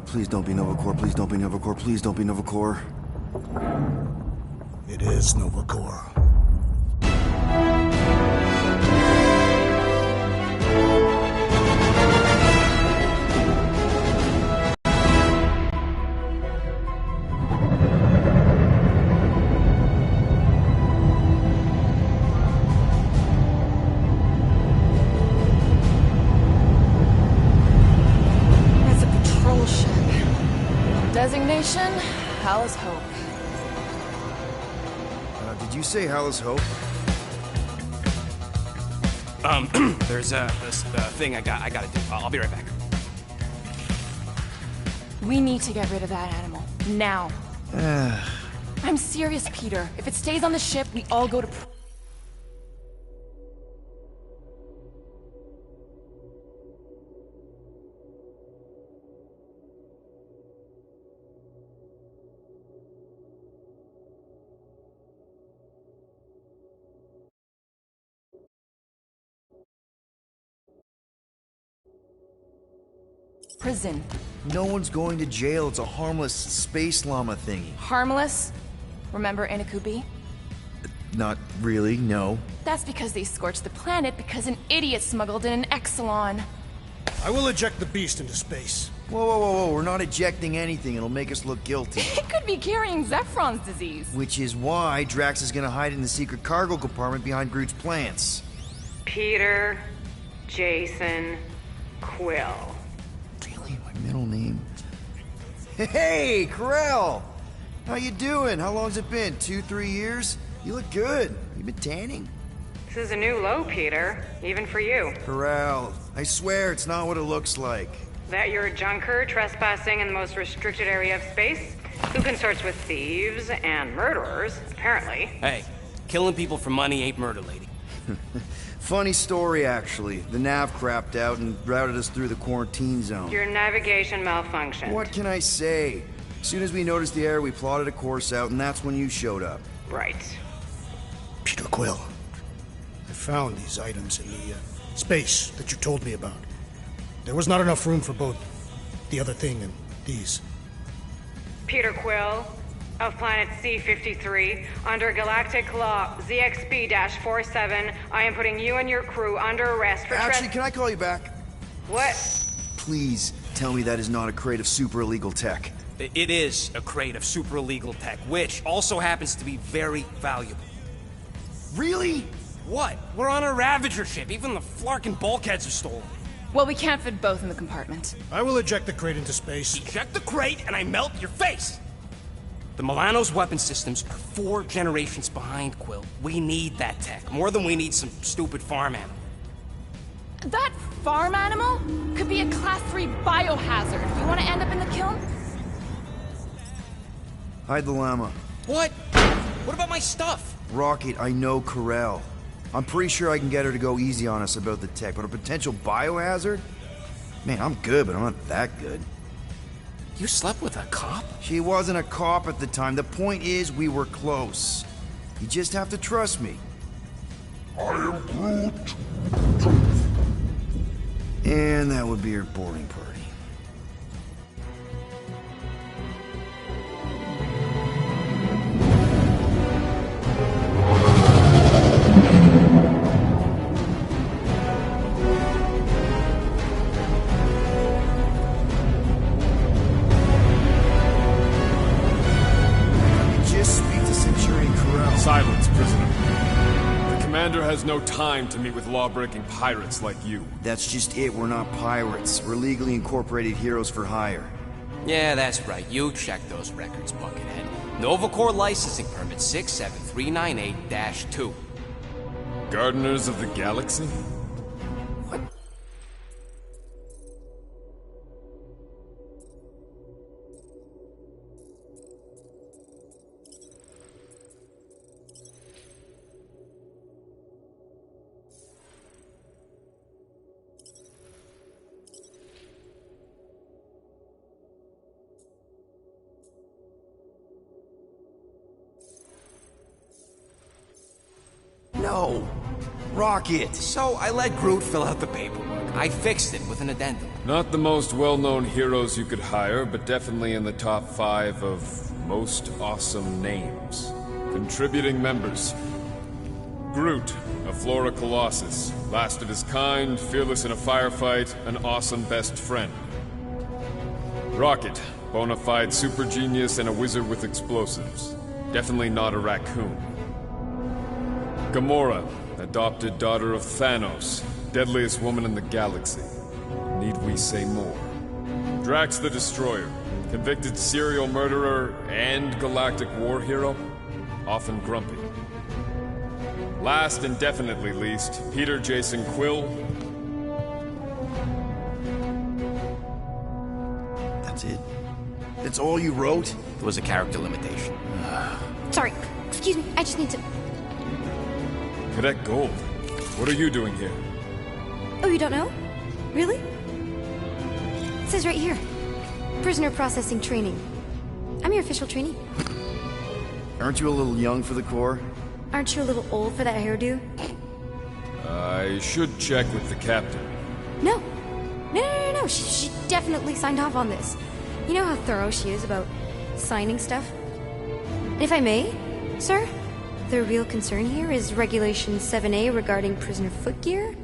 Please don't be Nova Corps, please don't be Nova Corps, please don't be Nova Corps. It is Nova Corps. Designation, Hallis Hope. Did you say Hallis Hope? There's this thing I gotta do. I'll be right back. We need to get rid of that animal. Now. I'm serious, Peter. If it stays on the ship, we all go to... prison. No one's going to jail. It's a harmless space llama thingy. Harmless? Remember Inakubi? Not really, no. That's because they scorched the planet because an idiot smuggled in an Exelon. I will eject the beast into space. Whoa, whoa, whoa, whoa. We're not ejecting anything. It'll make us look guilty. It could be carrying Zephron's disease. Which is why Drax is gonna hide in the secret cargo compartment behind Groot's plants. Peter, Jason, Quill. Really? My middle name? Hey, Karel! How you doing? How long's it been? 2-3 years? You look good. You been tanning? This is a new low, Peter. Even for you. Karel, I swear it's not what it looks like. That you're a junker trespassing in the most restricted area of space? Who consorts with thieves and murderers, apparently. Hey, killing people for money ain't murder, lady. Funny story, actually. The nav crapped out and routed us through the quarantine zone. Your navigation malfunctioned. What can I say? As soon as we noticed the error, we plotted a course out, and that's when you showed up. Right. Peter Quill. I found these items in the space that you told me about. There was not enough room for both the other thing and these. Peter Quill, of planet C-53, under Galactic Law ZXB-47, I am putting you and your crew under arrest for Actually, can I call you back? What? Please tell me that is not a crate of super illegal tech. It is a crate of super illegal tech, which also happens to be very valuable. Really? What? We're on a Ravager ship. Even the Flarkin bulkheads are stolen. Well, we can't fit both in the compartment. I will eject the crate into space. Eject the crate and I melt your face! The Milano's weapon systems are 4 generations behind, Quill. We need that tech, more than we need some stupid farm animal. That farm animal could be a Class 3 biohazard. You want to end up in the kiln? Hide the llama. What? What about my stuff? Rocket, I know Karel. I'm pretty sure I can get her to go easy on us about the tech, but a potential biohazard? Man, I'm good, but I'm not that good. You slept with a cop? She wasn't a cop at the time. The point is, we were close. You just have to trust me. I am Groot. And that would be your boarding party. Silence, prisoner. The commander has no time to meet with law-breaking pirates like you. That's just it. We're not pirates. We're legally incorporated heroes for hire. Yeah, that's right. You check those records, Buckethead. Nova Corps licensing permit 67398-2. Gardeners of the Galaxy? No! Rocket! So I let Groot fill out the paperwork. I fixed it with an addendum. Not the most well-known heroes you could hire, but definitely in the top 5 of most awesome names. Contributing members. Groot, a Flora Colossus, last of his kind, fearless in a firefight, an awesome best friend. Rocket, bona fide super genius and a wizard with explosives. Definitely not a raccoon. Gamora, adopted daughter of Thanos, deadliest woman in the galaxy. Need we say more? Drax the Destroyer, convicted serial murderer and galactic war hero, often grumpy. Last and definitely least, Peter Jason Quill. That's it? That's all you wrote? It was a character limitation. Sorry, excuse me, I just need to... Cadet Gold, what are you doing here? Oh, you don't know? Really? It says right here. Prisoner processing training. I'm your official trainee. Aren't you a little young for the Corps? Aren't you a little old for that hairdo? I should check with the captain. No. No. She definitely signed off on this. You know how thorough she is about signing stuff? And if I may, sir, the real concern here is Regulation 7A regarding prisoner footgear.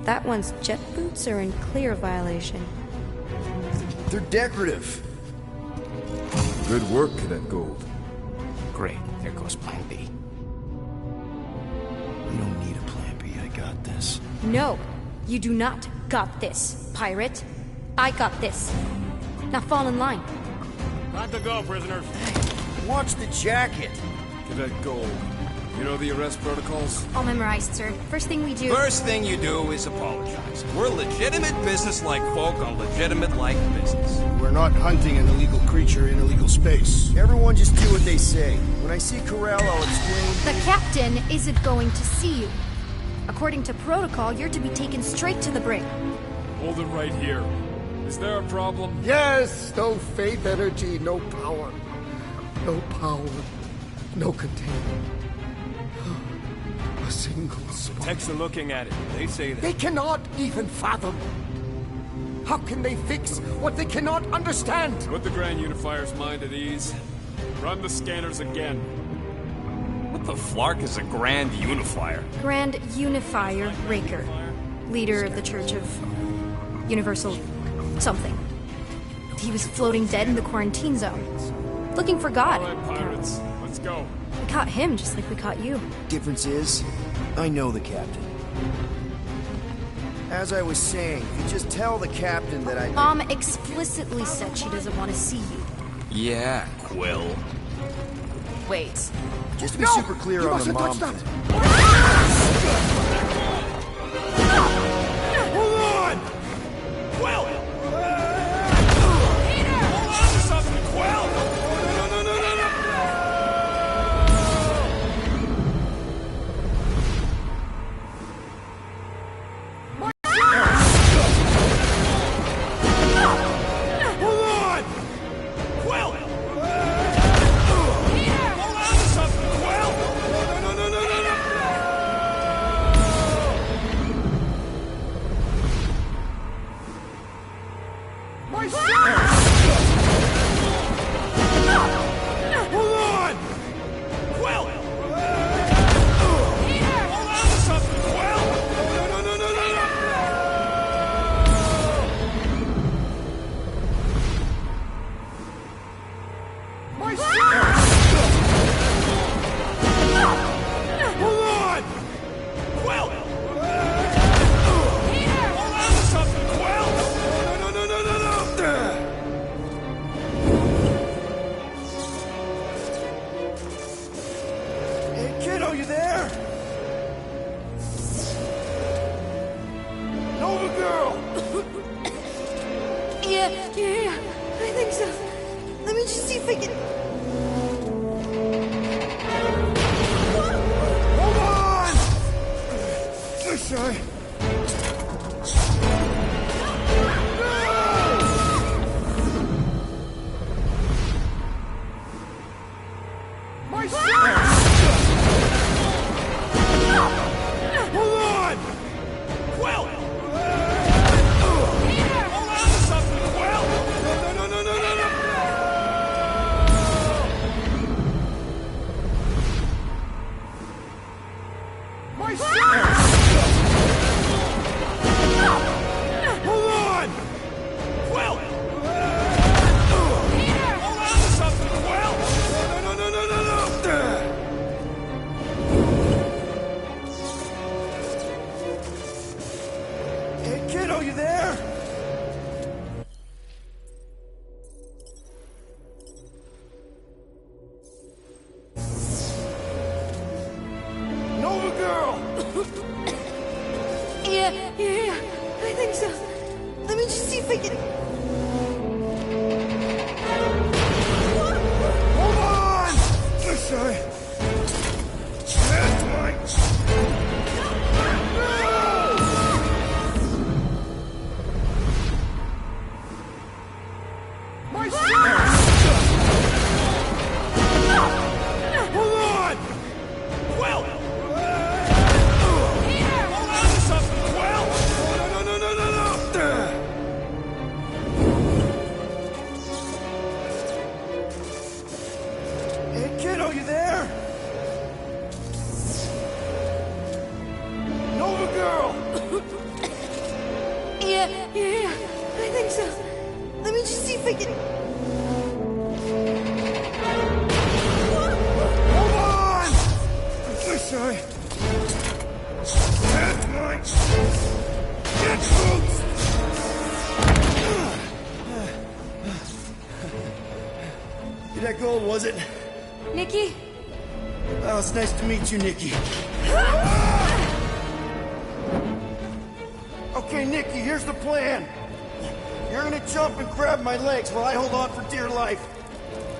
That one's jet boots are in clear violation. They're decorative. Good work, Cadet Gold. Great, there goes Plan B. You don't need a plan B, I got this. No, you do not got this, pirate. I got this. Now fall in line. Time to go, prisoners. Watch the jacket! Cadet Gold, you know the arrest protocols? All memorized, sir. First thing we do... First thing you do is apologize. We're legitimate business-like folk on legitimate-like business. We're not hunting an illegal creature in illegal space. Everyone just do what they say. When I see Corral, I'll explain... The captain isn't going to see you. According to protocol, you're to be taken straight to the brig. Hold it right here. Is there a problem? Yes! No faith energy, no power. No power. No containment. A single spark. Techs are looking at it. They say that. They cannot even fathom. How can they fix what they cannot understand? Put the Grand Unifier's mind at ease. Run the scanners again. What the flark is a Grand Unifier? Grand Unifier Raker, leader of the Church of Universal something. He was floating dead in the quarantine zone, looking for God. All right, pirates, let's go. We caught him just like we caught you. Difference is, I know the captain. As I was saying, if you just tell the captain that I... Mom explicitly said she doesn't want to see you. Yeah, Quill. Wait. Just to be No! super clear You on the mustn't mom touch thing. Hold on! Quill! Peter! Hold on to something, Quill! No! Hold on! Quill! Peter! Hold on to something, Quill! No! My son! Hold on! Quill! Peter! Hold on to something, Quill! No! My son! Hold on! Quill! Peter! Hold on to something, Quill! No! Hey, kiddo, you there? Nova girl! Yeah, I think so. Let me just see if I can... Hold on! This I... My son! Hold on! Quill! Nova Girl! Yeah, I think so. Let me just see if I can... Hold on! Sorry. That's mine. My stairs! Hold on! Quill! Hold on to something, Quill! No! Hey, kiddo, you there? Nova Girl! Yeah, I think so. Let me just see if I can... Hold on! I'm sorry. That's mine. Get boots! That gold, was it? Nikki? Oh, it's nice to meet you, Nikki. Okay, Nikki, here's the plan. You're gonna jump and grab my legs while I hold on for dear life.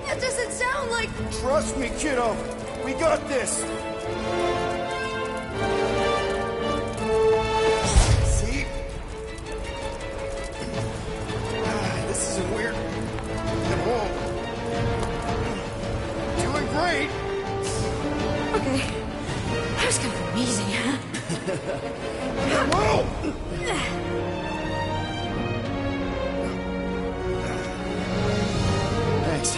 That doesn't sound like... Trust me, kiddo. We got this. See? This isn't weird. At all. Doing great. Okay. That was kind of amazing, huh? Whoa! Thanks.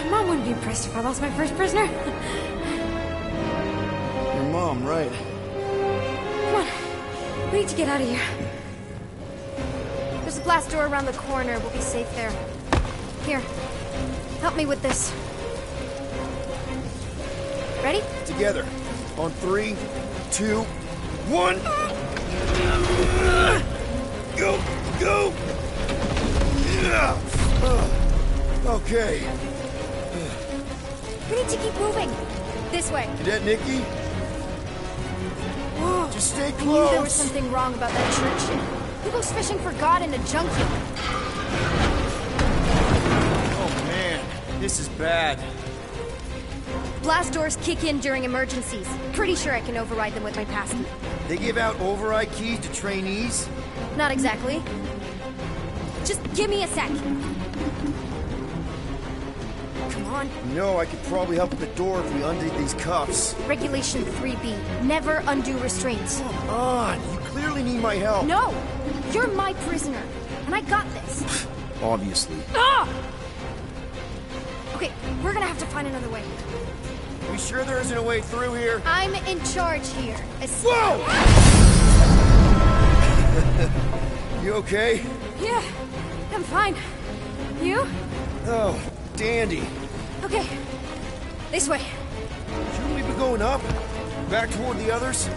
Mom wouldn't be impressed if I lost my first prisoner. Your mom, right? Come on. We need to get out of here. There's a blast door around the corner. We'll be safe there. Here. Help me with this. Ready? Together. On 3, 2, 1. Go! Go! Yeah. Okay. We need to keep moving. This way. Cadet Nikki? Whoa. Just stay I knew there was close. something wrong about that church. Who goes fishing for God in a junkyard? Oh man, this is bad. Blast doors kick in during emergencies. Pretty sure I can override them with my passkey. They give out override keys to trainees? Not exactly. Just give me a sec. Come on. No, I could probably help with the door if we undid these cuffs. Regulation 3B. Never undo restraints. Come on, you clearly need my help. No! You're my prisoner, and I got this. Obviously. Ah! Okay, we're gonna have to find another way. You sure there isn't a way through here? I'm in charge here. Whoa! You okay? Yeah, I'm fine. You? Oh, dandy. Okay, this way. Shouldn't we be going up? Back toward the others?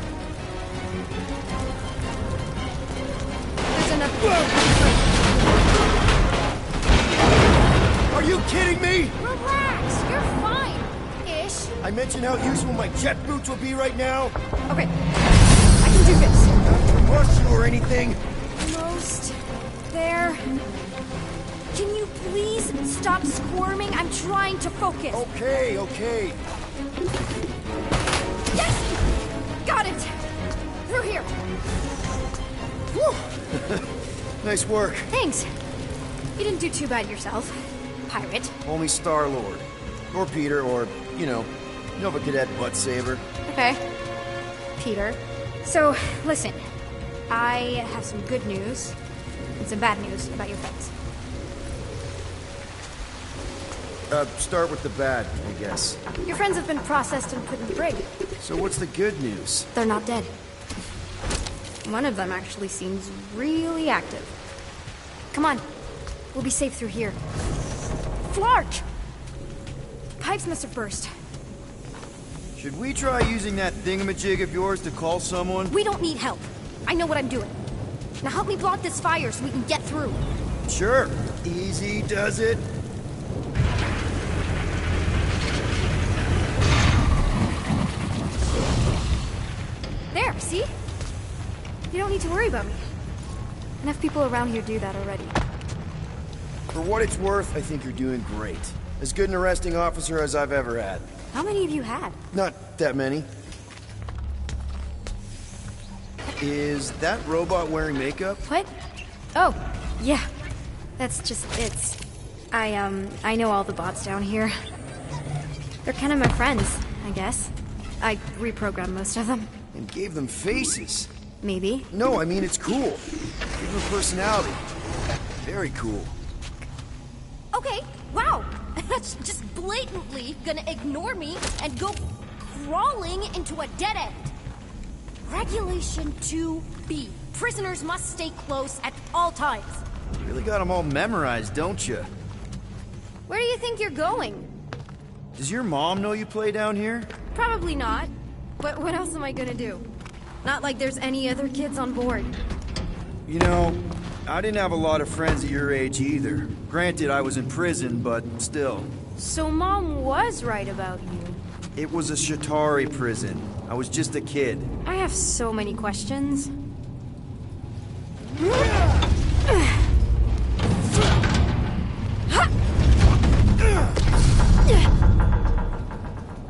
There's another. Are you kidding me? Relax, you're fine. Ish. I mentioned how useful my jet boots will be right now. Okay, I can do this. Not to rush you or anything. Almost there. Can you please stop squirming? I'm trying to focus. Okay, okay. Yes! Got it! Through here. Whew. Nice work. Thanks. You didn't do too bad yourself, pirate. Only Star-Lord. Or Peter, or, you know, Nova Cadet Butt Saber. Okay. Peter. So, listen. I have some good news and some bad news about your friends. Start with the bad, I guess. Your friends have been processed and put in the brig. So what's the good news? They're not dead. One of them actually seems really active. Come on. We'll be safe through here. Flark! Pipes must have burst. Should we try using that thingamajig of yours to call someone? We don't need help. I know what I'm doing. Now help me block this fire so we can get through. Sure. Easy does it. need to worry about me. Enough people around here do that already. For what it's worth, I think you're doing great. As good an arresting officer as I've ever had. How many have you had? Not that many. Is that robot wearing makeup? What? Oh, yeah. That's just, it's... I know all the bots down here. They're kind of my friends, I guess. I reprogrammed most of them. And gave them faces. Maybe. No, I mean, it's cool. Give them personality. Very cool. Okay, wow. That's just blatantly gonna ignore me and go crawling into a dead end. Regulation 2B. Prisoners must stay close at all times. You really got them all memorized, don't you? Where do you think you're going? Does your mom know you play down here? Probably not. But what else am I gonna do? Not like there's any other kids on board. You know, I didn't have a lot of friends at your age either. Granted, I was in prison, but still. So Mom was right about you. It was a Shatari prison. I was just a kid. I have so many questions.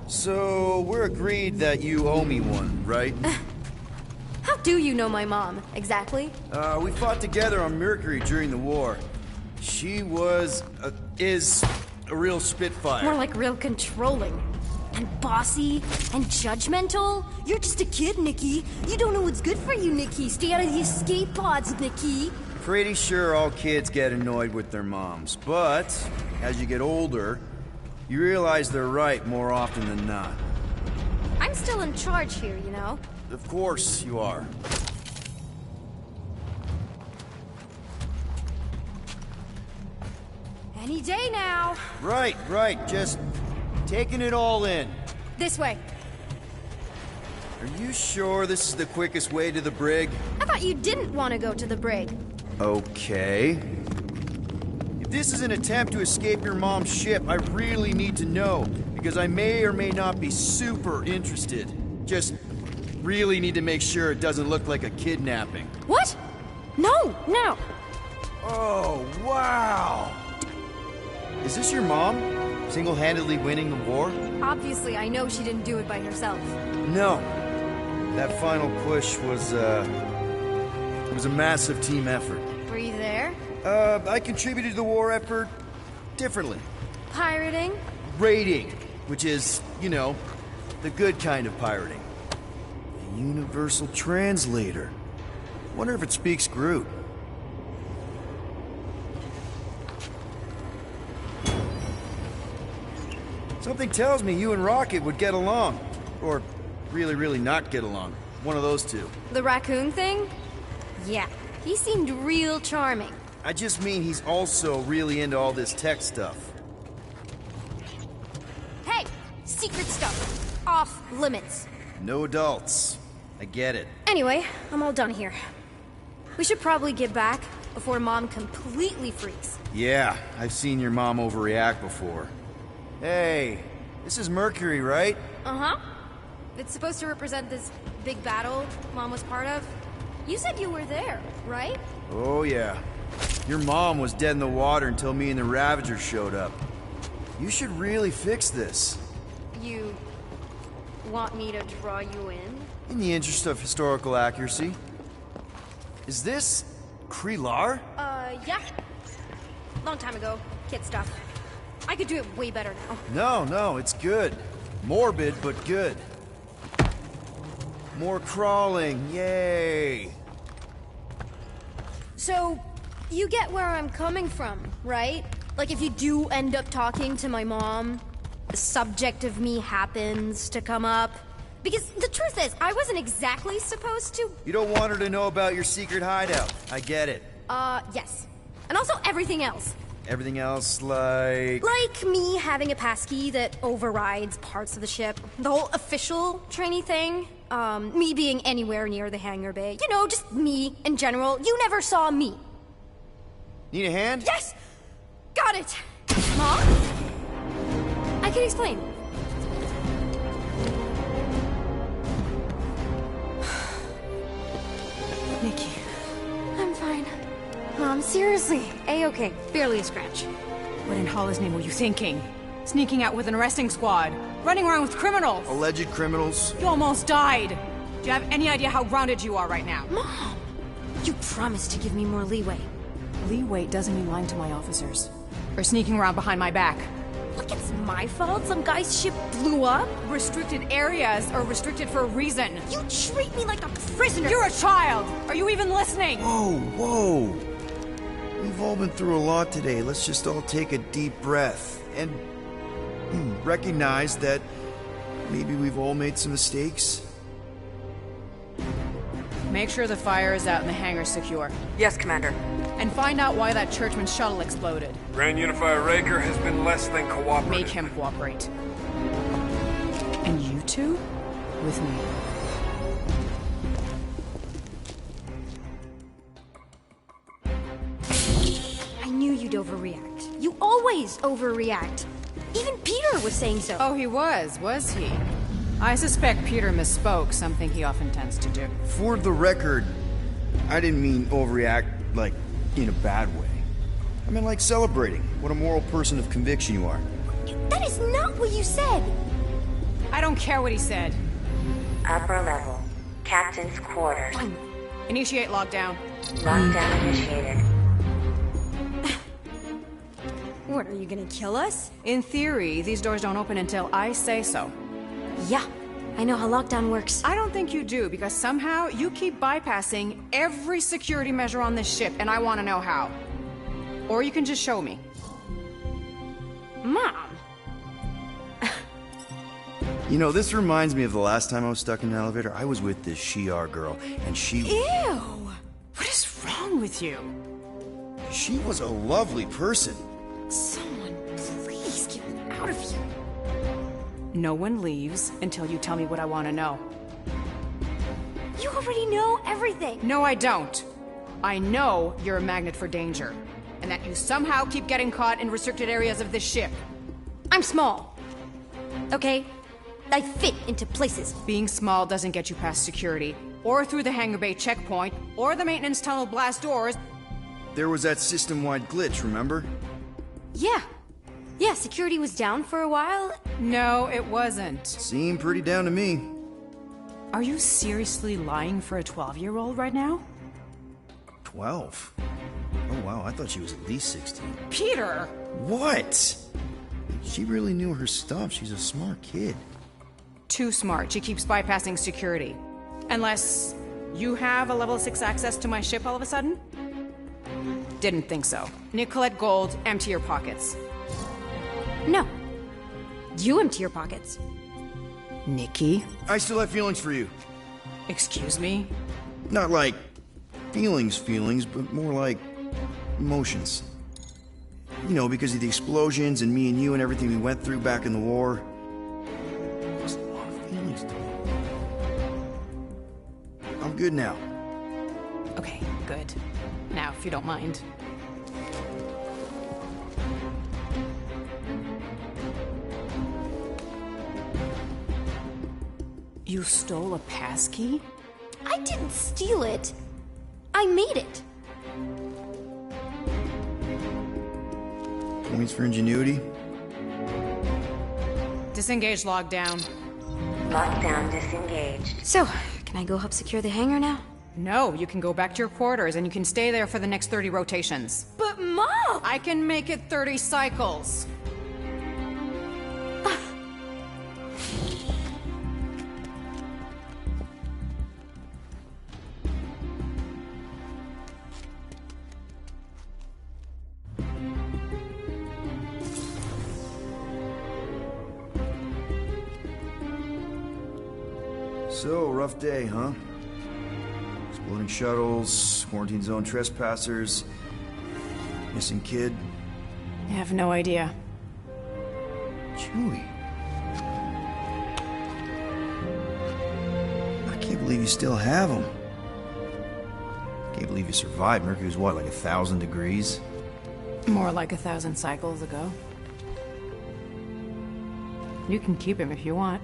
So, we're agreed that you owe me one, right? How do you know my mom, exactly? We fought together on Mercury during the war. She is a real spitfire. More like real controlling. And bossy and judgmental. You're just a kid, Nikki. You don't know what's good for you, Nikki. Stay out of the escape pods, Nikki. Pretty sure all kids get annoyed with their moms, but as you get older, you realize they're right more often than not. I'm still in charge here, you know? Of course you are. Any day now. Right, just taking it all in. This way. Are you sure this is the quickest way to the brig? I thought you didn't want to go to the brig. Okay. If this is an attempt to escape your mom's ship, I really need to know, because I may or may not be super interested. Just really need to make sure it doesn't look like a kidnapping. What? No. Oh, wow! Is this your mom? Single-handedly winning the war? Obviously, I know she didn't do it by herself. No. That final push was, it was a massive team effort. Were you there? I contributed to the war effort differently. Pirating? Raiding, which is, you know, the good kind of pirating. A universal translator. Wonder if it speaks Groot. Something tells me you and Rocket would get along. Or really not get along. One of those two. The raccoon thing? Yeah, he seemed real charming. I just mean he's also really into all this tech stuff. Hey, secret stuff. Off limits. No adults. I get it. Anyway, I'm all done here. We should probably get back before Mom completely freaks. Yeah, I've seen your mom overreact before. Hey, this is Mercury, right? Uh-huh. It's supposed to represent this big battle Mom was part of. You said you were there, right? Oh, yeah. Your mom was dead in the water until me and the Ravagers showed up. You should really fix this. You want me to draw you in? In the interest of historical accuracy. Is this Krelar? Yeah. Long time ago. Kid stuff. I could do it way better now. No, it's good. Morbid, but good. More crawling, yay! So, you get where I'm coming from, right? Like if you do end up talking to my mom, the subject of me happens to come up. Because the truth is, I wasn't exactly supposed to... You don't want her to know about your secret hideout. I get it. Yes. And also everything else. Everything else, like... Like me having a passkey that overrides parts of the ship. The whole official trainee thing. Me being anywhere near the hangar bay. You know, just me in general. You never saw me. Need a hand? Yes! Got it! Mom? I can explain. Nikki. seriously, A-okay. Barely a scratch. What in Hollis' name were you thinking? Sneaking out with an arresting squad? Running around with criminals? Alleged criminals? You almost died! Do you have any idea how grounded you are right now? Mom! You promised to give me more leeway. Leeway doesn't mean lying to my officers. Or sneaking around behind my back. Look, it's my fault some guy's ship blew up. Restricted areas are restricted for a reason. You treat me like a prisoner! You're a child! Are you even listening? Whoa, whoa. We've all been through a lot today. Let's just all take a deep breath and recognize that maybe we've all made some mistakes. Make sure the fire is out and the hangar's secure. Yes, Commander. And find out why that Churchman shuttle exploded. Grand Unifier Raker has been less than cooperative. Make him cooperate. And you two? With me. I knew you'd overreact. You always overreact. Even Peter was saying so. Oh, he was he? I suspect Peter misspoke, something he often tends to do. For the record, I didn't mean overreact, like, in a bad way. I meant like celebrating what a moral person of conviction you are. That is not what you said. I don't care what he said. Upper level. Captain's quarters. Initiate lockdown. Lockdown initiated. What, are you gonna kill us? In theory, these doors don't open until I say so. Yeah, I know how lockdown works. I don't think you do, because somehow you keep bypassing every security measure on this ship, and I want to know how. Or you can just show me. Mom! You know, this reminds me of the last time I was stuck in an elevator. I was with this Shi'ar girl, and she... Ew! What is wrong with you? She was a lovely person. Someone, please get me out of here. No one leaves until you tell me what I want to know. You already know everything. No, I don't. I know you're a magnet for danger, and that you somehow keep getting caught in restricted areas of this ship. I'm small. Okay? I fit into places. Being small doesn't get you past security, or through the hangar bay checkpoint, or the maintenance tunnel blast doors. There was that system-wide glitch, remember? Yeah. Yeah, security was down for a while. No, it wasn't. Seemed pretty down to me. Are you seriously lying for a 12-year-old right now? 12? Oh wow, I thought she was at least 16. Peter! What? She really knew her stuff. She's a smart kid. Too smart. She keeps bypassing security. Unless you have a level 6 access to my ship all of a sudden? Didn't think so. Nicolette Gold, empty your pockets. No. You empty your pockets. Nikki? I still have feelings for you. Excuse me? Not like feelings, but more like emotions. You know, because of the explosions and me and you and everything we went through back in the war. There's a lot of feelings to me. I'm good now. Okay, good. Now, if you don't mind. You stole a passkey? I didn't steal it. I made it. Points for ingenuity. Disengage lockdown. Lockdown disengaged. So, can I go help secure the hangar now? No, you can go back to your quarters and you can stay there for the next 30 rotations. But Mom! I can make it 30 cycles. So, rough day, huh? Exploding shuttles, quarantine zone trespassers, missing kid. I have no idea. Chewie. I can't believe you still have him. Can't believe you survived. Mercury's what, like 1,000 degrees? More like 1,000 cycles ago. You can keep him if you want.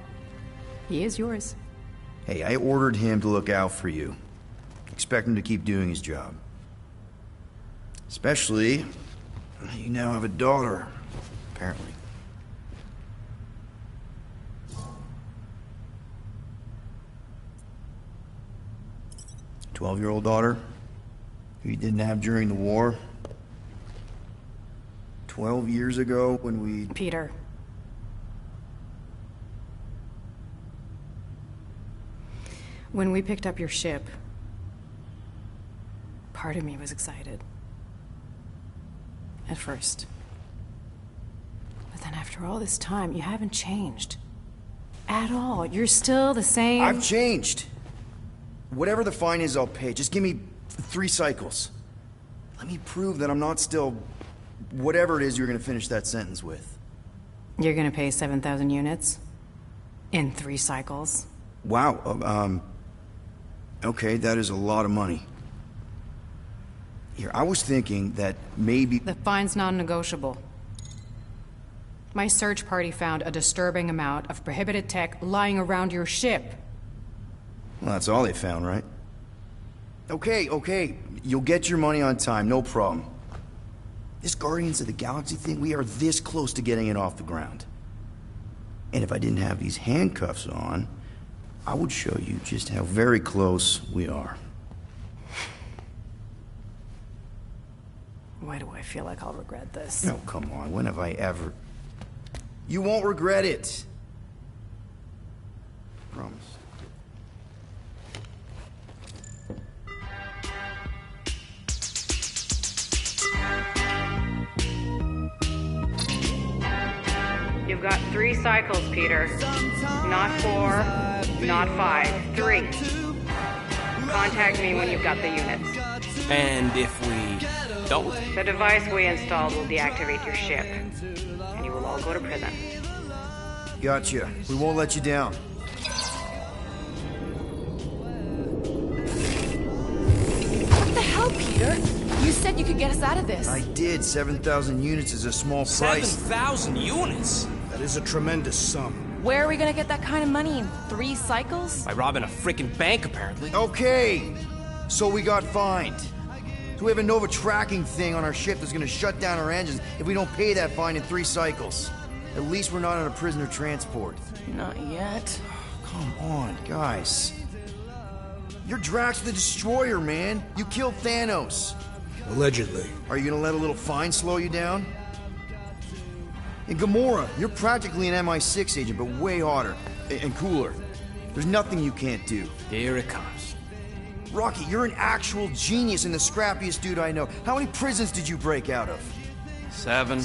He is yours. Hey, I ordered him to look out for you. Expect him to keep doing his job. Especially, you now have a daughter, apparently. A 12-year-old daughter who you didn't have during the war. 12 years ago when we... Peter. When we picked up your ship, part of me was excited. At first. But then after all this time, you haven't changed. At all. You're still the same... I've changed. Whatever the fine is, I'll pay. Just give me 3 cycles. Let me prove that I'm not still... whatever it is you're gonna finish that sentence with. You're gonna pay 7,000 units? In 3 cycles? Wow, okay, that is a lot of money. Here, I was thinking that maybe... The fine's non-negotiable. My search party found a disturbing amount of prohibited tech lying around your ship. Well, that's all they found, right? Okay, you'll get your money on time, no problem. This Guardians of the Galaxy thing, we are this close to getting it off the ground. And if I didn't have these handcuffs on, I would show you just how very close we are. Why do I feel like I'll regret this? No, come on, when have I ever... You won't regret it. Promise. You've got 3 cycles, Peter. Not 4, not 5, 3. Contact me when you've got the units. And if we don't? The device we installed will deactivate your ship, and you will all go to prison. Gotcha. We won't let you down. What the hell, Peter? You said you could get us out of this. I did. 7,000 units is a small price. 7,000 units? That is a tremendous sum. Where are we gonna get that kind of money in 3 cycles? By robbing a freaking bank, apparently. Okay, so we got fined. So we have a Nova tracking thing on our ship that's gonna shut down our engines if we don't pay that fine in 3 cycles. At least we're not on a prisoner transport. Not yet. Come on, guys. You're Drax the Destroyer, man. You killed Thanos. Allegedly. Are you gonna let a little fine slow you down? And Gamora, you're practically an MI6 agent, but way hotter and cooler. There's nothing you can't do. Here it comes. Rocky, you're an actual genius and the scrappiest dude I know. How many prisons did you break out of? 7.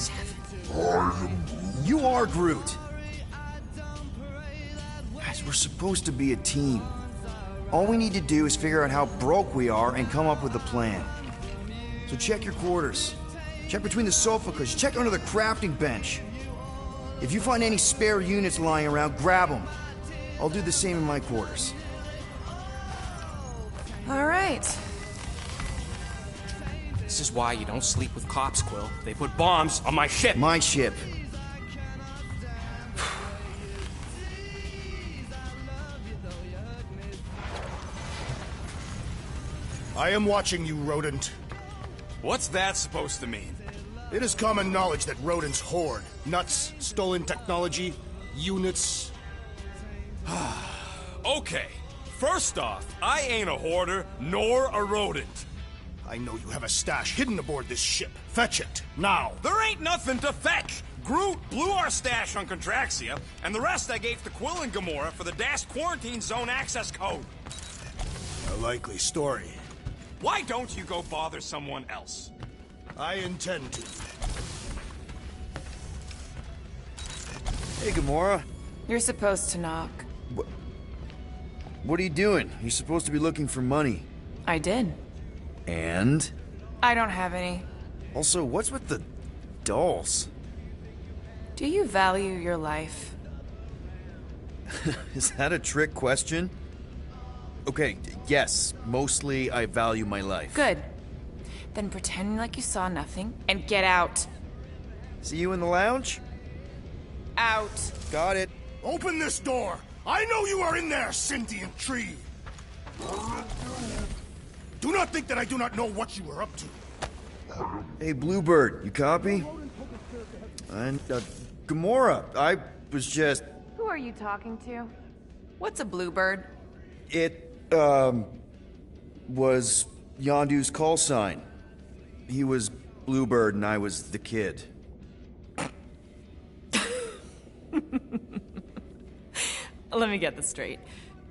You are Groot. Guys, we're supposed to be a team. All we need to do is figure out how broke we are and come up with a plan. So check your quarters. Check between the sofa cushions. Check under the crafting bench. If you find any spare units lying around, grab them. I'll do the same in my quarters. All right. This is why you don't sleep with cops, Quill. They put bombs on my ship. My ship. I am watching you, rodent. What's that supposed to mean? It is common knowledge that rodents hoard nuts, stolen technology, units. Okay, first off, I ain't a hoarder nor a rodent. I know you have a stash hidden aboard this ship. Fetch it, now. There ain't nothing to fetch. Groot blew our stash on Contraxia, and the rest I gave to Quill and Gamora for the DAS quarantine zone access code. A likely story. Why don't you go bother someone else? I intend to. Hey, Gamora. You're supposed to knock. What are you doing? You're supposed to be looking for money. I did. And? I don't have any. Also, what's with the dolls? Do you value your life? Is that a trick question? Okay, yes, mostly I value my life. Good. Then pretend like you saw nothing and get out. See you in the lounge? Out. Got it. Open this door! I know you are in there, sentient tree! Do not think that I do not know what you are up to. Hey, Bluebird, you copy? And, Gamora, I was just... Who are you talking to? What's a bluebird? It, was Yondu's call sign. He was Bluebird and I was the kid. Let me get this straight.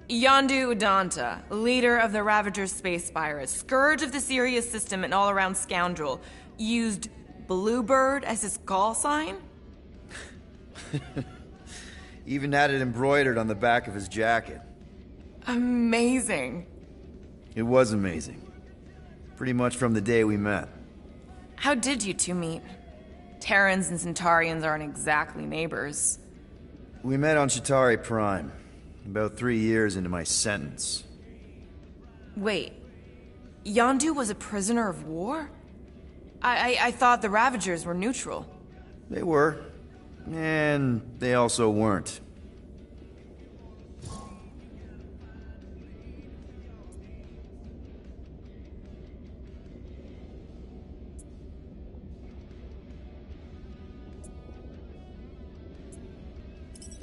Yondu Udonta, leader of the Ravagers space virus, scourge of the Sirius system and all-around scoundrel, used Bluebird as his call sign? Even had it embroidered on the back of his jacket. Amazing. It was amazing. Pretty much from the day we met. How did you two meet? Terrans and Centaurians aren't exactly neighbors. We met on Chitauri Prime, about 3 years into my sentence. Wait, Yondu was a prisoner of war? I thought the Ravagers were neutral. They were, and they also weren't.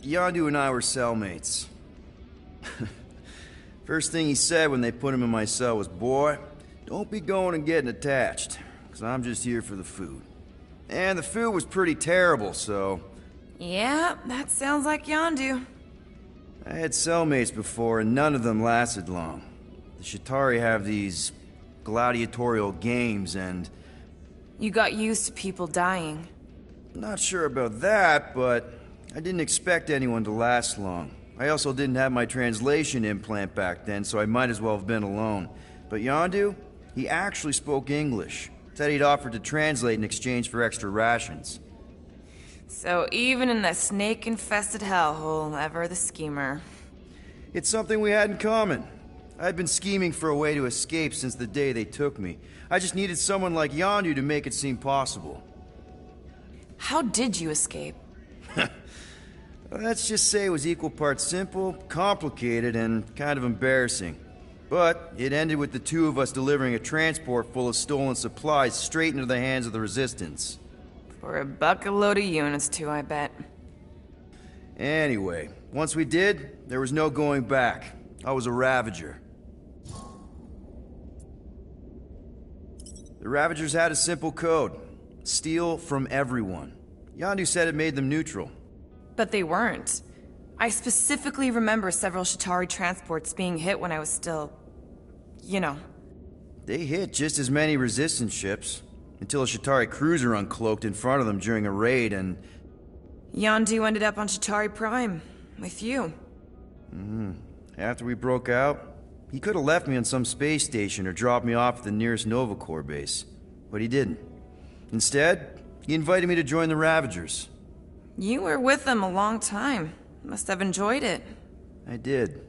Yondu and I were cellmates. First thing he said when they put him in my cell was, "Boy, don't be going and getting attached, because I'm just here for the food." And the food was pretty terrible, so... Yeah, that sounds like Yondu. I had cellmates before, and none of them lasted long. The Chitauri have these gladiatorial games, and... You got used to people dying. Not sure about that, but I didn't expect anyone to last long. I also didn't have my translation implant back then, so I might as well have been alone. But Yondu, he actually spoke English. Said he'd offered to translate in exchange for extra rations. So even in that snake-infested hellhole, ever the schemer. It's something we had in common. I'd been scheming for a way to escape since the day they took me. I just needed someone like Yondu to make it seem possible. How did you escape? Let's just say it was equal parts simple, complicated, and kind of embarrassing. But it ended with the two of us delivering a transport full of stolen supplies straight into the hands of the Resistance. For a bucket load of units too, I bet. Anyway, once we did, there was no going back. I was a Ravager. The Ravagers had a simple code. Steal from everyone. Yondu said it made them neutral. But they weren't. I specifically remember several Chitauri transports being hit when I was still... you know. They hit just as many Resistance ships, until a Chitauri cruiser uncloaked in front of them during a raid and... Yondu ended up on Chitauri Prime, with you. After we broke out, he could have left me on some space station or dropped me off at the nearest Nova Corps base. But he didn't. Instead, he invited me to join the Ravagers. You were with them a long time. Must have enjoyed it. I did.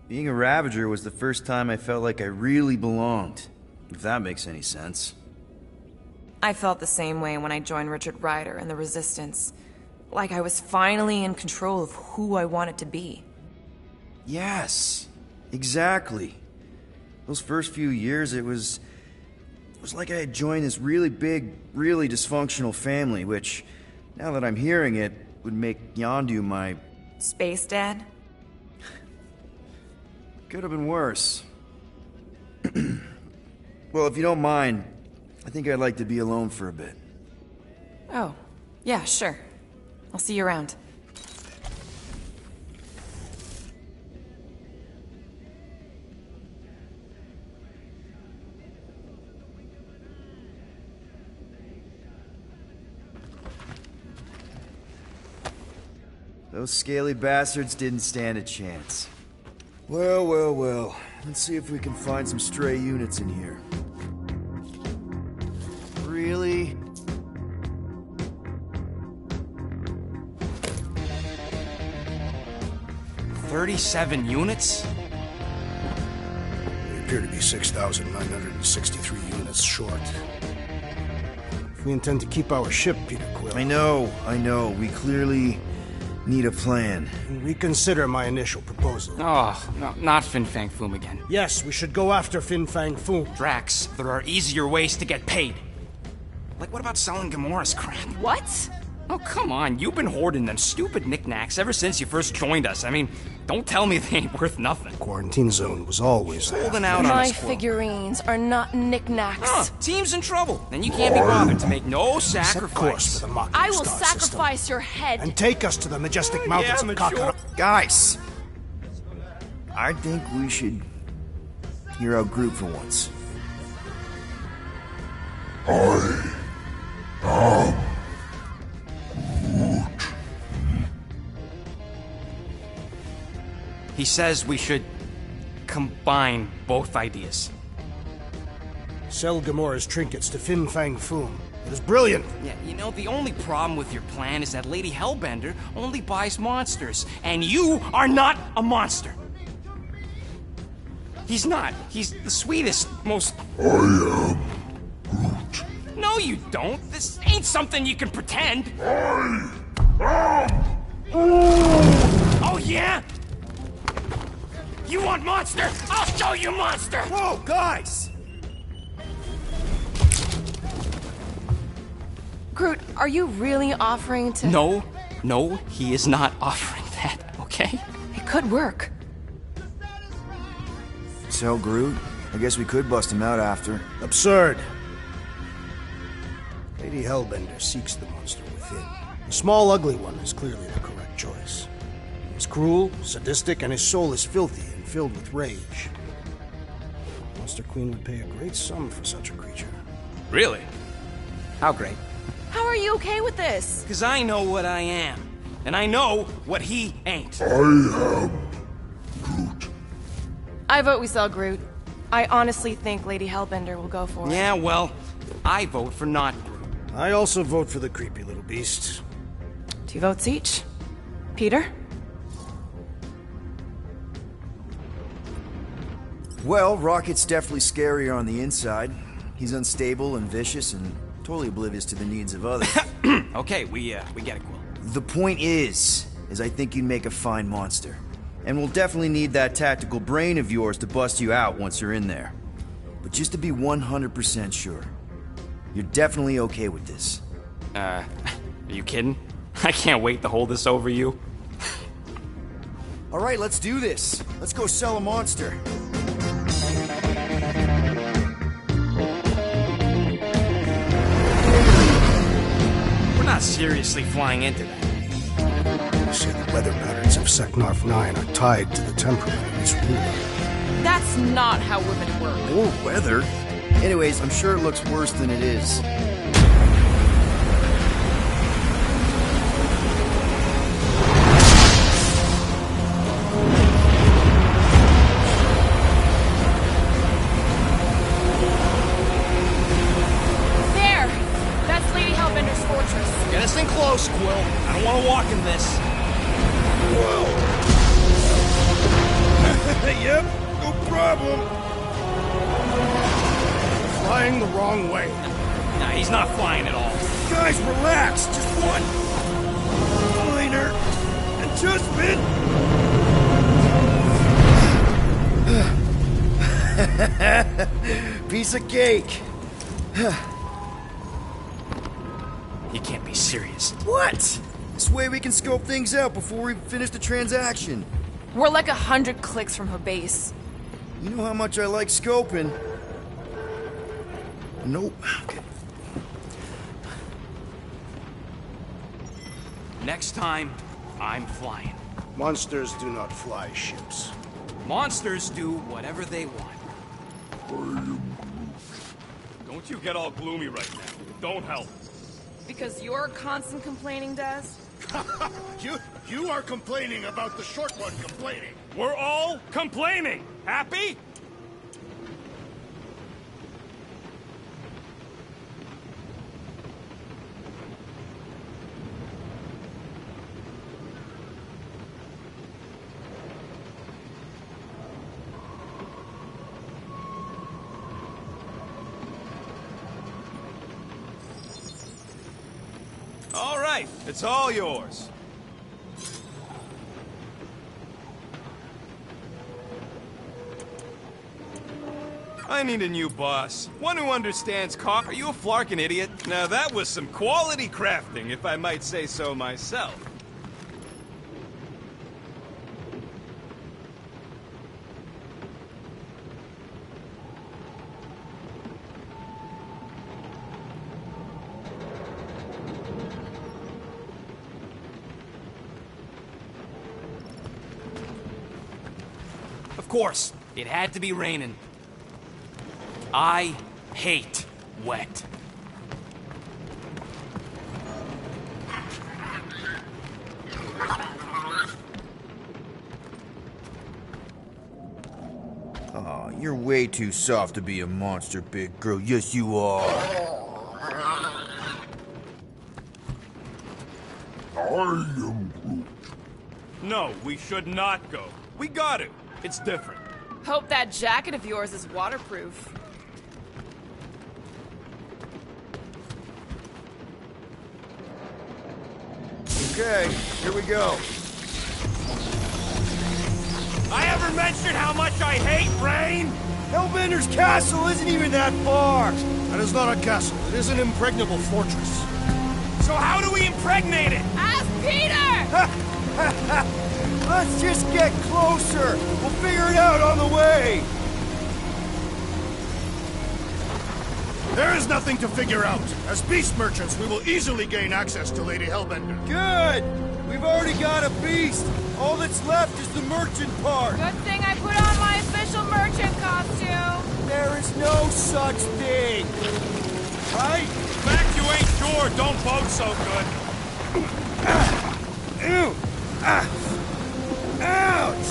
Being a Ravager was the first time I felt like I really belonged, if that makes any sense. I felt the same way when I joined Richard Rider and the Resistance. Like I was finally in control of who I wanted to be. Yes, exactly. Those first few years, it was like I had joined this really big, really dysfunctional family, which, now that I'm hearing it, would make Yondu my... Space Dad? Could have been worse. Well, if you don't mind, I think I'd like to be alone for a bit. Oh, yeah, sure. I'll see you around. Those scaly bastards didn't stand a chance. Well, well, well. Let's see if we can find some stray units in here. Really? "37 units? We appear to be 6,963 units short. If we intend to keep our ship, Peter Quill... I know. We clearly need a plan. And reconsider my initial proposal. Oh, no, not Fin Fang Foom again. Yes, we should go after Fin Fang Foom. Drax, there are easier ways to get paid. Like, what about selling Gamora's crap? What? Oh, come on. You've been hoarding them stupid knickknacks ever since you first joined us. I mean, don't tell me they ain't worth nothing. Quarantine zone was always there. Holding out on My us, Quill. figurines are not knickknacks. Team's in trouble, and you can't be bothered to make no Set course sacrifice. for the Mocking I will Star sacrifice system. your head. And take us to the majestic mountains of Kakarot. Guys! I think we should hear out Groot for once. He says we should combine both ideas. Sell Gamora's trinkets to Fin Fang Foom. It is brilliant. Yeah, you know, the only problem with your plan is that Lady Hellbender only buys monsters, and you are not a monster. He's not. He's the sweetest, most... I am Groot. No, you don't. This ain't something you can pretend. Oh, yeah? You want monster? I'll show you monster! Whoa, guys! Groot, are you really offering to... No, he is not offering that, okay? It could work. Sell Groot? I guess we could bust him out after. Absurd. Lady Hellbender seeks the monster within. The small, ugly one is clearly the correct choice. He's cruel, sadistic, and his soul is filthy and filled with rage. Monster Queen would pay a great sum for such a creature. Really? How great? How are you okay with this? Because I know what I am. And I know what he ain't. I am Groot. I vote we sell Groot. I honestly think Lady Hellbender will go for it. Yeah, well, I vote for not Groot. I also vote for the creepy little beast. 2 votes each. Peter? Well, Rocket's definitely scarier on the inside. He's unstable and vicious and totally oblivious to the needs of others. Okay, we get it, Quill. The point is I think you'd make a fine monster. And we'll definitely need that tactical brain of yours to bust you out once you're in there. But just to be 100% sure, you're definitely okay with this. Are you kidding? I can't wait to hold this over you. All right, let's do this. Let's go sell a monster. We're not seriously flying into that. You say the weather patterns of Seknarf 9 are tied to the temperament of this ruler. That's not how women work. Or weather. Anyways, I'm sure it looks worse than it is. There! That's Lady Hellbender's fortress. Get us in close, Quill. I don't want to walk in this. Yep, no problem. Flying the wrong way. Nah, he's not flying at all. Guys, relax. Just one minor adjustment. Piece of cake. You can't be serious. What? This way we can scope things out before we finish the transaction. We're like 100 clicks from her base. You know how much I like scoping. Nope. Okay. Next time, I'm flying. Monsters do not fly ships. Monsters do whatever they want. Don't you get all gloomy right now. Don't help. Because you're constant complaining, Des? You are complaining about the short one complaining. We're all complaining. Happy? All right, it's all yours. I need a new boss. One who understands car. Are you a flarkin' idiot? Now that was some quality crafting, if I might say so myself. Of course, it had to be raining. I hate wet. Aw, you're way too soft to be a monster, big girl. Yes, you are. I am Groot. No, we should not go. We got to. It's different. Hope that jacket of yours is waterproof. Okay, here we go. I ever mentioned how much I hate rain? Hellbender's castle isn't even that far. That is not a castle. It is an impregnable fortress. So how do we impregnate it? Ask Peter! Let's just get closer. We'll figure it out on the way. There is nothing to figure out. As beast merchants, we will easily gain access to Lady Hellbender. Good. We've already got a beast. All that's left is the merchant part. Good thing I put on my official merchant costume. There is no such thing. Right? In fact, you ain't sure. Don't boast so good. Ew. Ouch.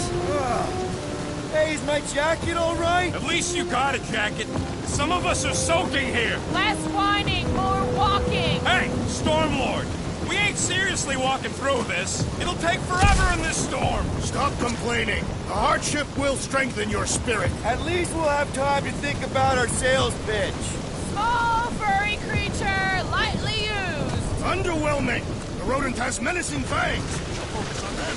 Hey, is my jacket all right? At least you got a jacket. Some of us are soaking here. Less whining, more walking. Hey, Stormlord. We ain't seriously walking through this. It'll take forever in this storm. Stop complaining. The hardship will strengthen your spirit. At least we'll have time to think about our sales pitch. Small, furry creature, lightly used. Underwhelming. The rodent has menacing fangs. Focus on them.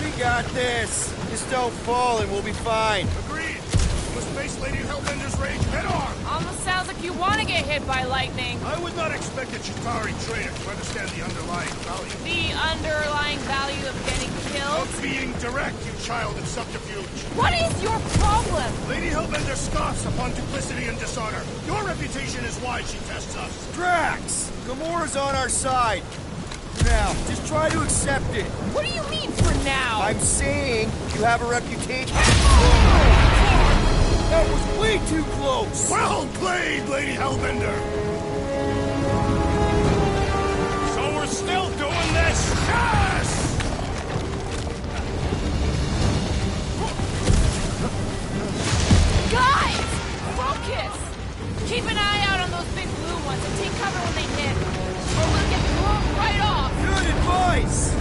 We got this. Just don't fall and we'll be fine. Agreed. We must face Lady Hellbender's rage head on. Almost sounds like you want to get hit by lightning. I would not expect a Chitauri trader to understand the underlying value. The underlying value of getting killed? Of being direct, you child of subterfuge. What is your problem? Lady Hellbender scoffs upon duplicity and dishonor. Your reputation is why she tests us. Drax! Gamora's on our side. Now, just try to accept it. What do you mean for now? I'm saying you have a reputation. That was way too close. Well played, Lady Hellbender. So we're still doing this? Yes! Guys! Focus! Keep an eye out on those big blue ones and take cover when they hit. Or we'll get blown right off. Good advice.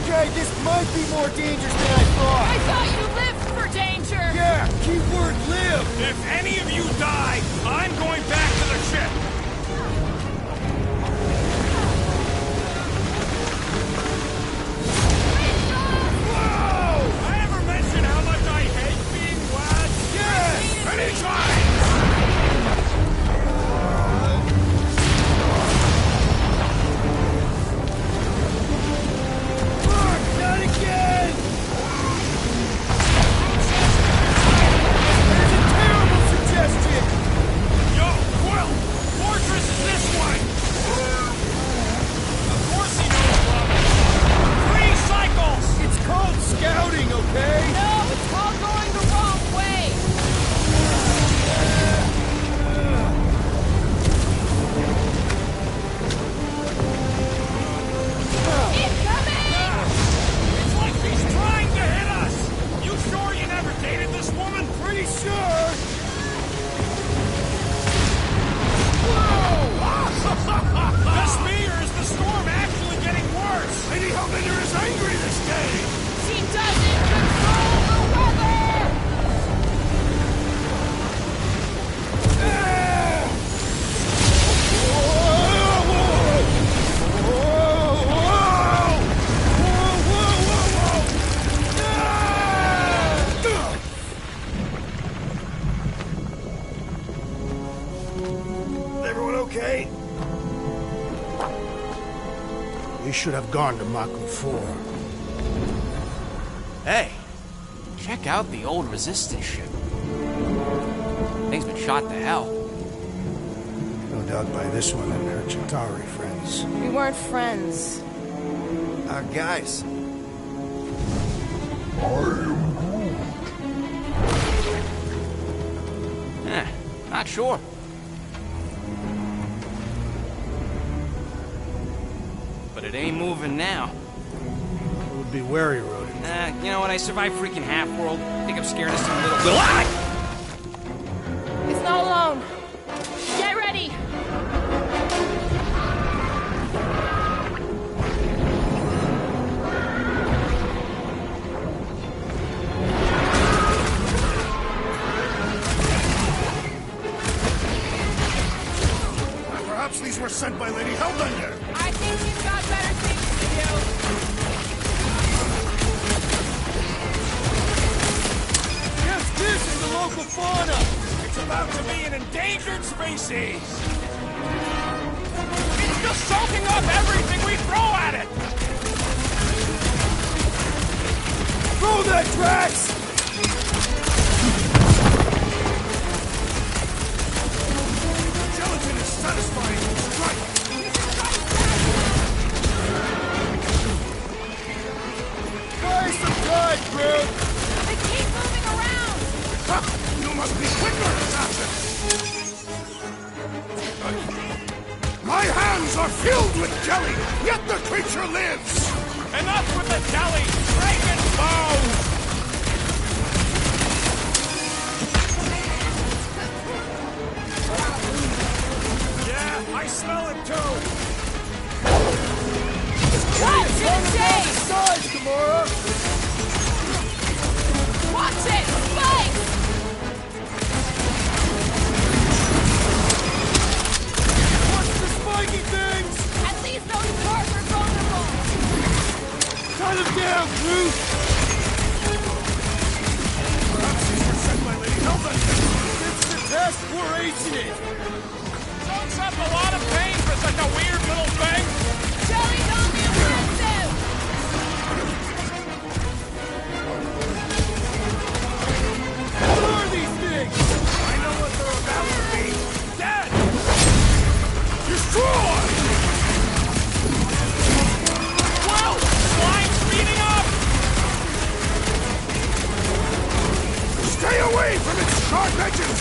Okay, this might be more dangerous than I thought. I thought you lived for danger. Yeah, keyword live. If any of you die, I'm going back to the ship. Whoa! I ever mention how much I hate being wet? Yes! Anytime! Not again! There's a terrible suggestion! Yo, Quill! should have gone to Mako 4. Hey, check out the old Resistance ship. Thing's been shot to hell. No doubt by this one and her Chitauri friends. We weren't friends. Guys. Not sure. But it ain't moving now. It would be wary, Rodent. You know what? I survived freaking Half-World. Think I'm scared of some little... Ah! He's not alone. Get ready! Perhaps these were sent by Lady Hellbender. I think she's got better things to do. Yes, this is the local fauna. It's about to be an endangered species. It's just soaking up everything we throw at it. Throw that, Drax! Gelatin is satisfying. Strike! Buy some time, Groot! They keep moving around! You must be quicker, assassin! My hands are filled with jelly, yet the creature lives! Enough with the jelly! Break its bones! Yeah, I smell it too! Watch it, Jake! Size, Gamora! Watch it! Spike! What's the spiky things? At least those parts are vulnerable! Cut him down, Groot! Perhaps these were sent by Lady Hellbender. It's the test, we're acing it! Soaks up a lot of pain for such a weird little thing! Jelly's on the offensive! What are these things? I know what they're about to be! Dead! Destroy! Whoa! Slime speeding up! Stay away from its sharp edges!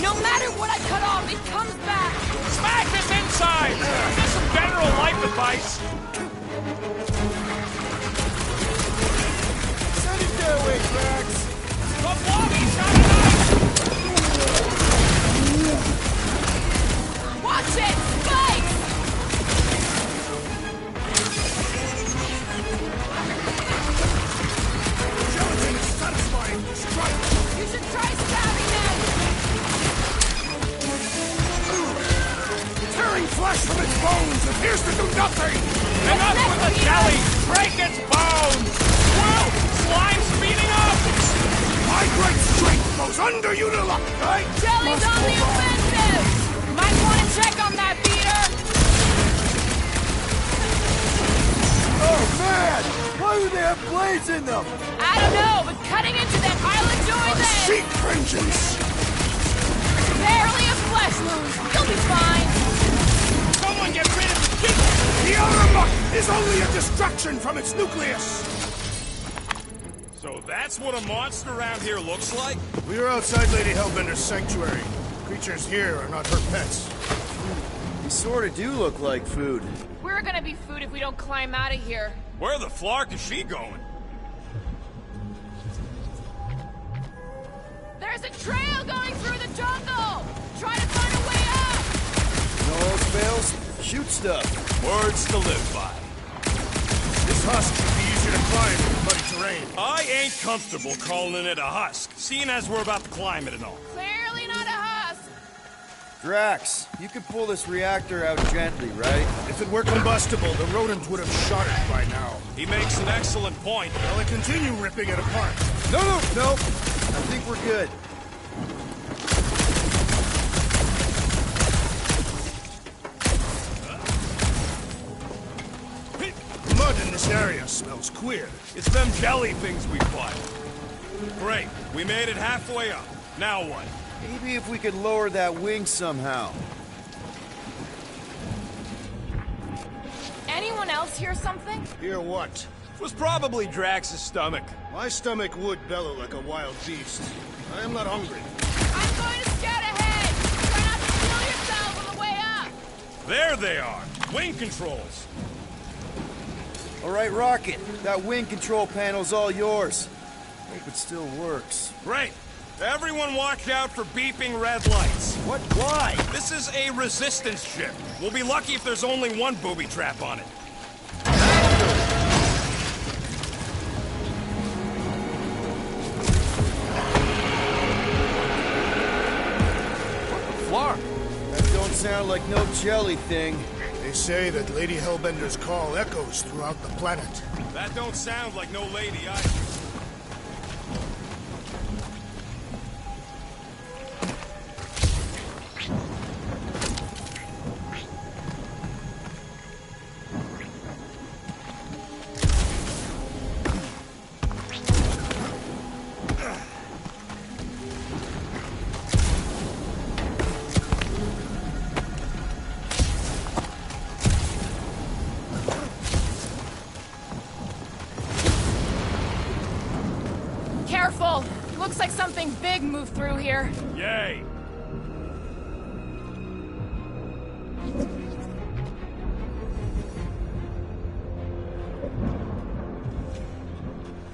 No matter what I cut off, it comes back! Smash this inside! Just some general life advice! Send it their way, Drax! The blobby's got a knife! Watch it! Spike! Gelatin is satisfying. Strike! You should try stabbing them! Tearing flesh from its bones appears to do nothing! Enough with the jelly! Break its bones! Whoa! Slime speeding up! My great strength goes underutilized! Jelly's on the offensive! Might want to check on that beater! Oh, man! Why do they have blades in them? I don't know, but cutting into them, I'll enjoy this! Seek vengeance! Barely a flesh wound. You'll be fine. Someone get rid of the kid! The outer muck is only a distraction from its nucleus! So that's what a monster around here looks like? We are outside Lady Hellbender's sanctuary. Creatures here are not her pets. They sort of do look like food. We're gonna be food if we don't climb out of here. Where the flark is she going? There's a trail going through the jungle. Try to find a way up. No fails, shoot stuff. Words to live by. This husk should be easier to climb in muddy terrain. I ain't comfortable calling it a husk, seeing as we're about to climb it and all. Clearly not a husk. Drax, you could pull this reactor out gently, right? If it were combustible, the rodent would have shot it by now. He makes an excellent point. Will it continue ripping it apart? No. I think we're good. This area smells queer. It's them jelly things we fought. Great, we made it halfway up. Now what? Maybe if we could lower that wing somehow. Anyone else hear something? Hear what? Was probably Drax's stomach. My stomach would bellow like a wild beast. I am not hungry. I'm going to scout ahead! Try not to kill yourselves on the way up! There they are. Wing controls. All right, Rocket. That wing control panel's all yours. Hope it still works. Great. Everyone watch out for beeping red lights. What? Why? This is a resistance ship. We'll be lucky if there's only one booby trap on it. Flark. That don't sound like no jelly thing. They say that Lady Hellbender's call echoes throughout the planet. That don't sound like no lady either. Careful! Looks like something big moved through here. Yay!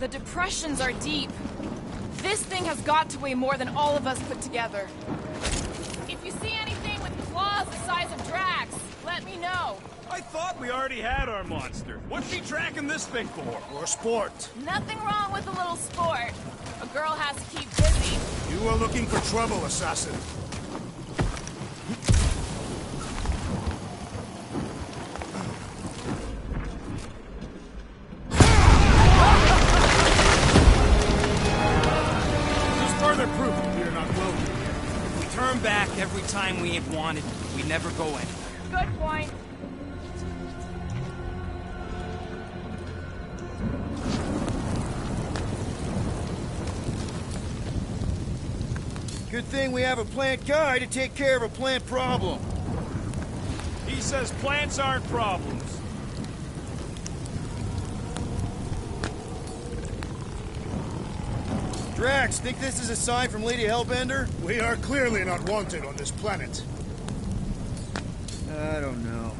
The depressions are deep. This thing has got to weigh more than all of us put together. If you see anything with claws the size of Drax, let me know. I thought we already had our monster. What's she tracking this thing for? For sport. Nothing wrong with a little sport. A girl has to keep busy. You are looking for trouble, assassin. This is further proof that we are not welcome. If we turn back every time we ain't wanted, we never go anywhere. Good point. Good thing we have a plant guy to take care of a plant problem. He says plants aren't problems. Drax, think this is a sign from Lady Hellbender? We are clearly not wanted on this planet. I don't know.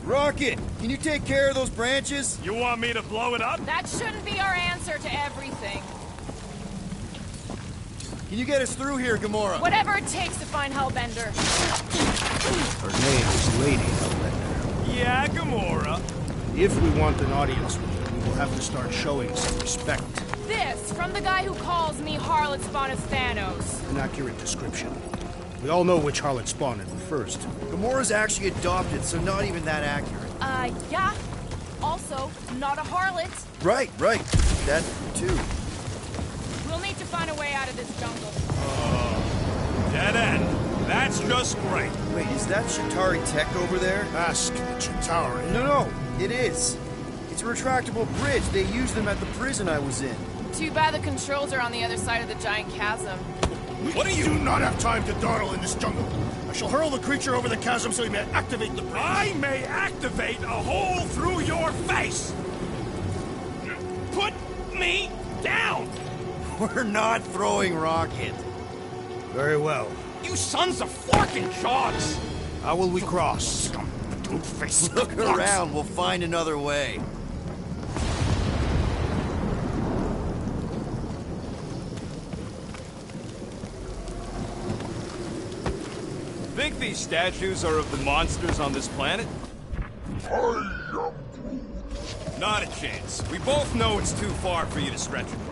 Rocket, can you take care of those branches? You want me to blow it up? That shouldn't be our answer to everything. Can you get us through here, Gamora? Whatever it takes to find Hellbender. Her name is Lady Hellbender. Yeah, Gamora. If we want an audience with her, we will have to start showing some respect. This, from the guy who calls me Harlot Spawn of Thanos. An accurate description. We all know which harlot spawned it first. Gamora's actually adopted, so not even that accurate. Yeah. Also, not a harlot. Right. That, too. We'll need to find a way out of this jungle. Dead end. That's just great. Wait, is that Chitauri tech over there? Ask the Chitauri. No, it is. It's a retractable bridge. They used them at the prison I was in. Too bad the controls are on the other side of the giant chasm. What are you? Do not have time to dawdle in this jungle. I shall hurl the creature over the chasm so he may activate the bridge. I may activate a hole through your face! Put me down! We're not throwing Rocket. Very well. You sons of forking shots! How will we cross? Look around, we'll find another way. Think these statues are of the monsters on this planet? I am Groot. Not a chance. We both know it's too far for you to stretch across.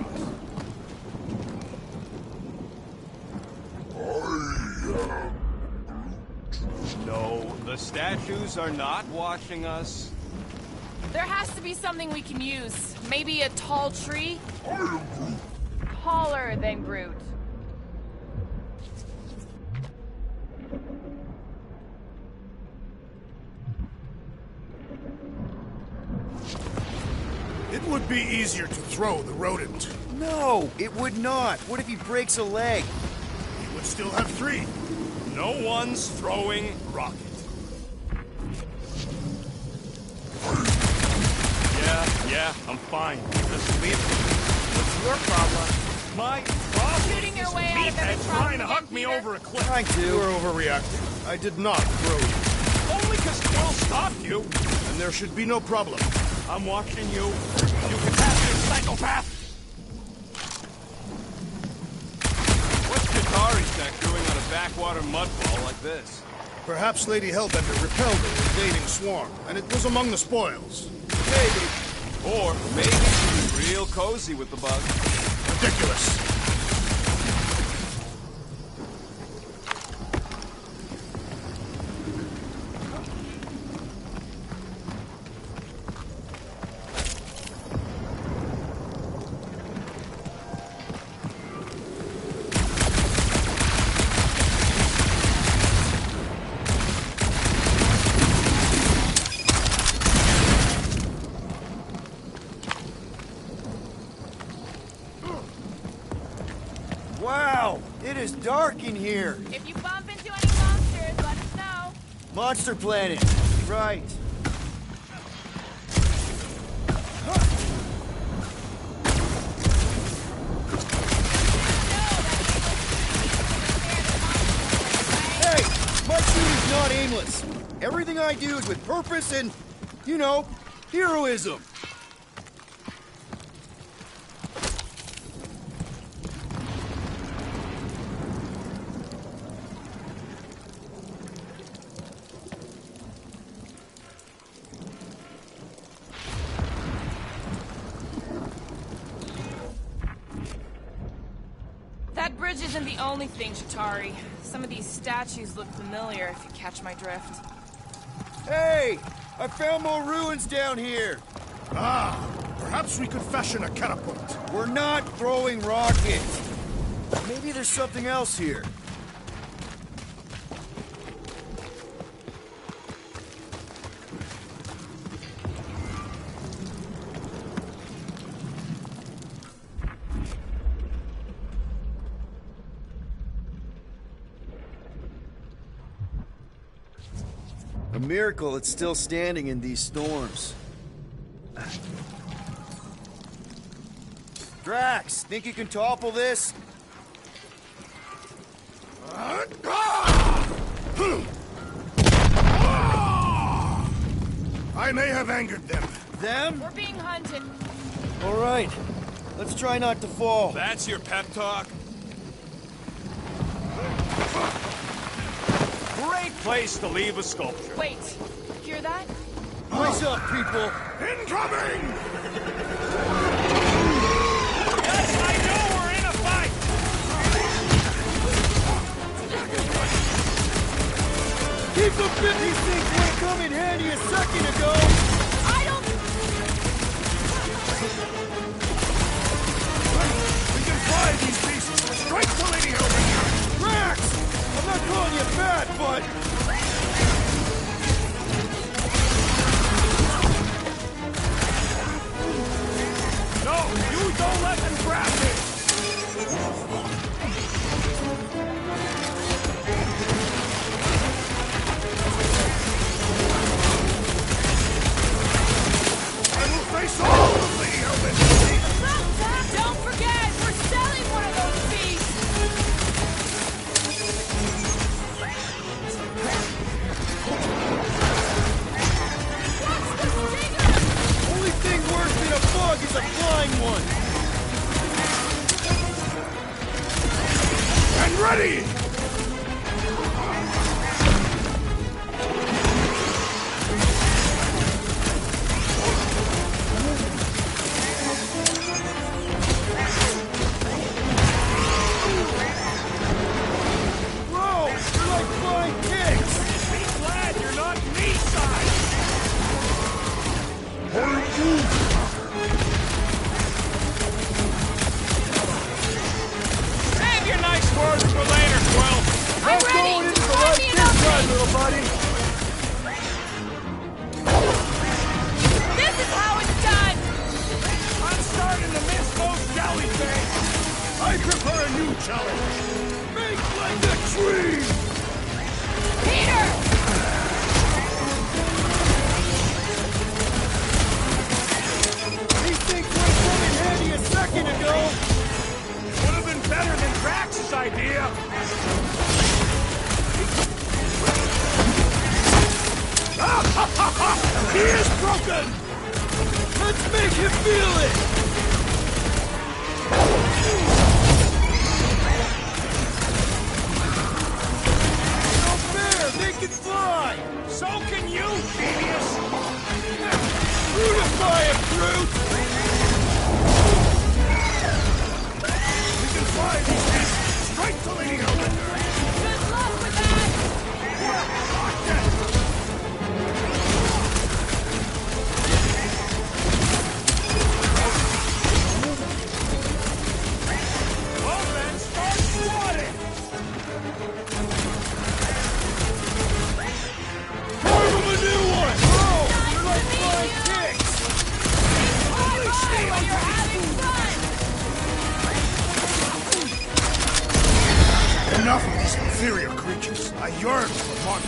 No, the statues are not watching us. There has to be something we can use. Maybe a tall tree? I am Groot. Taller than Groot. would be easier to throw the rodent. No, it would not. What if he breaks a leg? He would still have 3. No one's throwing rocket. Yeah, I'm fine. Just leave it. What's your problem? My problem Shooting your is way out of every meathead problem trying to again, huck me Peter? over a cliff. Trying You to. are overreacting. I did not throw you. Only because Quill stopped you. And there should be no problem. I'm watching you. You can have this, psychopath! What's Katari's tech doing on a backwater mudball like this? Perhaps Lady Hellbender repelled an invading swarm, and it was among the spoils. Maybe. Or maybe she was real cozy with the bug. Ridiculous. Wow, it is dark in here. If you bump into any monsters, let us know. Monster Planet. Right. Hey, my shooting's not aimless. Everything I do is with purpose and, you know, heroism. That bridge isn't the only thing, Chitauri. Some of these statues look familiar, if you catch my drift. Hey, I found more ruins down here. Ah, perhaps we could fashion a catapult. We're not throwing rockets. Maybe there's something else here. A miracle it's still standing in these storms. Drax, think you can topple this? I may have angered them. Them? We're being hunted. All right. Let's try not to fall. That's your pep talk? Great place to leave a sculpture. Wait, hear that? Brace up, people. Incoming! Yes, I know we're in a fight! Keep the 50 things would have come in handy a second ago. I don't... We can fly these beasts straight to Lady Hellbender! Drax! I'm not calling you bad, but... No, you don't let them grab me! I will face all of Lady Hellbender! Don't forget, we're selling one of those beasts! Only thing worse than a bug is a flying one. And ready! Bro, you're like flying pigs. Be glad you're not knee-sized! Save your nice words for later! challenge. Make like a tree! Peter! These things would have come in handy a second ago! Would have been better than Drax's idea. He is broken! Let's make him feel it! No fair! They can fly! So can you, genius! Beautify it, Groot! We can fly these beasts straight to Lady Hellbender. Good luck with that! Well then, start swatting! Carve him a new one! Oh, you're like flying pigs! High five when you're having fun! Enough of these inferior creatures. I yearn for money.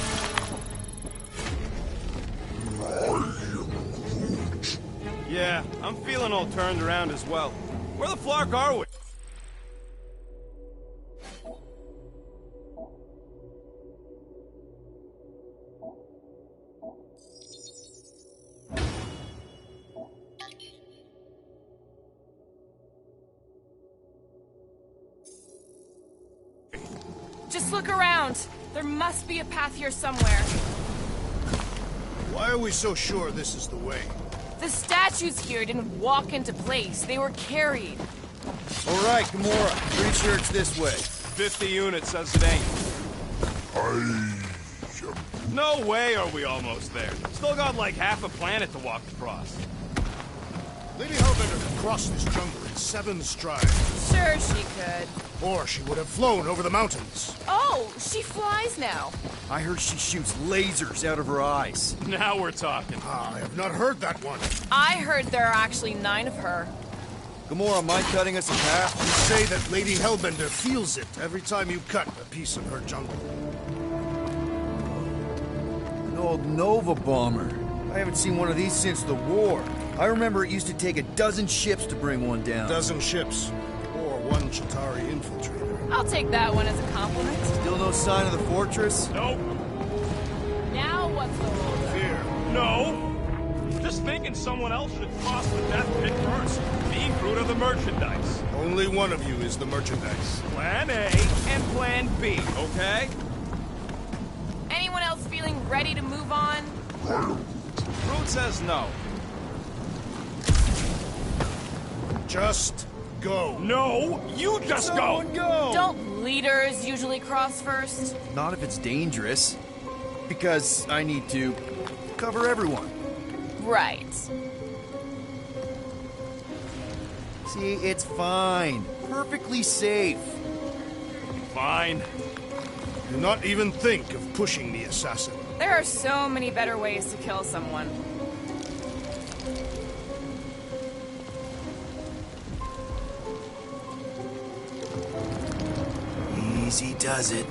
Yeah, I'm feeling all turned around as well. Where the flark are we? Just look around. There must be a path here somewhere. Why are we so sure this is the way? The statues here didn't walk into place. They were carried. All right, Gamora. Pretty sure it's this way. 50 units says it ain't. No way are we almost there. Still got like half a planet to walk across. Lady Hellbender could cross this jungle in 7 strides. Sure she could. Or she would have flown over the mountains. Oh, she flies now. I heard she shoots lasers out of her eyes. Now we're talking. I have not heard that one. I heard there are actually 9 of her. Gamora, mind cutting us a path? You say that Lady Hellbender feels it every time you cut a piece of her jungle. An old Nova bomber. I haven't seen one of these since the war. I remember it used to take a dozen ships to bring one down. A dozen ships. Or one Chitauri infiltrator. I'll take that one as a compliment. Still no sign of the fortress? Nope. Now what's the holdup? Fear. No. Just thinking someone else should cross the death pit first. Me, Groot, or the merchandise. Only one of you is the merchandise. Plan A and Plan B, okay? Anyone else feeling ready to move on? Groot says no. Just go. No, you just go. Go! Don't leaders usually cross first? Not if it's dangerous. Because I need to cover everyone. Right. See, it's fine. Perfectly safe. Fine. Do not even think of pushing the assassin. There are so many better ways to kill someone. Easy does it.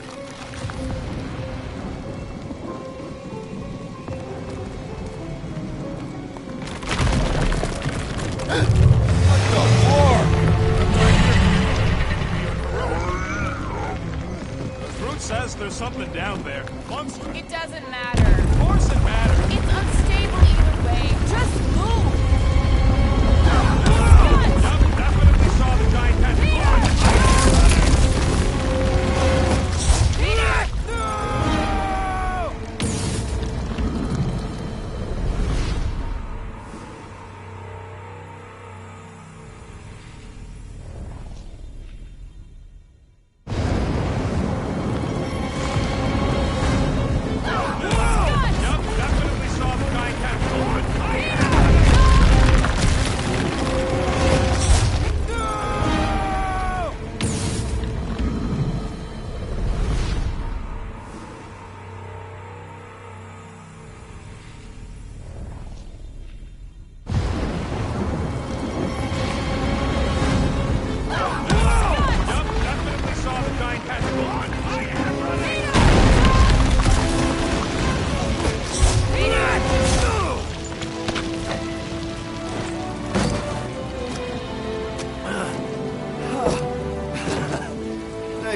Groot says there's something down there. Monster. It doesn't matter. Of course it matters. It's unstable either way. Just move! Yep, definitely saw the giant tentacle. Yep, definitely saw the giant tentacle.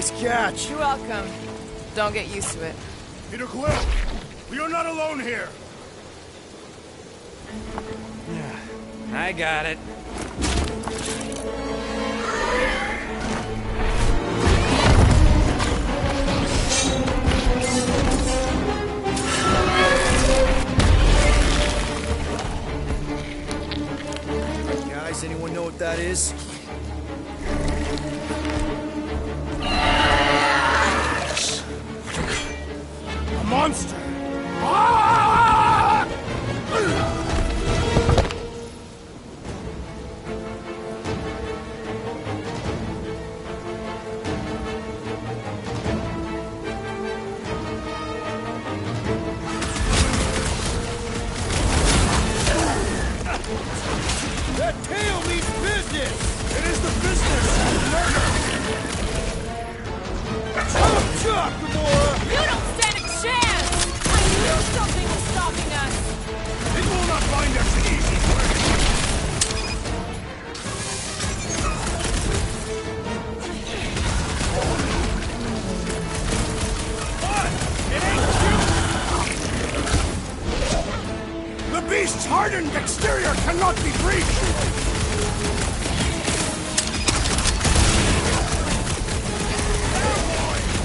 Nice catch. You're welcome. Don't get used to it. Peter Quill, we are not alone here. I got it. Guys, anyone know what that is? A monster! That tail means business! It is the business of murder! Chop chop, Gamora! You don't stand a chance! I knew something was stopping us! It will not find us easy! What? It ain't you! The beast's hardened exterior cannot be breached!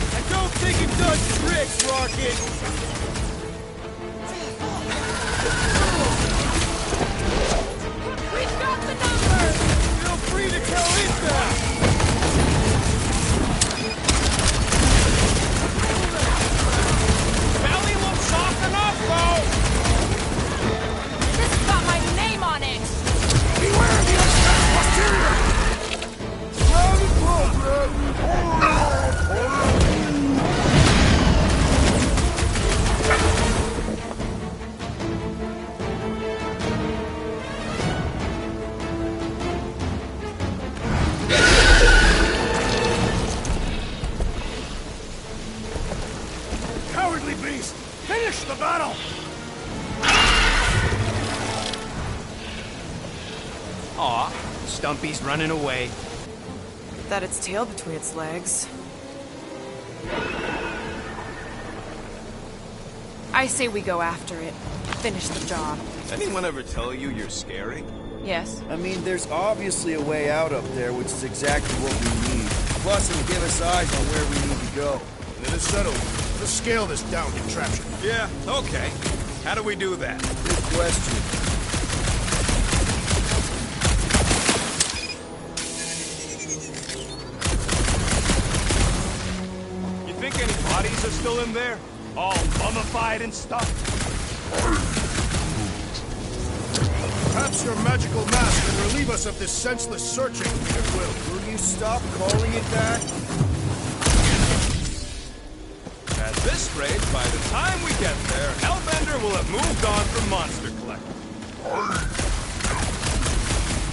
I don't think it does tricks, Rocket! We've got the number! Feel free to tell it that! Belly looks soft enough, though! This has got my name on it! Beware the unstacked posterior! Cowardly beast! Finish the battle! Aw, Stumpy's running away. That its tail between its legs. I say we go after it. Finish the job. Anyone ever tell you you're scary? Yes. I mean, there's obviously a way out up there, which is exactly what we need. Plus, it'll give us eyes on where we need to go. It is settled. Let's scale this down contraption. Yeah, okay. How do we do that? Good question. You think any bodies are still in there? All mummified and stuff? Perhaps your magical mask can relieve us of this senseless searching, Peter Quill. Will you stop calling it that? At this rate, by the time we get there, Hellbender will have moved on from Monster Collector.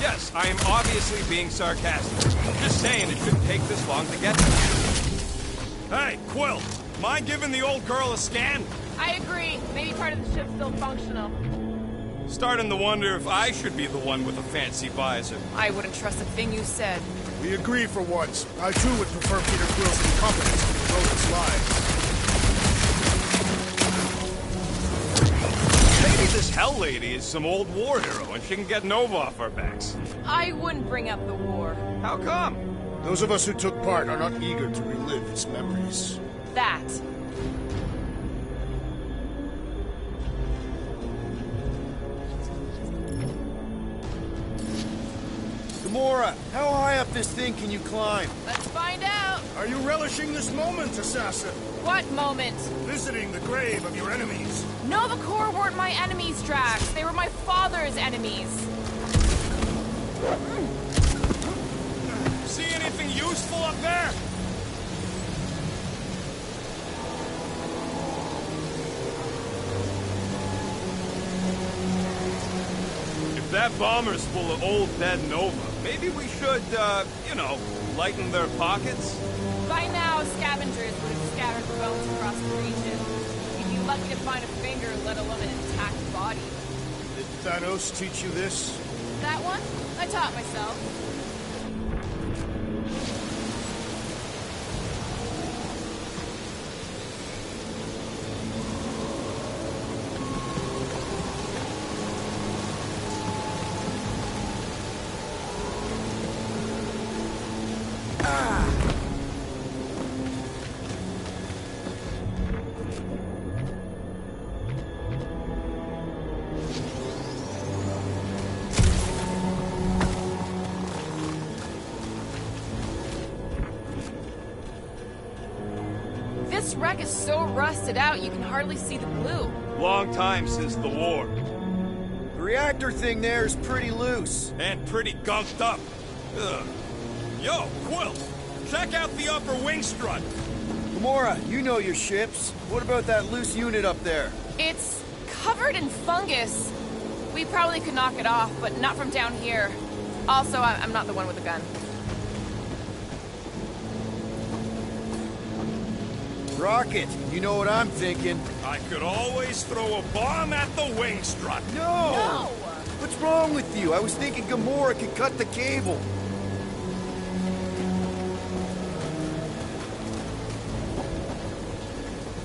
Yes, I am obviously being sarcastic. Just saying it shouldn't take this long to get there. Hey, Quill! Mind giving the old girl a scan? I agree. Maybe part of the ship's still functional. Starting to wonder if I should be the one with a fancy visor. I wouldn't trust a thing you said. We agree for once. I too would prefer Peter Quill's incompetence to the rodent's lies. Maybe this Hell Lady is some old war hero and she can get Nova off our backs. I wouldn't bring up the war. How come? Those of us who took part are not eager to relive its memories. That. Gamora, how high up this thing can you climb? Let's find out. Are you relishing this moment, assassin? What moment? Visiting the grave of your enemies. Nova Corps weren't my enemies, Drax. They were my father's enemies. See anything useful up there? If that bomber's full of old dead Nova, maybe we should, you know, lighten their pockets? By now, scavengers would have scattered bones across the region. We'd be lucky to find a finger, let alone an intact body. Did Thanos teach you this? That one? I taught myself. This wreck is so rusted out you can hardly see the blue. Long time since the war. The reactor thing there is pretty loose. And pretty gunked up. Ugh. Yo, Quill! Check out the upper wing strut! Gamora, you know your ships. What about that loose unit up there? It's covered in fungus. We probably could knock it off, but not from down here. Also, I'm not the one with the gun. Rocket, you know what I'm thinking. I could always throw a bomb at the wing strut. No! What's wrong with you? I was thinking Gamora could cut the cable.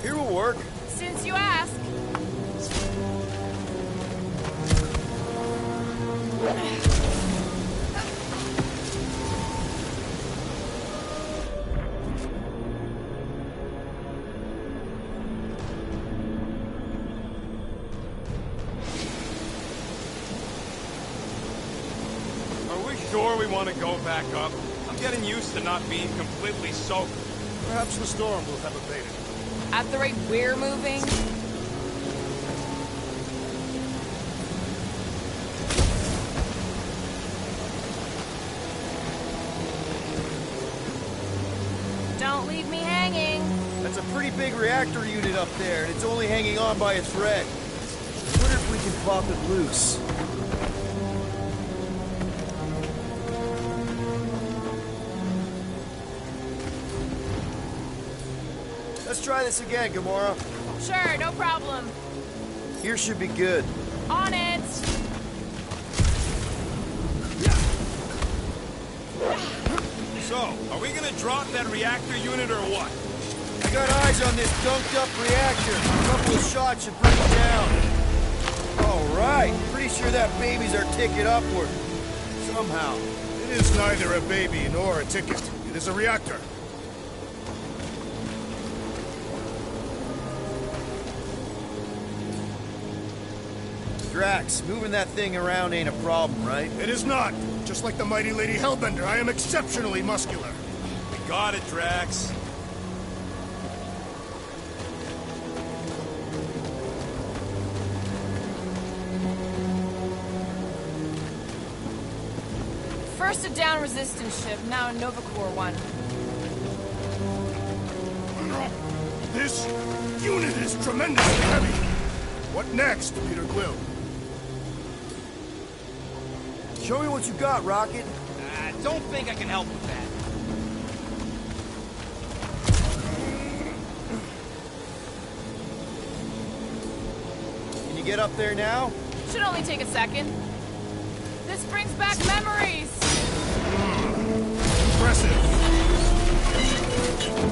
Here will work. Since you ask. Sure we want to go back up? I'm getting used to not being completely soaked. Perhaps the storm will have abated. At the rate we're moving? Don't leave me hanging. That's a pretty big reactor unit up there, and it's only hanging on by a thread. I wonder if we can pop it loose. Let's try this again, Gamora. Sure, no problem. Here should be good. On it! So, are we gonna drop that reactor unit or what? I got eyes on this dunked up reactor. A couple of shots should bring it down. All right. Pretty sure that baby's our ticket upward. Somehow. It is neither a baby nor a ticket. It is a reactor. Drax, moving that thing around ain't a problem, right? It is not. Just like the mighty Lady Hellbender, I am exceptionally muscular. We got it, Drax. First a down resistance ship, now a Nova Corps one. This unit is tremendously heavy. What next, Peter Quill? Show me what you got, Rocket. Don't think I can help with that. Can you get up there now? Should only take a second. This brings back memories. Impressive.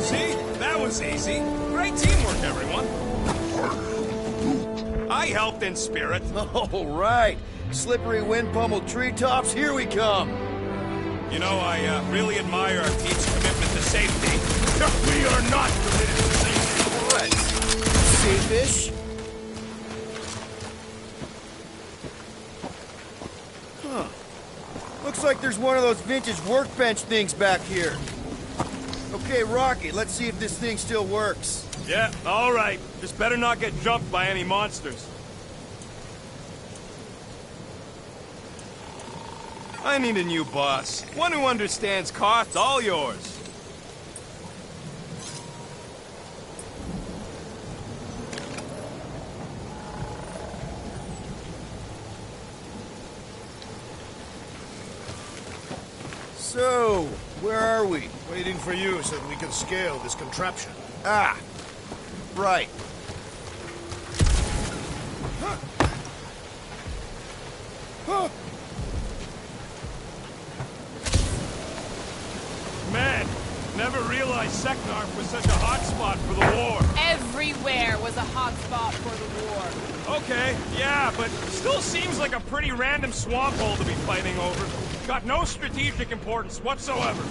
See? That was easy. Great teamwork, everyone. I helped in spirit. All right. Slippery wind pummeled treetops, here we come. You know, I really admire our team's commitment to safety. We are not committed to safety. What? Safe-ish? Huh. Looks like there's one of those vintage workbench things back here. Okay, Rocket, let's see if this thing still works. Yeah, all right. Just better not get jumped by any monsters. I need a new boss. One who understands costs, all yours. So, where are we? Waiting for you so that we can scale this contraption. Ah, right. Man, never realized Seknarf was such a hotspot for the war. Everywhere was a hotspot for the war. Okay, yeah, but still seems like a pretty random swamp hole to be fighting over. Got no strategic importance whatsoever.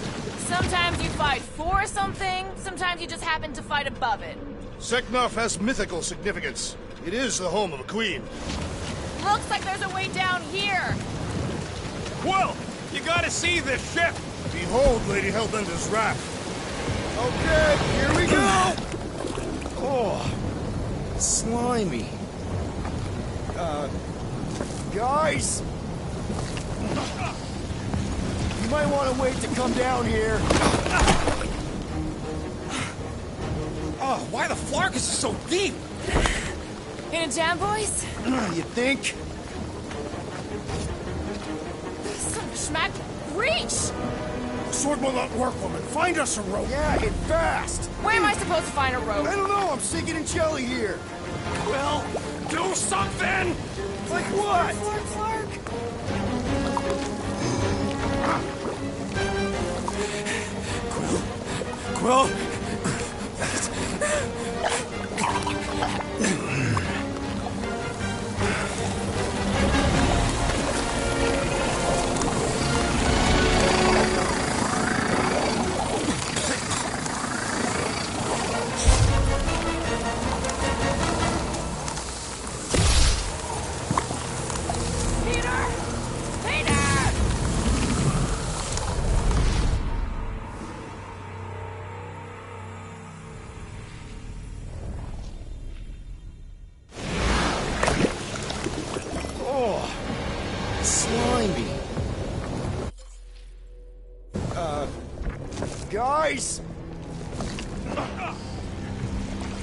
Sometimes you fight for something, sometimes you just happen to fight above it. Seknarf has mythical significance. It is the home of a queen. Looks like there's a way down here. Quill, you gotta see this ship. Behold Lady Hellbender's wrath. Okay, here we go! Oh, slimy. Guys! You might want to wait to come down here. Oh, why the Flarkus is so deep? In a jam, boys? You think? Son of a schmack, reach! Sword will not work, woman. Find us a rope. Yeah, hit fast. Where am I supposed to find a rope? I don't know. I'm sinking in jelly here. Well, do something! Like what? Flark. Quill? Slimy. Guys!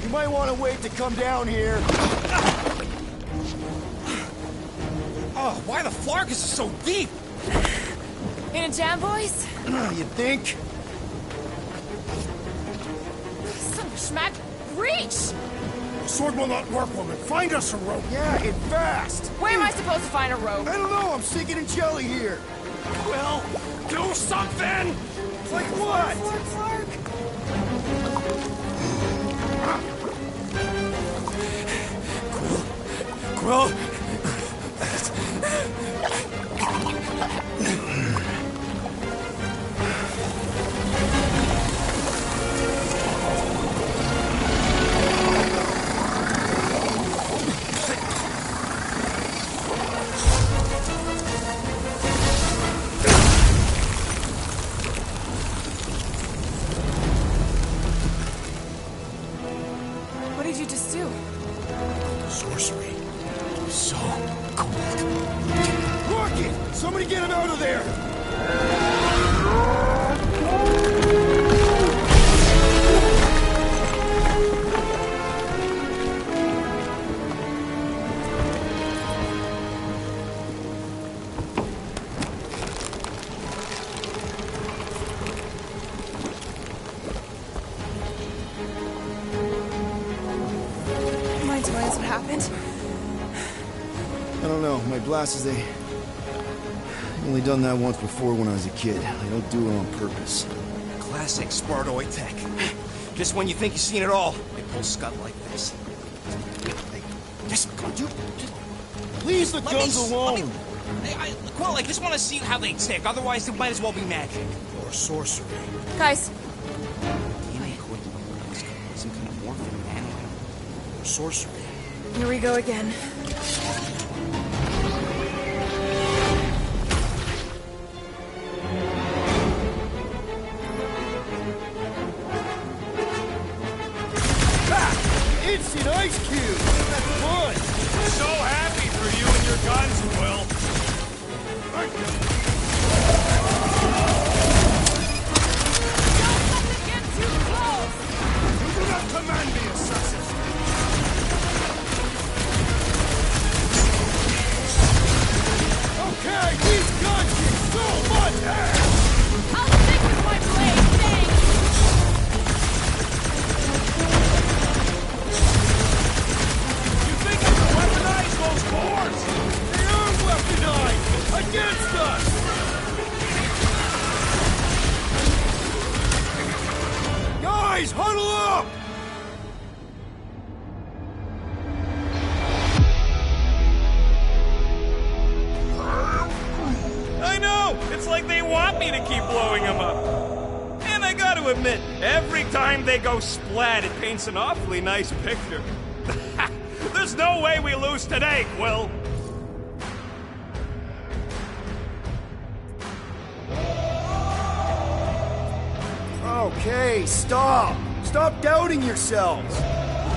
You might want to wait to come down here. Oh, why the Flarkus is so deep? In a jam, boys? You think? Son of a schmack, reach! Sword will not work, woman. Find us a rope. Yeah, hit fast. Where am I supposed to find a rope? I don't know. I'm sinking in jelly here. Quill, do something! Like what? Flark. Quill? What did you just do? Sorcery. So cool. Rocket! Somebody get him out of there! Mind telling us what happened? I don't know. My blasters, they... only done that once before when I was a kid. I don't do it on purpose. Classic Spartoid tech. Just when you think you've seen it all, they pull scut like this. Hey, just, you, just Leave the guns alone! Quill, I just want to see how they tick. Otherwise, it might as well be magic. Or sorcery. Guys, DNA code some kind of morphine animal. Or sorcery. here we go again. Instant ice cube! That's fun! So happy for you and your guns, Quill. You do not command me, assassin. Okay, these guns kick so much ass! I'll stick with my blade, thanks! You think you can weaponize those boards? They are weaponized! Against us! Guys, huddle up! I know! It's like they want me to keep blowing them up. And I gotta admit, every time they go splat, it paints an awfully nice picture. There's no way we lose today, Quill. Okay, stop! Stop doubting yourselves!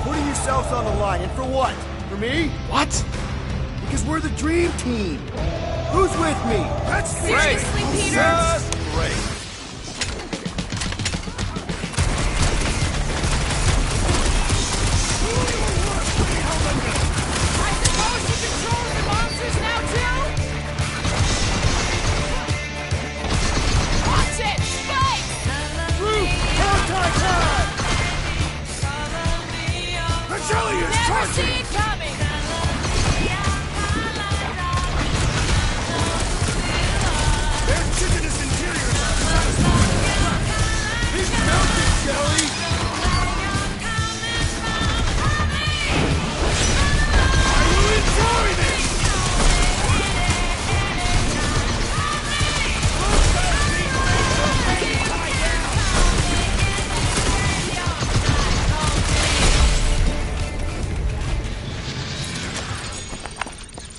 putting yourselves on the line, and for what? For me? What? Because we're the dream team. Who's with me? That's Seriously, Peter? Just great. I suppose you control the monsters now, too? Watch it! Spike! Groot! Contact time! The jelly is Never charging! see it coming! Their chitinous interiors are satisfying. He's melted, Jelly! I will enjoy this!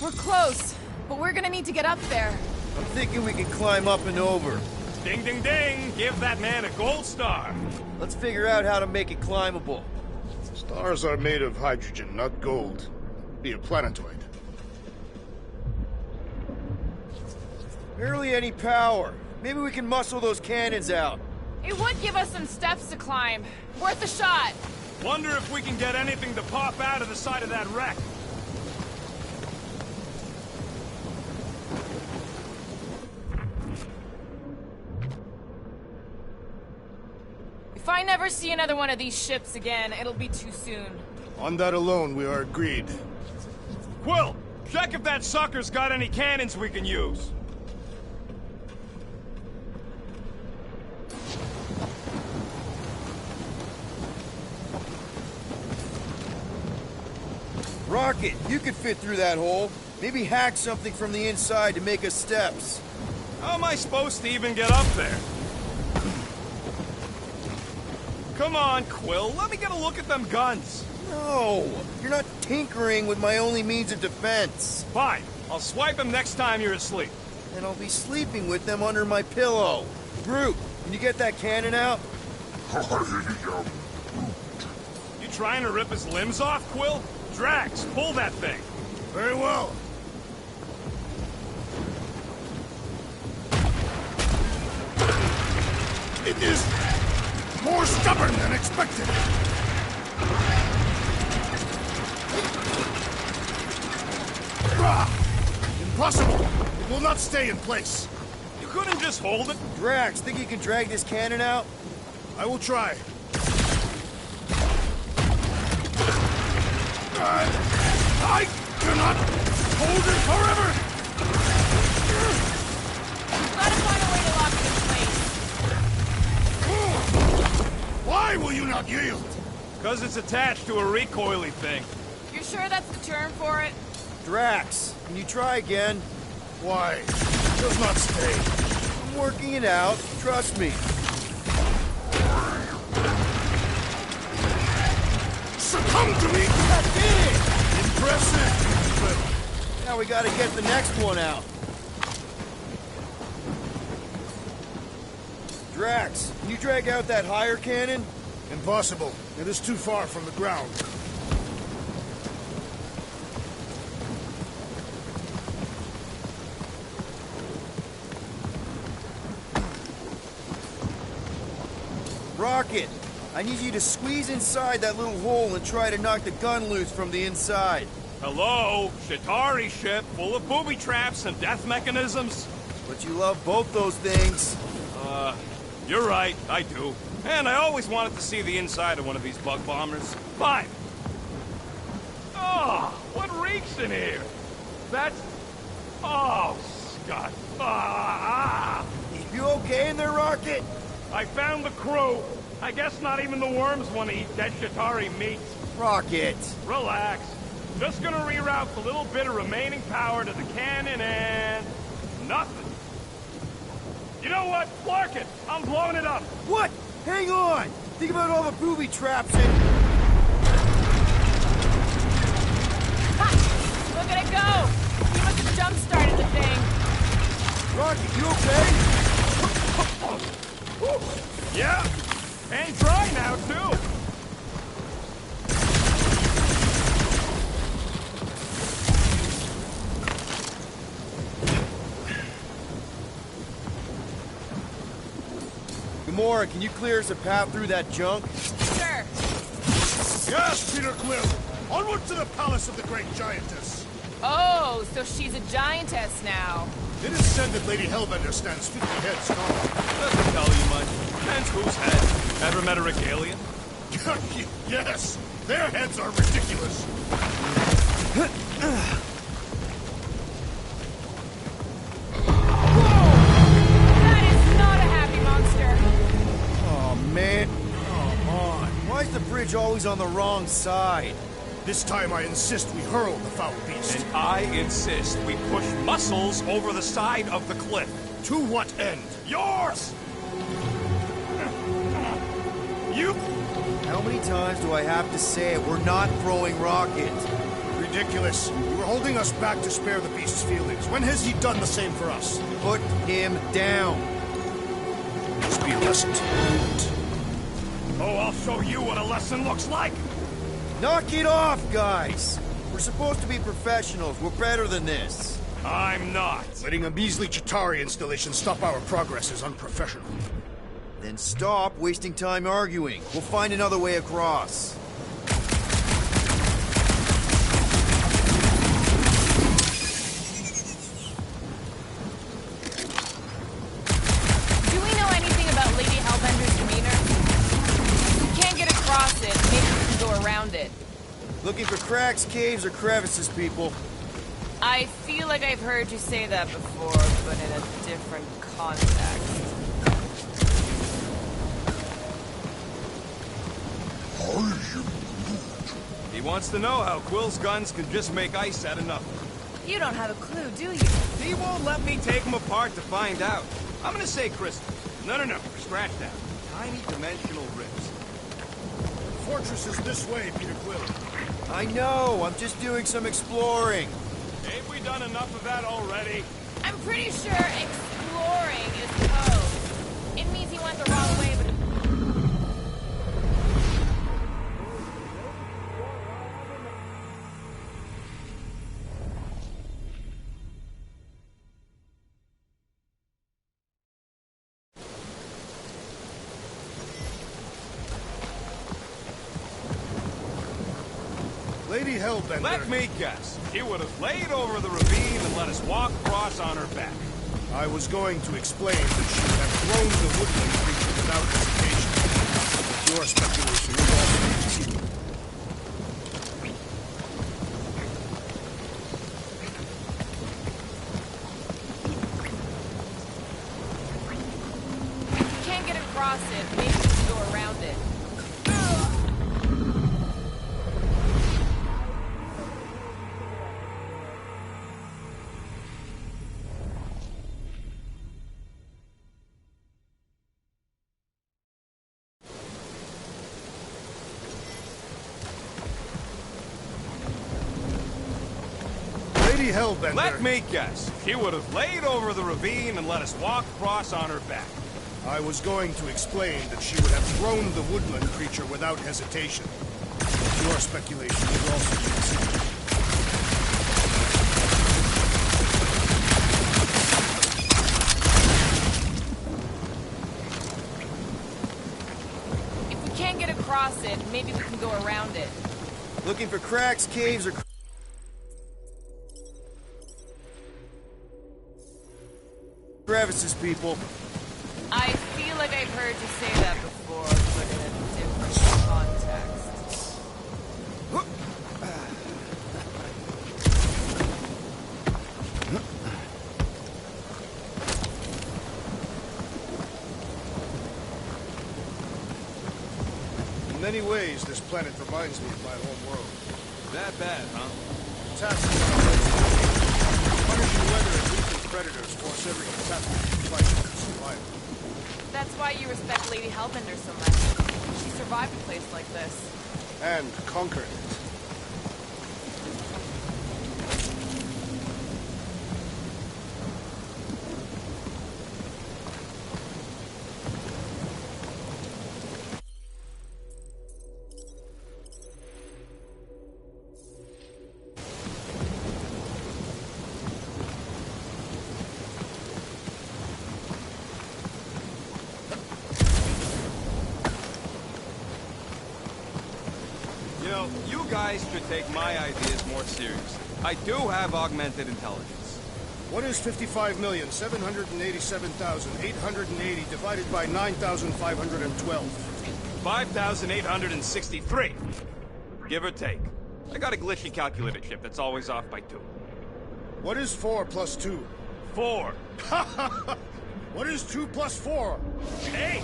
We're close, but we're gonna need to get up there. I'm thinking we can climb up and over. Ding, ding, ding. Give that man a gold star. Let's figure out how to make it climbable. Stars are made of hydrogen, not gold. Be a planetoid. Barely any power. Maybe we can muscle those cannons out. It would give us some steps to climb. Worth a shot. Wonder if we can get anything to pop out of the side of that wreck. If I never see another one of these ships again, it'll be too soon. On that alone, we are agreed. Quill, check if that sucker's got any cannons we can use. Rocket, you could fit through that hole. Maybe hack something from the inside to make us steps. How am I supposed to even get up there? Come on, Quill, let me get a look at them guns. No, you're not tinkering with my only means of defense. Fine, I'll swipe them next time you're asleep. And I'll be sleeping with them under my pillow. Groot, can you get that cannon out? You trying to rip his limbs off, Quill? Drax, pull that thing. Very well. It is more stubborn than expected. Impossible! It will not stay in place. You couldn't just hold it? Drax, think you can drag this cannon out? I will try. I cannot hold it forever! Gotta find a way to lock it in place. Why will you not yield? Because it's attached to a recoily thing. You're sure that's the term for it? Drax, can you try again? Why? It does not stay. I'm working it out. Trust me. Succumb to me! I did it! Impressive! Now we gotta get the next one out. Drax, can you drag out that higher cannon? Impossible. It is too far from the ground. Rocket, I need you to squeeze inside that little hole and try to knock the gun loose from the inside. Hello? Shatari ship full of booby traps and death mechanisms? But you love both those things. You're right, I do. And I always wanted to see the inside of one of these bug bombers. Fine. Oh, what reeks in here? That's... Oh, Scott. Ah! You okay in there, Rocket? I found the crew. I guess not even the worms want to eat dead Shatari meat. Rocket. Relax. Just gonna reroute the little bit of remaining power to the cannon and... nothing. You know what? Clark it! I'm blowing it up! What? Hang on! Think about all the booby traps and... Ha! Look at it go! He must have jump-started the thing. Rocket, you okay? Yeah! And dry now, too! Bernard, can you clear us a path through that junk? Sure. Yes, Peter Quill! Onward to the palace of the great giantess! Oh, so she's a giantess now. It is said that Lady Hellbender stands 50 heads tall. Doesn't tell you much. Depends whose head. Ever met a Regalian? Yes! Their heads are ridiculous! That is not a happy monster. Oh, man. Come on. Why is the bridge always on the wrong side? This time I insist we hurl the foul beast. And I insist we push Muscles over the side of the cliff. To what end? Yours! You... How many times do I have to say it? We're not throwing rockets. Ridiculous. You were holding us back to spare the beast's feelings. When has he done the same for us? Put him down. Must be a lesson to learn. Oh, I'll show you what a lesson looks like! Knock it off, guys! We're supposed to be professionals. We're better than this. I'm not. Letting a measly Chitauri installation stop our progress is unprofessional. Then stop wasting time arguing. We'll find another way across. Do we know anything about Lady Hellbender's demeanor? If we can't get across it, maybe we can go around it. Looking for cracks, caves, or crevices, people. I feel like I've heard you say that before, but in a different context. He wants to know how Quill's guns can just make ice out of nothing. You don't have a clue, do you? He won't let me take them apart to find out. I'm gonna say crystal. No. Scratch that. Tiny dimensional rips. The fortress is this way, Peter Quill. I know. I'm just doing some exploring. Ain't we done enough of that already? I'm pretty sure exploring is code. It means he went the wrong way, but... Lady Hellbender... Let me guess. She would have laid over the ravine and let us walk across on her back. I was going to explain that she would have thrown the woodland creature without hesitation. But your speculation is also deceiving. If we can't get across it, maybe we can go around it. Lady Hellbender... Let me guess. She would have laid over the ravine and let us walk across on her back. I was going to explain that she would have thrown the woodland creature without hesitation. But your speculation is also deceiving. If we can't get across it, maybe we can go around it. Looking for cracks, caves, or... crevices, people. I feel like I've heard you say that before, but in a different context. In many ways, this planet reminds me of my home world. That bad, huh? Tasks punishing weather and lethal predators force every catastrophe to fight for survival. That's why you respect Lady Hellbender so much. She survived a place like this. And conquered it. know, you guys should take my ideas more seriously. I do have augmented intelligence. What is 55,787,880 divided by 9,512? 5,863. Give or take. I got a glitchy calculator chip that's always off by 2. What is 4 plus 2? 4. What is 2 plus 4? 8.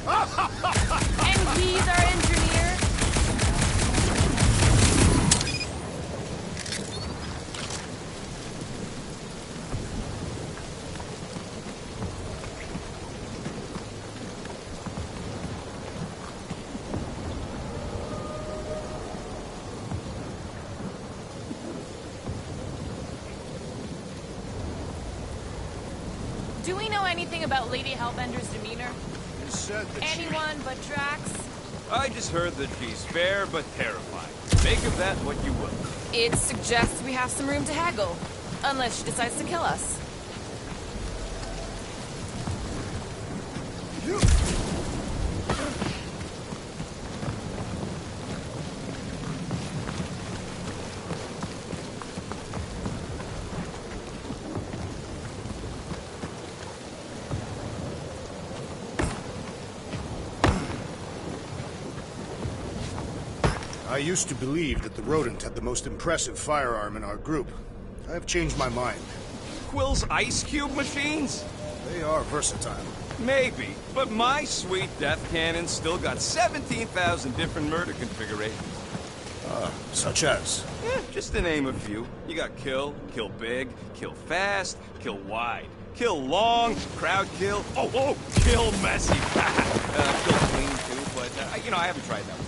And he's our engineer. Do we know anything about Lady Hellbender's demeanor? You said that Anyone but Drax? I just heard that she's fair but terrified. Make of that what you will. It suggests we have some room to haggle. Unless she decides to kill us. I used to believe that the rodent had the most impressive firearm in our group. I have changed my mind. Quill's ice cube machines? They are versatile. Maybe, but my sweet death cannon still got 17,000 different murder configurations. Such as? Just to name a few. You got kill, kill big, kill fast, kill wide, kill long, crowd kill, kill messy. Kill clean too, but, you know, I haven't tried that one.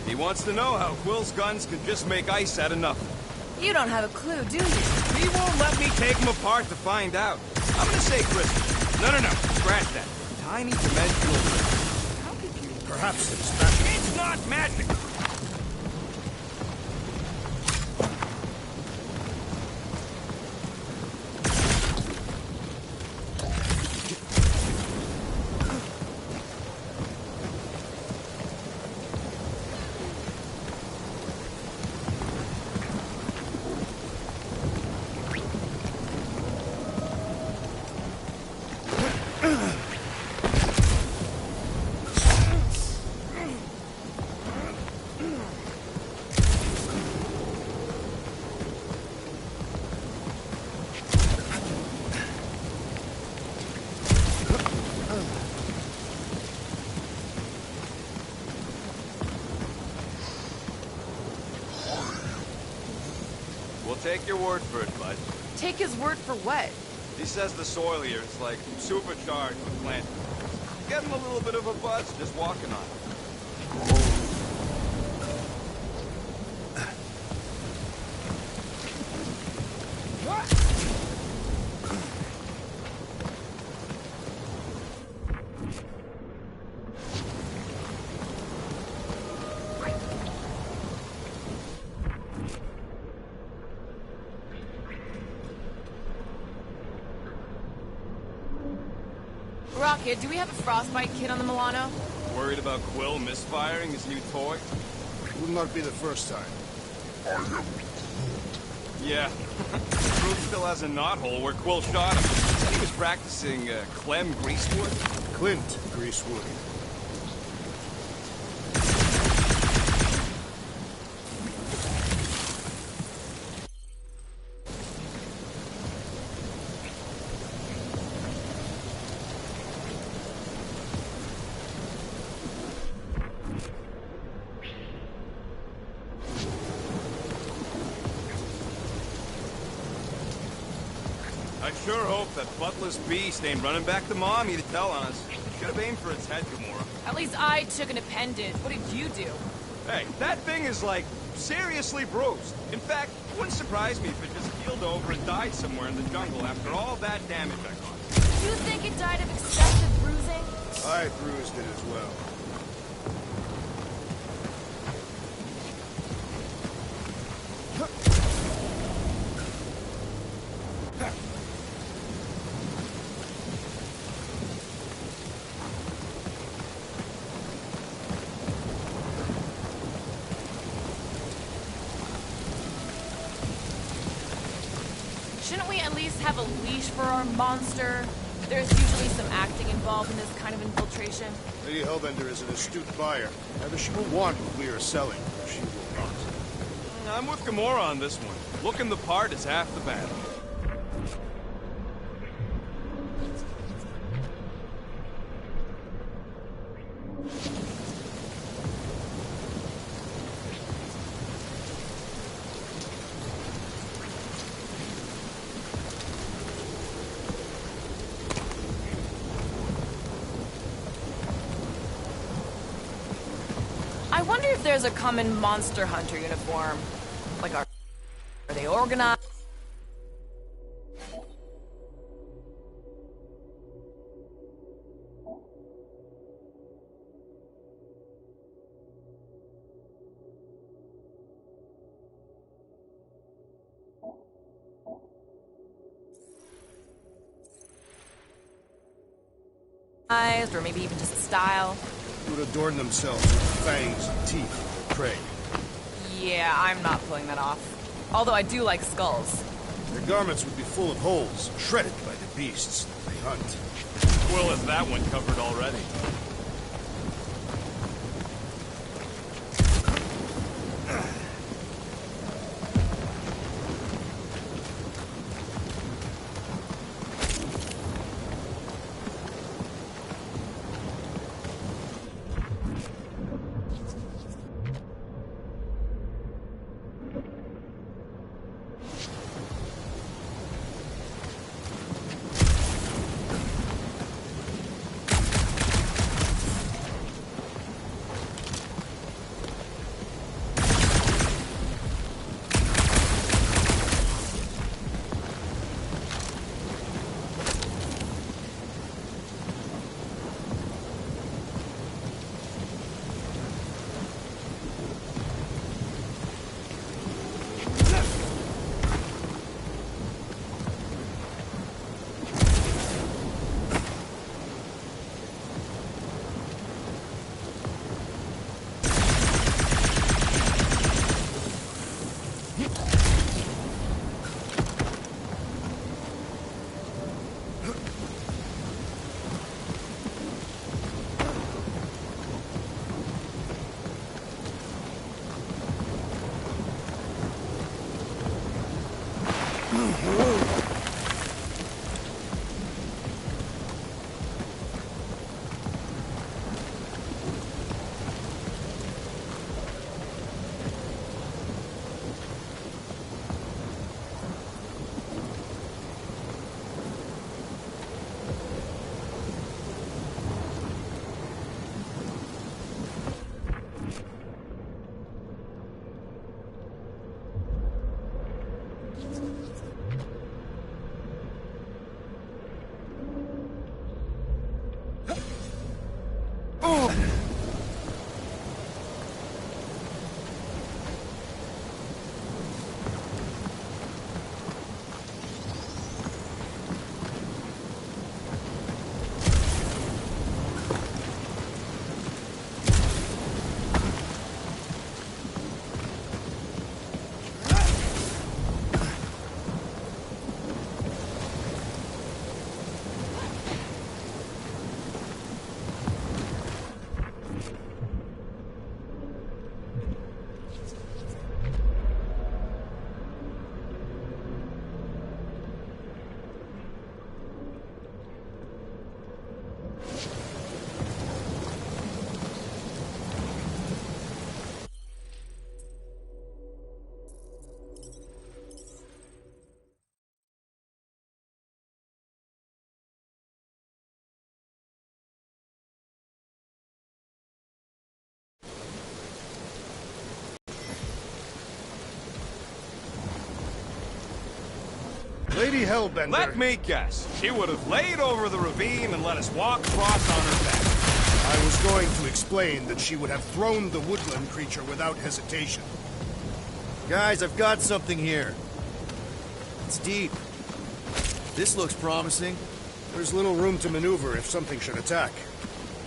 He wants to know how Quill's guns can just make ice out of nothing. You don't have a clue, do you? He won't let me take him apart to find out. I'm gonna say crystal. No, scratch that. Tiny dimensional crystal. How could you... Perhaps it's magic. It's not magic! We'll take your word for it, bud. Take his word for what? He says the soil here is like supercharged with plant. Getting a little bit of a buzz just walking on it. Rocket, do we have a frostbite kit on the Milano? Worried about Quill misfiring his new toy? Will not be the first time. Yeah. Groot still has a knothole where Quill shot him. Said he was practicing Clem Greasewood? Clint Greasewood. I sure hope that buttless beast ain't running back to Mommy to tell on us. Should have aimed for its head, Gamora. At least I took an appendage. What did you do? Hey, that thing is like seriously bruised. In fact, it wouldn't surprise me if it just keeled over and died somewhere in the jungle after all that damage I caused. You think it died of excessive bruising? I bruised it as well. Shouldn't we at least have a leash for our monster? There's usually some acting involved in this kind of infiltration. Lady Hellbender is an astute buyer. Either she will want what we are selling, or she will not. I'm with Gamora on this one. Looking the part is half the battle. I wonder if there's a common monster hunter uniform. Like, are they organized? Or maybe even just a style. Who would adorn themselves with fangs and teeth for their prey. Yeah, I'm not pulling that off. Although I do like skulls. Their garments would be full of holes, shredded by the beasts that they hunt. Quill has that one covered already. Lady Hellbender. Let me guess. She would have laid over the ravine and let us walk across on her back. I was going to explain that she would have thrown the woodland creature without hesitation. Guys, I've got something here. It's deep. This looks promising. There's little room to maneuver if something should attack.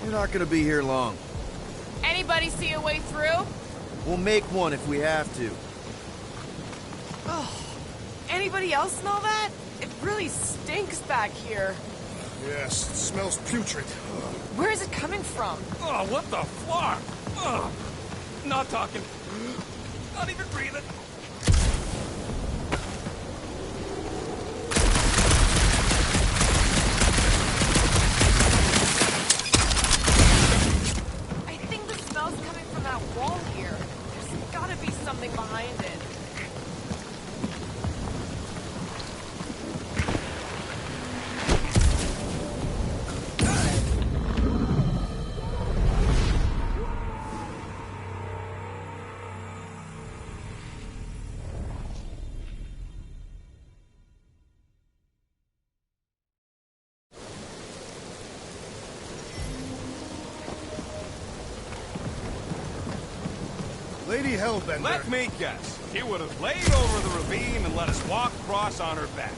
We're not gonna be here long. Anybody see a way through? We'll make one if we have to. Oh, anybody else smell that? It really stinks back here. Yes, it smells putrid. Where is it coming from? Oh, what the fuck? Oh, not talking. Not even breathing. I think the smell's coming from that wall here. There's gotta be something behind it. Lady Hellbender. Let me guess. She would have laid over the ravine and let us walk across on her back.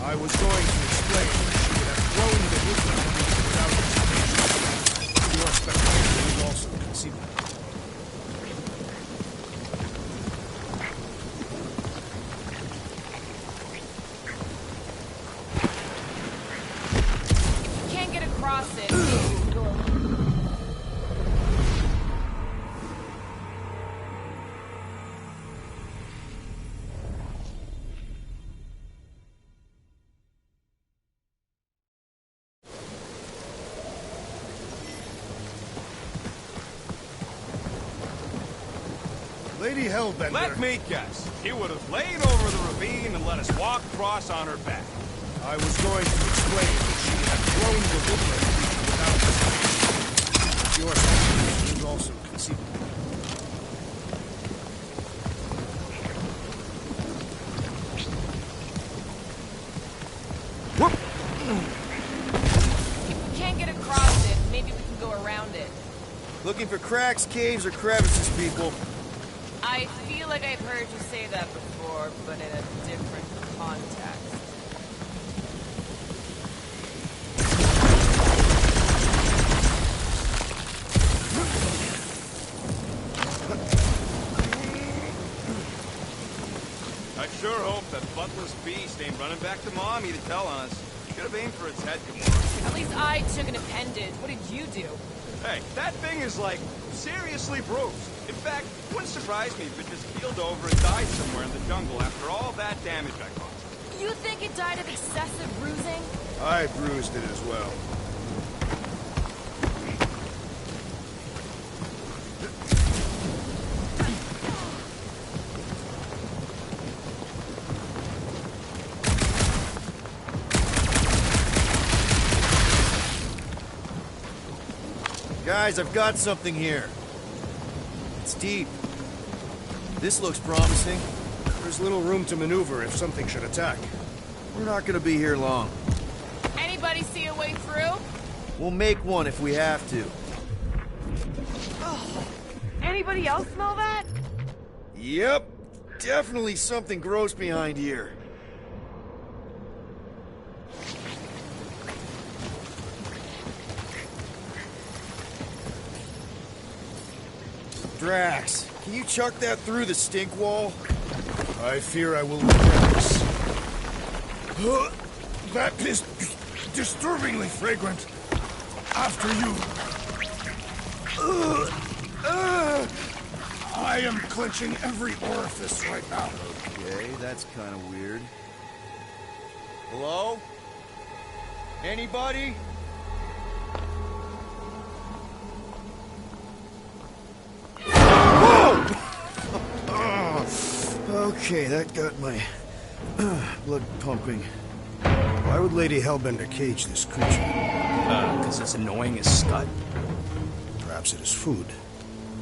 I was going to explain that she would have thrown the woodland creature without hesitation. Your speculation is also conceivable. Can't get across it. Lady Hellbender. Let me guess. She would have laid over the ravine and let us walk across on her back. I was going to explain that she would have thrown the woodland creature without hesitation. Your speculation is also conceivable. Can't get across it. Maybe we can go around it. Looking for cracks, caves, or crevices, people. I feel like I've heard you say that before, but in a different context. I sure hope that buttless beast ain't running back to Mommy to tell on us. Should have aimed for its head, Gamora. At least I took an appendage. What did you do? Hey, that thing is, like, seriously bruised. In fact, it wouldn't surprise me if it just keeled over and died somewhere in the jungle after all that damage I caused. You think it died of excessive bruising? I bruised it as well. Guys, I've got something here. It's deep. This looks promising. There's little room to maneuver if something should attack. We're not gonna be here long. Anybody see a way through? We'll make one if we have to. Oh. Anybody else smell that? Yep. Definitely something gross behind here. Drax, can you chuck that through the stink wall? I fear I will regret this. That is disturbingly fragrant. After you. I am clenching every orifice right now. Okay, that's kind of weird. Hello? Anybody? Okay, that got my blood pumping. Why would Lady Hellbender cage this creature? Because it's annoying as scut. Perhaps it is food.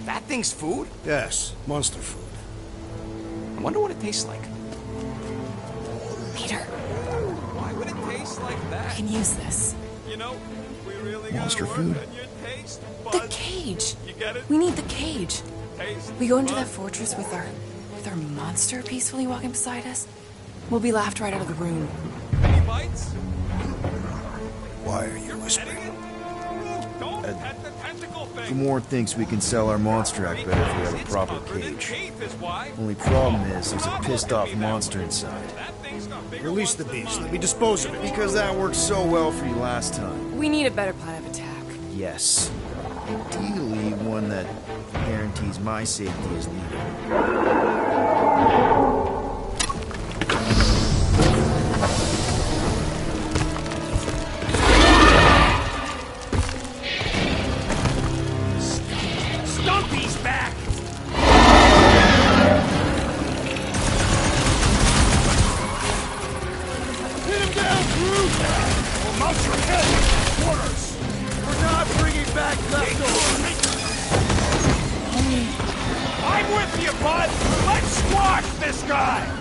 That thing's food? Yes, monster food. I wonder what it tastes like. Peter, taste like that. I can use this. You know, we really Monster gotta work food. on your taste The buds. cage. You get it? We need the cage. Taste We go into that buds. fortress with our monster peacefully walking beside us. We'll be laughed right out of the room. Any bites? Why are you whispering? Don't pet the tentacle thing. Gamorrean thinks we can sell our monster act better if we have a proper cage. Teeth is why. Only problem is there's a pissed off monster inside. That thing's got bigger Release the beast. Let me dispose of it. Because that worked so well for you last time. We need a better plan of attack. Yes. Ideally, one that guarantees my safety as leader. Stumpy's back! Hit him down, Groot! Well, mount your head! Quarters! We're not bringing back leftovers! I'm with you, bud! Let's squash this guy!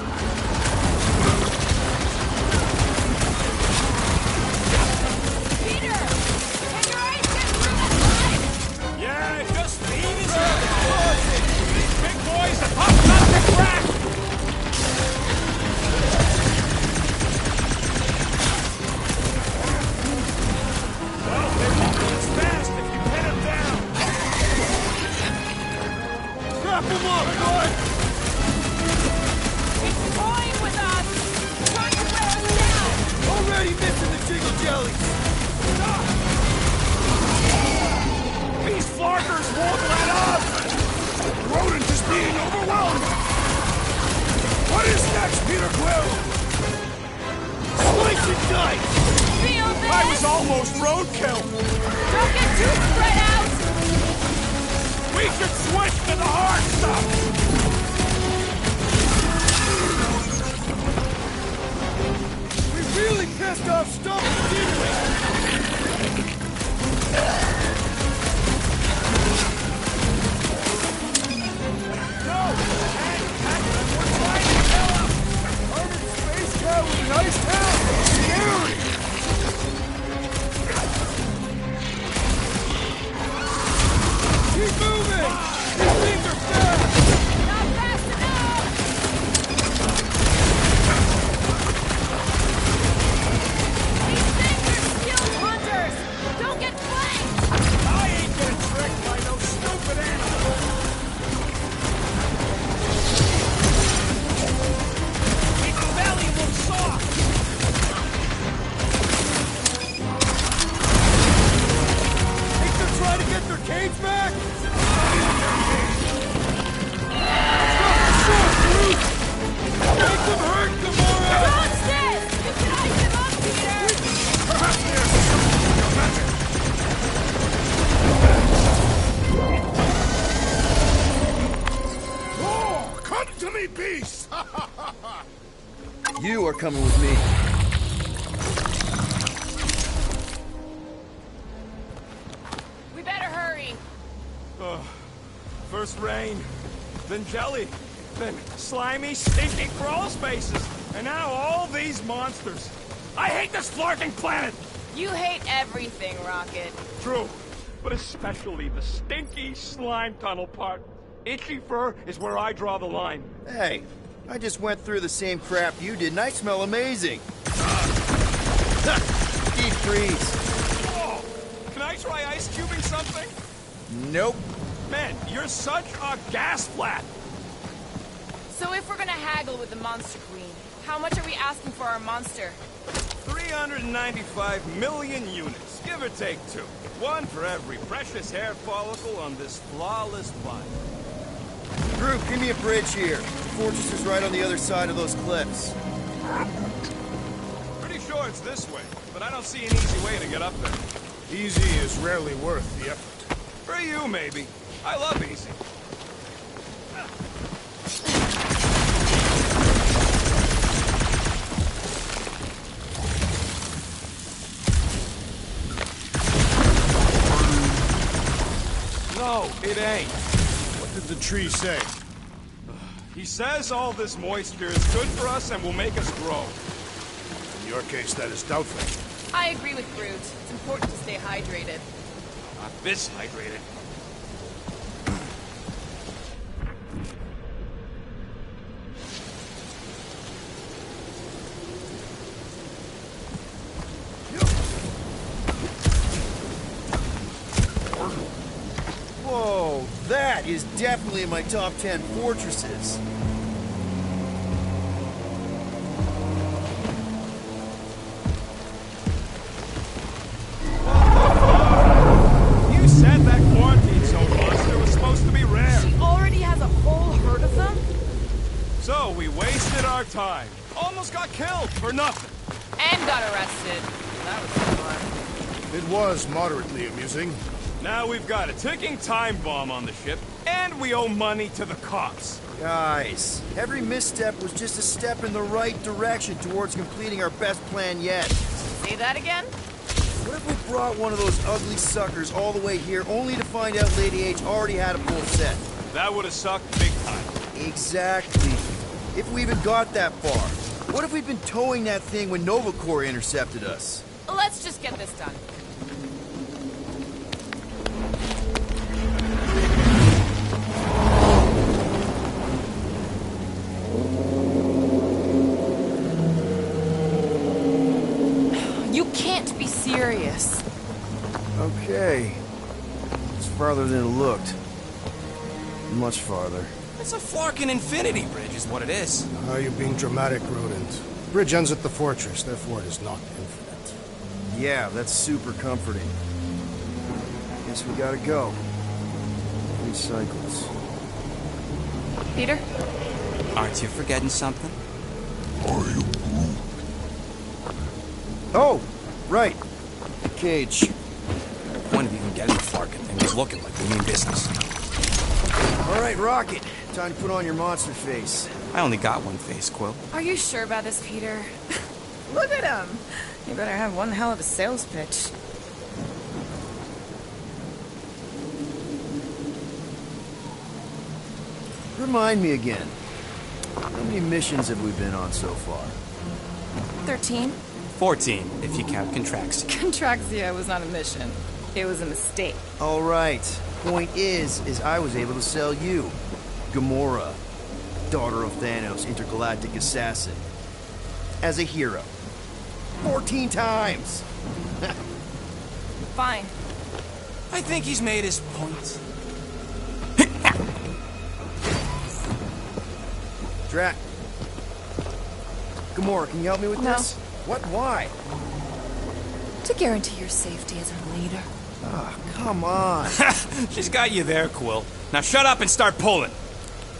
Peter! Can your eyes get through the slime? Yeah, just lean his head. These big boys are tough not to crack! Well, they won't be as fast if you pin him down. Wrap him up, bud! He's toying with us! Trying to wear us down! Already missing the jiggle jellies! These flarkers won't let up! Rodent is being overwhelmed! What is next, Peter Quill? Slice and dice! Feel this! I was almost roadkill! Don't get too spread out! We should switch to the hard stuff! We really pissed off Stumpy, didn't we? Space cat with a nice tail! Scary! Keep moving! These things are fast! Not fast enough! These things are skilled hunters! Don't get flanked! I ain't getting tricked by no stupid animal! Its belly looks soft! Think they're trying to get their cage back? Stop the short, Groot! Make them hurt, Gamora! Watch this! You can ice him up, Peter! Perhaps there's something to your magic! Oh, come to me, beast! You are coming with me. We better hurry. First rain, then jelly, then slimy, stinky crawl spaces, and now all these monsters. I hate this flarking planet! You hate everything, Rocket. True, but especially the stinky slime tunnel part. Itchy fur is where I draw the line. Hey, I just went through the same crap you did, and I smell amazing. Deep freeze. Whoa! Can I try ice cubing something? Nope. Man, you're such a gas flat! So if we're gonna haggle with the Monster Queen, how much are we asking for our monster? 395 million units, give or take 2. 1 for every precious hair follicle on this flawless body. Groot, give me a bridge here. The fortress is right on the other side of those cliffs. Pretty sure it's this way, but I don't see an easy way to get up there. Easy is rarely worth the effort. For you, maybe. I love easy. No, it ain't. What did the tree say? He says all this moisture is good for us and will make us grow. your case, that is doubtful. I agree with Groot. It's important to stay hydrated. Not this hydrated. Whoa, that is definitely in my top 10 fortresses. You said that quarantine zone monster was supposed to be rare. She already has a whole herd of them? So we wasted our time. Almost got killed for nothing. And got arrested. That was fun. It was moderately amusing. Now we've got a ticking time bomb on the ship, and we owe money to the cops. Guys, every misstep was just a step in the right direction towards completing our best plan yet. Say that again? What if we brought one of those ugly suckers all the way here only to find out Lady H already had a full set? That would have sucked big time. Exactly. If we even got that far. What if we'd been towing that thing when Nova Corps intercepted us? Let's just get this done. You can't be serious. Okay. It's farther than it looked. Much farther. It's a Flarkin Infinity Bridge is what it is. Are you being dramatic, Rodent? Bridge ends at the fortress, therefore it is not infinite. Yeah, that's super comforting. Guess we gotta go. 3 cycles. Peter? Aren't you forgetting something? Oh, right. The cage. When did we even get in the Flarkin thing? It's looking like we mean business. All right, Rocket. Time to put on your monster face. I only got one face, Quill. Are you sure about this, Peter? Look at him. You better have one hell of a sales pitch. Remind me again. How many missions have we been on so far? 13. 14, if you count Contraxia. Contraxia was not a mission. It was a mistake. All right. Point is I was able to sell you. Gamora, daughter of Thanos, intergalactic assassin. As a hero. 14 times! Fine. I think he's made his point. Drac. Gamora, can you help me with No. this? What? Why? To guarantee your safety as a leader. Ah, come on. She's got you there, Quill. Now shut up and start pulling.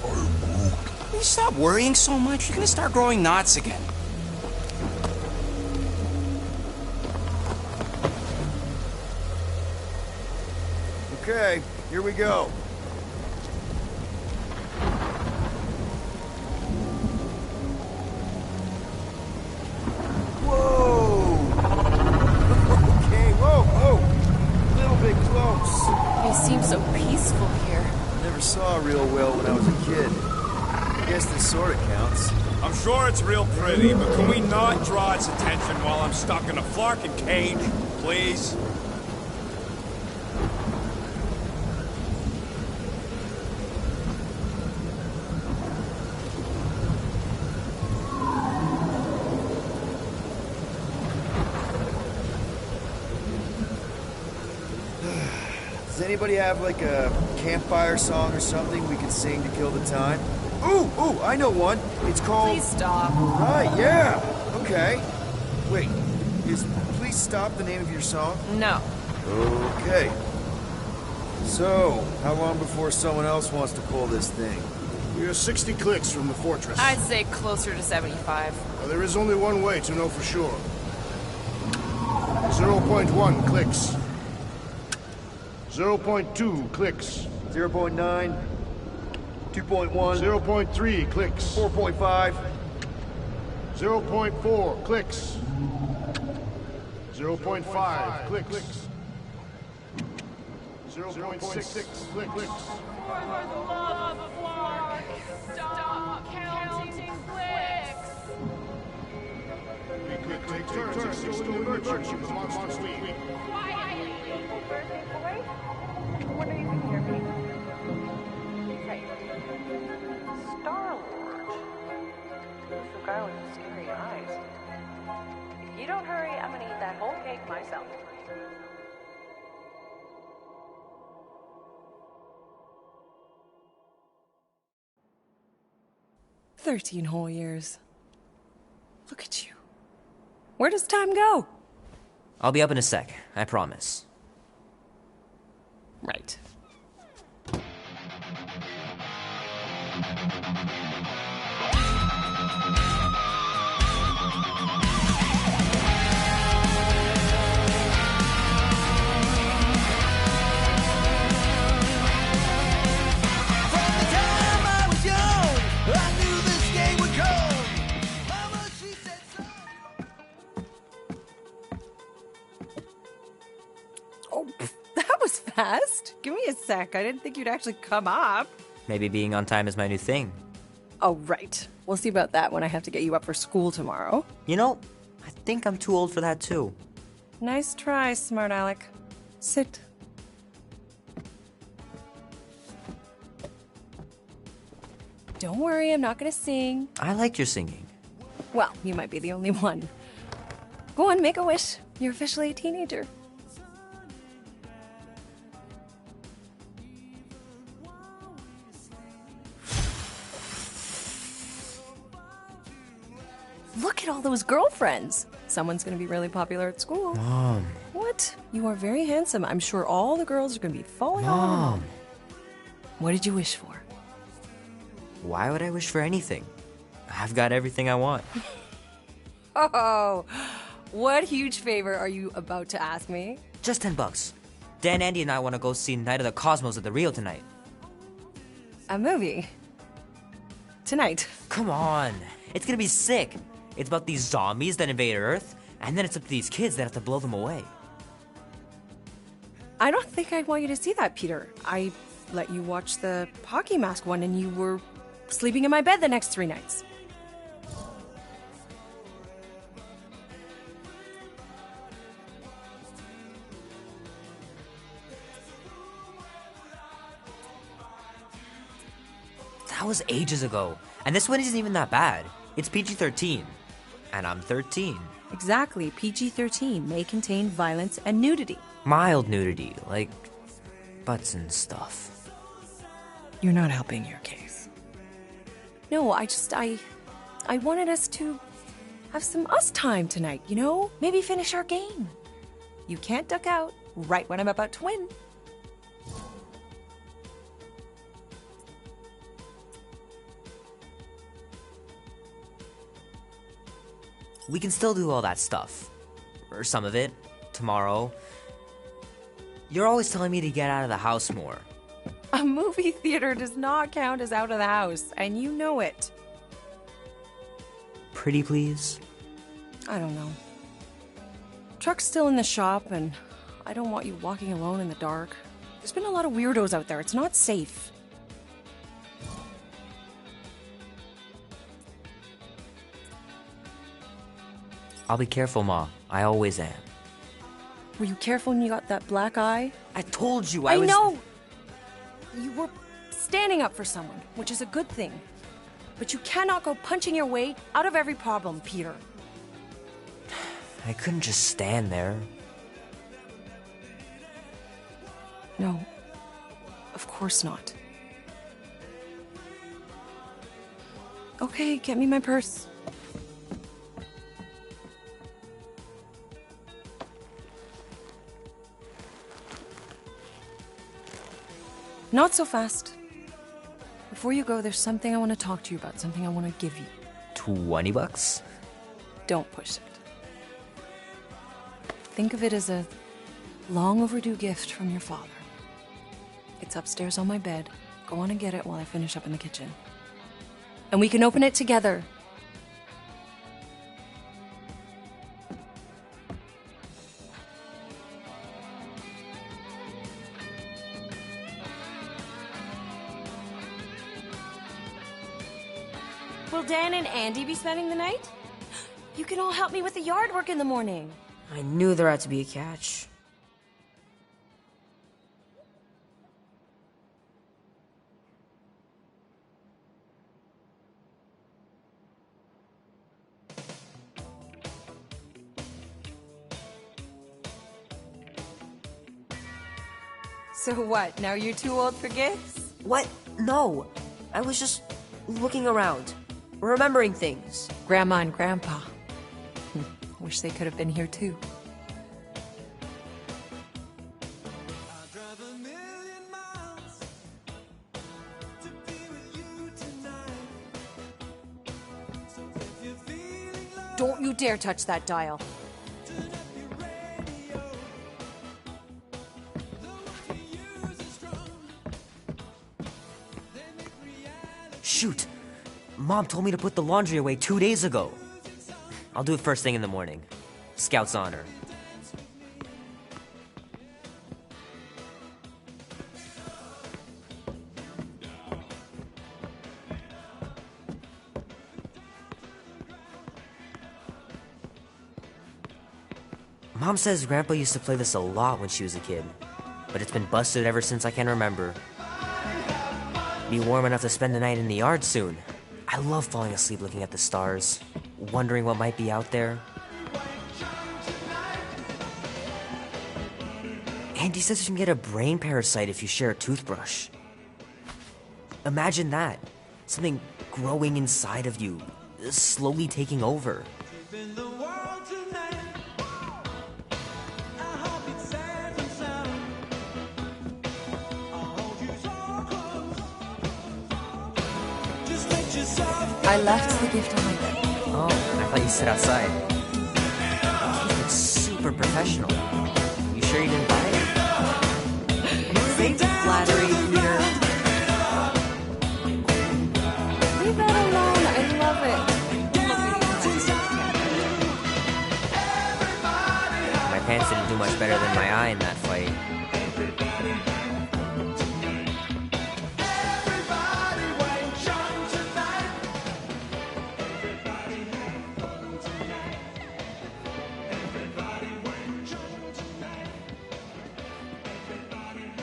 Will you stop worrying so much? You're gonna start growing knots again. Okay, here we go. Whoa! Okay, whoa! A little bit close. It seems so peaceful here. Never saw real well when I was a kid. I guess this sort of counts. I'm sure it's real pretty, but can we not draw its attention while I'm stuck in a Flarkin cage, please? Does anybody have like a campfire song or something we could sing to kill the time? Ooh, I know one. It's called... Please stop. Right, yeah. Okay. Wait, is Please Stop the name of your song? No. Okay. So, how long before someone else wants to pull this thing? We are 60 clicks from the fortress. I'd say closer to 75. Well, there is only one way to know for sure. 0.1 clicks. 0.2 clicks. 0.9. 2.1. 0.3 clicks. 4.5. 0.4 clicks. 0.5 clicks. 0.6 clicks. For the love of Lark, stop counting clicks. 3 clicks. stolen the virtue of the Monster League. Quietly, you birthday boy. What are you thinking of me? Hey, Star-Lord. Who's the guy with the scary eyes? If you don't hurry, I'm gonna eat that whole cake myself. 13 whole years. Look at you. Where does time go? I'll be up in a sec, I promise. Right. Fast? Give me a sec. I didn't think you'd actually come up. Maybe being on time is my new thing. Oh, right. We'll see about that when I have to get you up for school tomorrow. You know, I think I'm too old for that too. Nice try, smart Alec. Sit. Don't worry, I'm not gonna sing. I like your singing. Well, you might be the only one. Go on, make a wish. You're officially a teenager. Look at all those girlfriends. Someone's gonna be really popular at school. Mom. What? You are very handsome. I'm sure all the girls are gonna be falling on Mom. you. What did you wish for? Why would I wish for anything? I've got everything I want. Oh, what huge favor are you about to ask me? Just $10. Dan, Andy, and I want to go see Night of the Cosmos at the Rio tonight. A movie? Tonight? Come on. It's gonna be sick. It's about these zombies that invade Earth, and then it's up to these kids that have to blow them away. I don't think I want you to see that, Peter. I let you watch the hockey mask one and you were sleeping in my bed the next 3 nights. That was ages ago. And this one isn't even that bad. It's PG-13. And I'm 13. Exactly. PG-13 may contain violence and nudity. Mild nudity, like butts and stuff. You're not helping your case. No, I wanted us to have some us time tonight, you know? Maybe finish our game. You can't duck out right when I'm about to win. We can still do all that stuff. Or some of it. Tomorrow. You're always telling me to get out of the house more. A movie theater does not count as out of the house, and you know it. Pretty please? I don't know. Truck's still in the shop, and I don't want you walking alone in the dark. There's been a lot of weirdos out there. It's not safe. I'll be careful, Ma. I always am. Were you careful when you got that black eye? I told you I was... know! You were standing up for someone, which is a good thing. But you cannot go punching your way out of every problem, Peter. I couldn't just stand there. No. Of course not. Okay, get me my purse. Not so fast. Before you go, there's something I want to talk to you about, something I want to give you. $20? Don't push it. Think of it as a long overdue gift from your father. It's upstairs on my bed. Go on and get it while I finish up in the kitchen. And we can open it together. Will Dan and Andy be spending the night? You can all help me with the yard work in the morning. I knew there had to be a catch. So what, now you're too old for gifts? What? No. I was just looking around, remembering things. Grandma and Grandpa. Wish they could have been here too. Don't you dare touch that dial. Shoot! Mom told me to put the laundry away 2 days ago. I'll do it first thing in the morning. Scout's honor. Mom says Grandpa used to play this a lot when she was a kid, but it's been busted ever since I can remember. Be warm enough to spend the night in the yard soon. I love falling asleep looking at the stars, wondering what might be out there. Andy says you can get a brain parasite if you share a toothbrush. Imagine that. Something growing inside of you, slowly taking over. I left the gift on my bed. Oh, I thought you said outside. Keith, it's super professional. You sure you didn't buy it? Save the flattery, Peter. Leave that alone. I love it. My pants didn't do much better than my eye in that fight.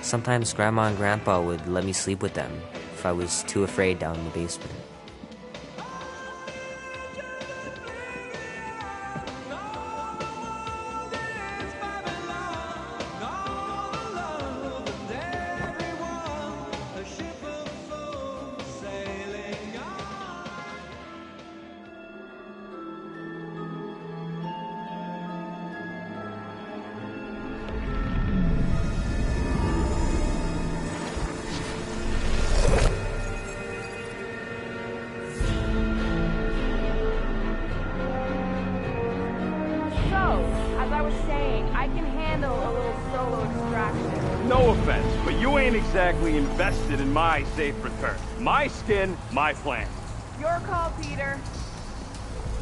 Sometimes Grandma and Grandpa would let me sleep with them if I was too afraid down in the basement. No offense, but you ain't exactly invested in my safe return. My skin, my plan. Your call, Peter.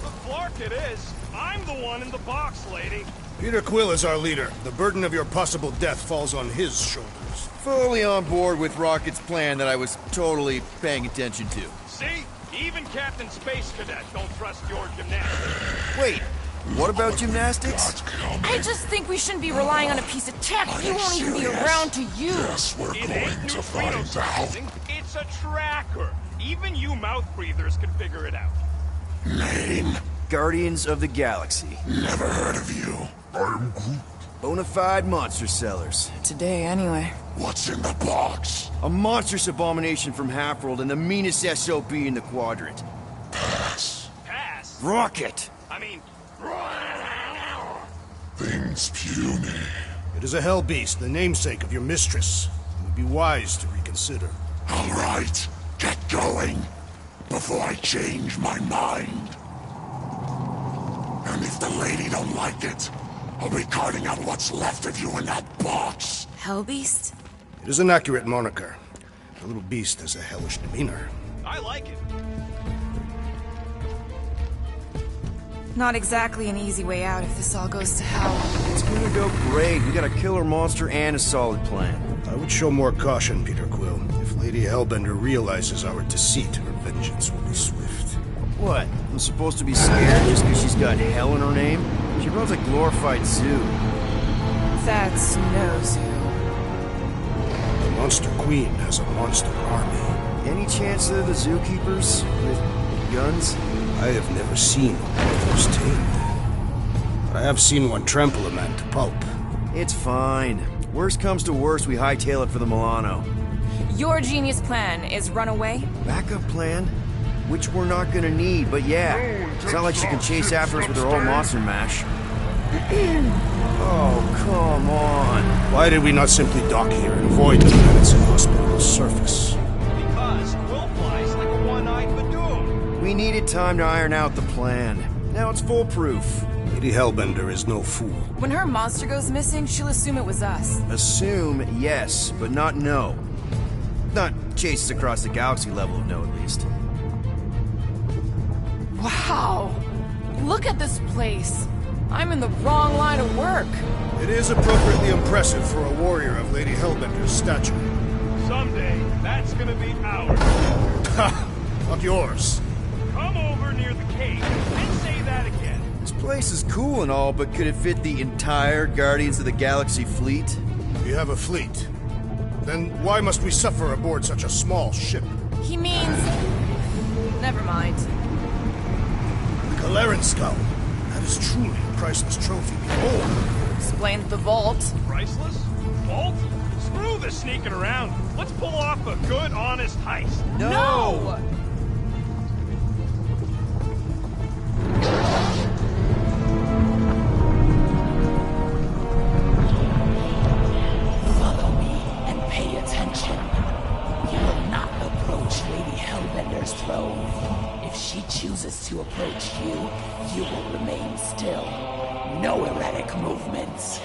The Flark it is. I'm the one in the box, lady. Peter Quill is our leader. The burden of your possible death falls on his shoulders. Fully on board with Rocket's plan that I was totally paying attention to. See? Even Captain Space Cadet don't trust your gymnastics. Wait, what about gymnastics? I just think we shouldn't be relying on a piece of tech we won't even be around to use. It ain't neutrino sizing, it's a tracker. Even you mouth breathers can figure it out. Name? Guardians of the Galaxy. Never heard of you. I'm Groot. Bonafide monster sellers. Today, anyway. What's in the box? A monstrous abomination from Halfworld and the meanest SOB in the quadrant. Pass. Pass? Rocket! I mean... Things puny. It is a hell beast, the namesake of your mistress. It would be wise to reconsider. All right, get going, before I change my mind. And if the lady don't like it, I'll be carting out what's left of you in that box. Hellbeast? It is an accurate moniker. The little beast has a hellish demeanor. I like it. Not exactly an easy way out if this all goes to hell. It's gonna go great. We got a killer monster and a solid plan. I would show more caution, Peter Quill. If Lady Hellbender realizes our deceit, her vengeance will be swift. What? I'm supposed to be scared just because she's got hell in her name? She runs a glorified zoo. That's no zoo. The Monster Queen has a monster army. Any chance they're the zookeepers? With guns? I have never seen one of those tamed. But I have seen one trample a man to pulp. It's fine. Worst comes to worst, we hightail it for the Milano. Your genius plan is run away? Backup plan? Which we're not gonna need, but yeah. It's not like she can chase after us with her old monster mash. Oh, come on. Why did we not simply dock here and avoid the menacing hospital's surface? Because Quill flies like a one-eyed Badoon. We needed time to iron out the plan. Now it's foolproof. Lady Hellbender is no fool. When her monster goes missing, she'll assume it was us. Assume, yes, but not no. Not chases across the galaxy level of no, at least. Wow! Look at this place! I'm in the wrong line of work. It is appropriately impressive for a warrior of Lady Hellbender's stature. Someday, that's gonna be ours. Ha! Not yours. Come over near the cave and say that again. This place is cool and all, but could it fit the entire Guardians of the Galaxy fleet? We have a fleet. Then why must we suffer aboard such a small ship? He means... Never mind. The Kaleran skull. That is truly a priceless trophy. Behold. Explains the vault. Priceless? Vault? Screw the sneaking around. Let's pull off a good, honest heist. No! Follow me and pay attention. You will not approach Lady Hellbender's throne. If she chooses to approach you, you will remain still. No erratic movements.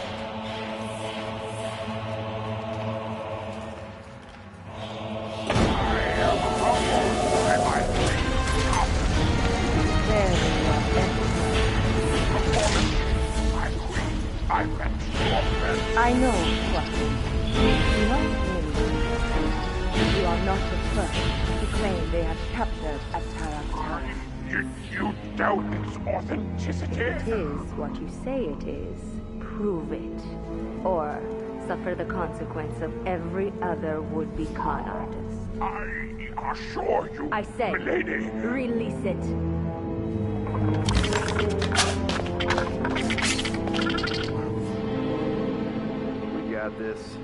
I know what you not really. You are not the first to claim they have captured a Tarak. You doubt its authenticity? It is what you say it is. Prove it. Or suffer the consequence of every other would-be con artist. I assure you, I say, milady. Release it. We got this.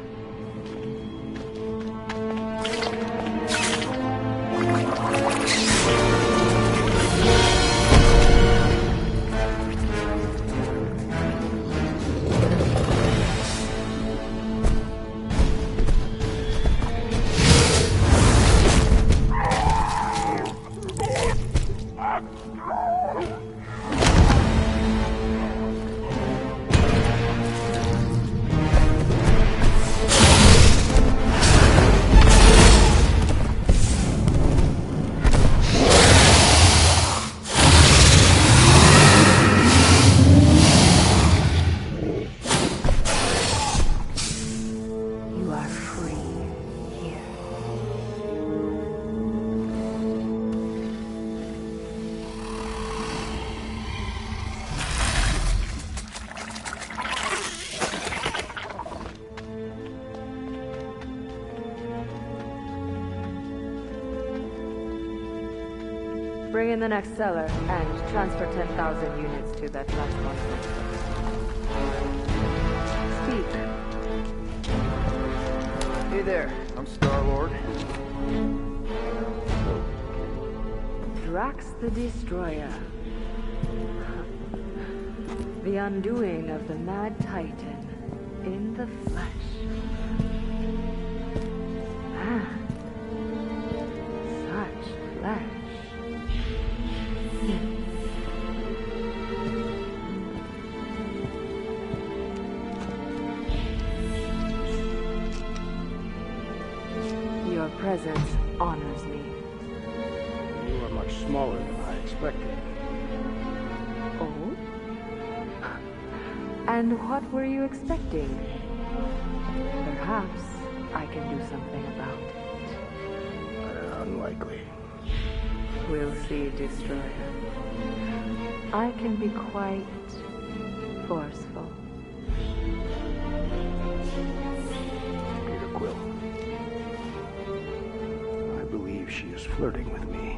Bring in the next cellar and transfer 10,000 units to that last one. Speak. Hey there, I'm Star-Lord. Drax the Destroyer. The undoing of the Mad Titan in the flesh. Ah. Such flesh. Your presence honors me. You are much smaller than I expected. Oh? And what were you expecting? Perhaps I can do something about it. Unlikely. We'll see, Destroyer. I can be quite forceful. Peter Quill. I believe she is flirting with me.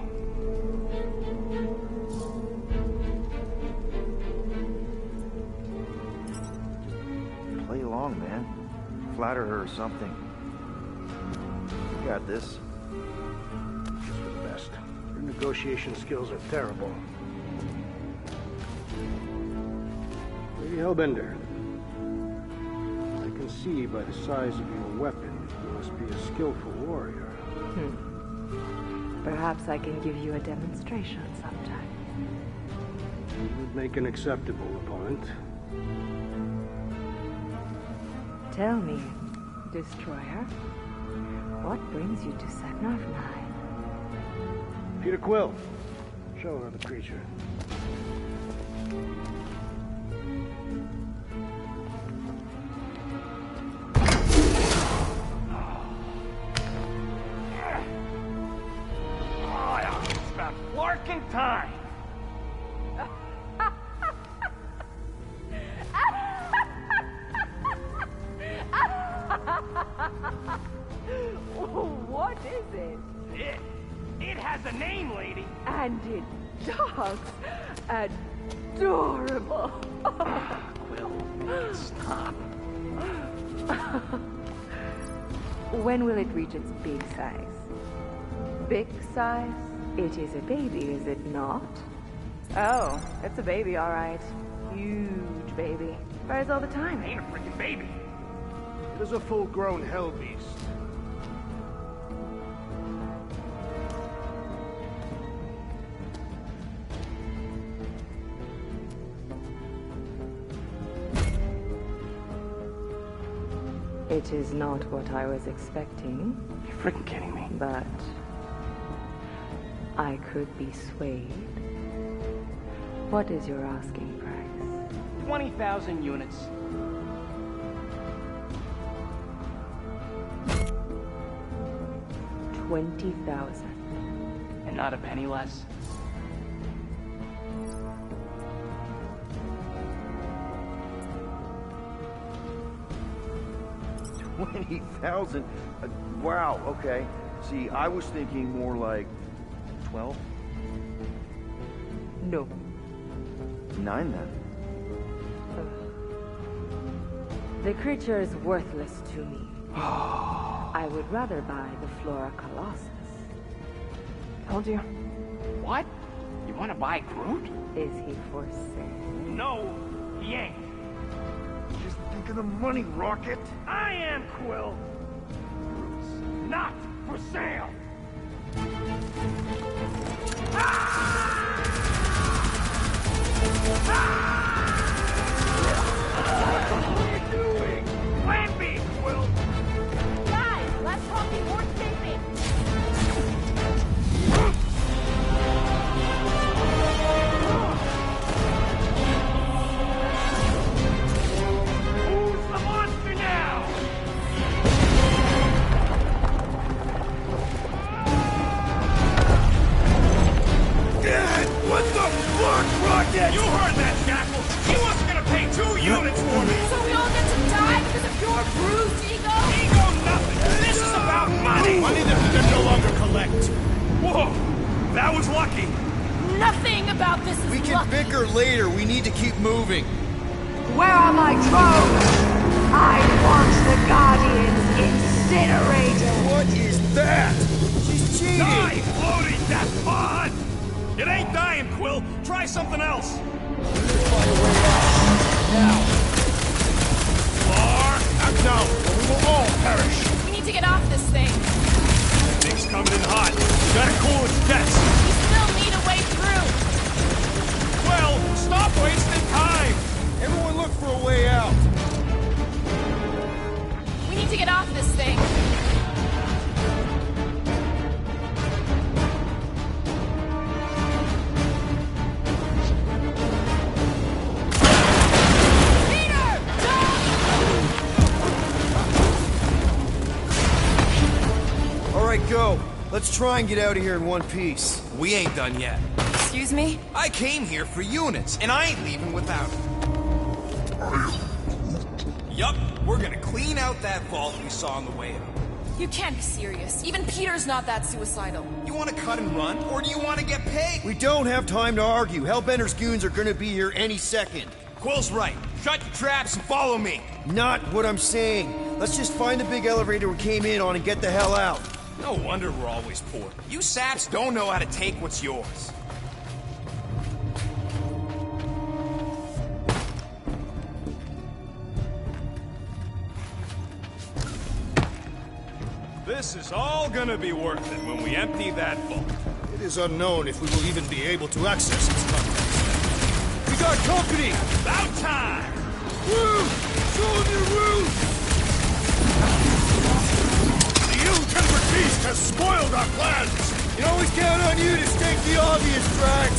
Play along, man. Flatter her or something. You got this. Just for the best. Your negotiation skills are terrible. Lady Hellbender, I can see by the size of your weapon you must be a skillful warrior. Perhaps I can give you a demonstration sometime. You would make an acceptable opponent. Tell me, Destroyer, what brings you to Seknarf 9? Peter Quill, show her the creature. It's about Larkin time. What is it? It has a name, lady. And it talks adorable. Quill, stop. When will it reach its big size? Big size? It is a baby, is it not? Oh, it's a baby, all right. Huge baby. Fires all the time. Ain't a freaking baby. It is a full-grown hell beast. It is not what I was expecting. You're freaking kidding me. But I could be swayed. What is your asking price? 20,000 units. $20,000. And not a penny less. $20,000? Wow, okay. See, I was thinking more like 12? No. 9 then. The creature is worthless to me. I would rather buy the Flora Colossus. Told you. What? You want to buy Groot? Is he for sale? No, he ain't. Just think of the money, Rocket. I am Quill. Groot's not for sale. What are you doing? Plan B, Quill. Guys, less talking, more shaping. Who's the monster now? What the fuck, Rocket? You heard that, Jackal. He wasn't gonna pay 2 units for me. So we all get to die because of your bruised ego? Ego nothing. This is about money. Money that we can no longer collect. Whoa, that was lucky. Nothing about this is We can lucky. bicker later. We need to keep moving. Where are my drones? I want the Guardians incinerated. What is that? She's cheating. Die, floating, that pod. It ain't dying, Quill. Try something else. Now. Far. Act now, or we will all perish. We need to get off this thing. Thing's coming in hot. Gotta cool its jets. We still need a way through. Well, stop wasting time. Everyone look for a way out. We need to get off this thing. Let's try and get out of here in one piece. We ain't done yet. Excuse me? I came here for units, and I ain't leaving without it. Yup, we're gonna clean out that vault we saw on the way out. You can't be serious. Even Peter's not that suicidal. You wanna cut and run, or do you wanna get paid? We don't have time to argue. Hellbender's goons are gonna be here any second. Quill's right. Shut your traps and follow me. Not what I'm saying. Let's just find the big elevator we came in on and get the hell out. No wonder we're always poor. You saps don't know how to take what's yours. This is all gonna be worth it when we empty that vault. It is unknown if we will even be able to access its contents. We got company! About time! Woo! Show them your roof! The ill-tempered beast has spoiled our plans! You can always count on you to stake the obvious, Drax!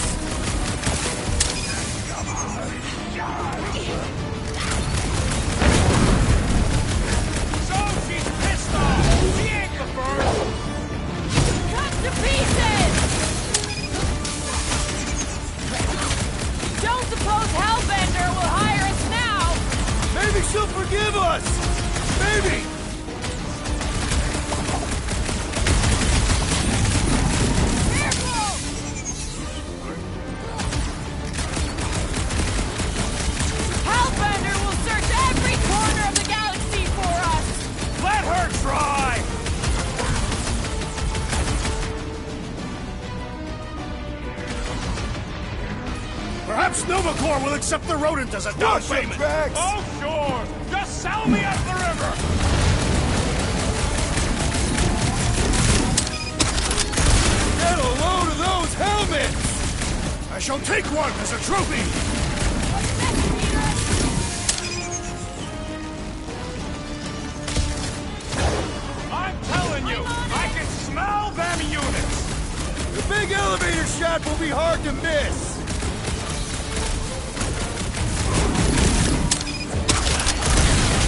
So she's pissed off! She ain't the first! Cut to pieces! Don't suppose Hellbender will hire us now! Maybe she'll forgive us! Maybe! Hellbender will search every corner of the galaxy for us! Let her try! Perhaps Nova Corps will accept the rodent as a down payment! Oh, sure! Just sell me up the river! Get a load of those helmets! I shall take one as a trophy! I'm telling you, I can smell them units! The big elevator shaft will be hard to miss!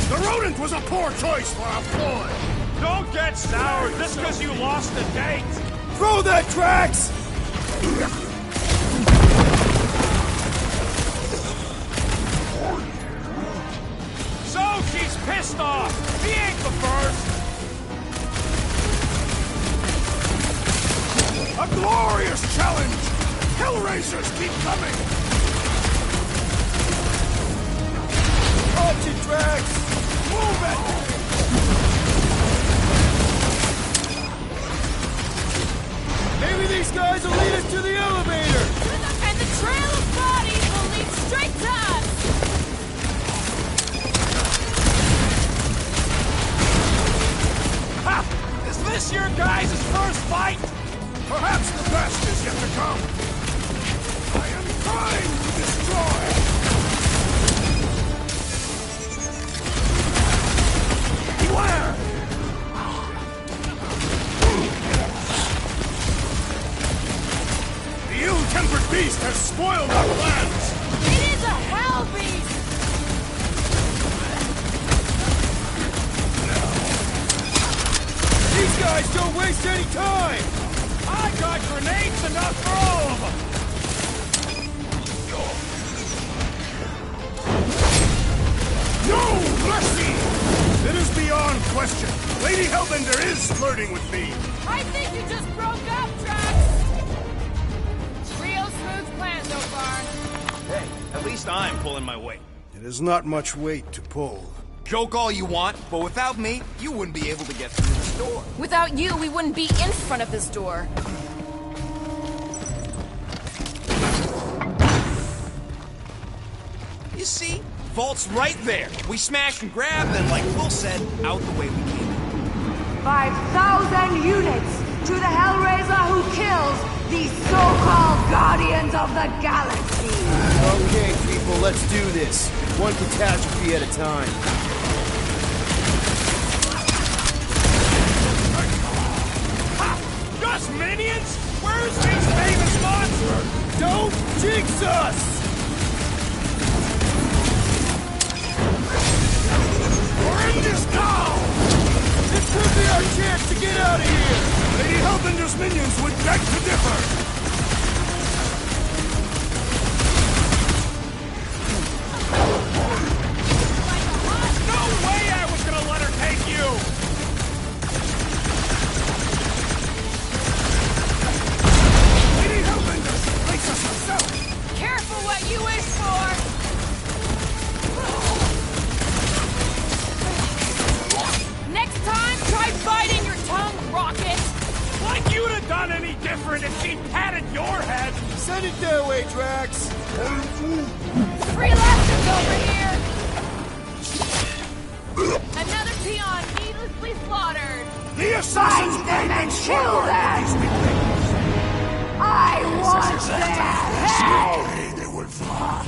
The rodent was a poor choice for our ploy! Don't get sour just because you lost a date! Throw that, Drax! So she's pissed off! He ain't the first! A glorious challenge! Hellraisers keep coming! Watch it, Drax! Move it! Maybe these guys will lead us to the elevator! And the trail of bodies will lead straight to us! Ha! Is this your guys' first fight? Perhaps the best is yet to come! I am trying to destroy! Beware! The ill-tempered beast has spoiled our plans! It is a hell beast! These guys don't waste any time! I got grenades enough for all of them! No mercy! It is beyond question. Lady Hellbender is flirting with me. I think you just broke up, Drax! Real smooth plan so far. Hey, at least I'm pulling my weight. It is not much weight to pull. Joke all you want, but without me, you wouldn't be able to get through this door. Without you, we wouldn't be in front of this door. You see? Vault's right there. We smash and grab, then like Will said, out the way we came in. 5,000 units to the Hellraiser who kills these so-called Guardians of the Galaxy! Okay, people, let's do this. One catastrophe at a time. Ha! Just minions? Where's these famous monsters? Don't jinx us! We're in this now! This could be our chance to get out of here! Lady Hellbender's minions would beg to differ! No way I was gonna let her take you! Lady Hellbender should place us herself! Careful what you wish for! Next time, try biting your tongue, Rocket! Like you'd have done any different if she patted your head! Send it their way, Drax! Freelancers over here! Another peon needlessly slaughtered! The assassins them and kill them! I want their head! They will fly.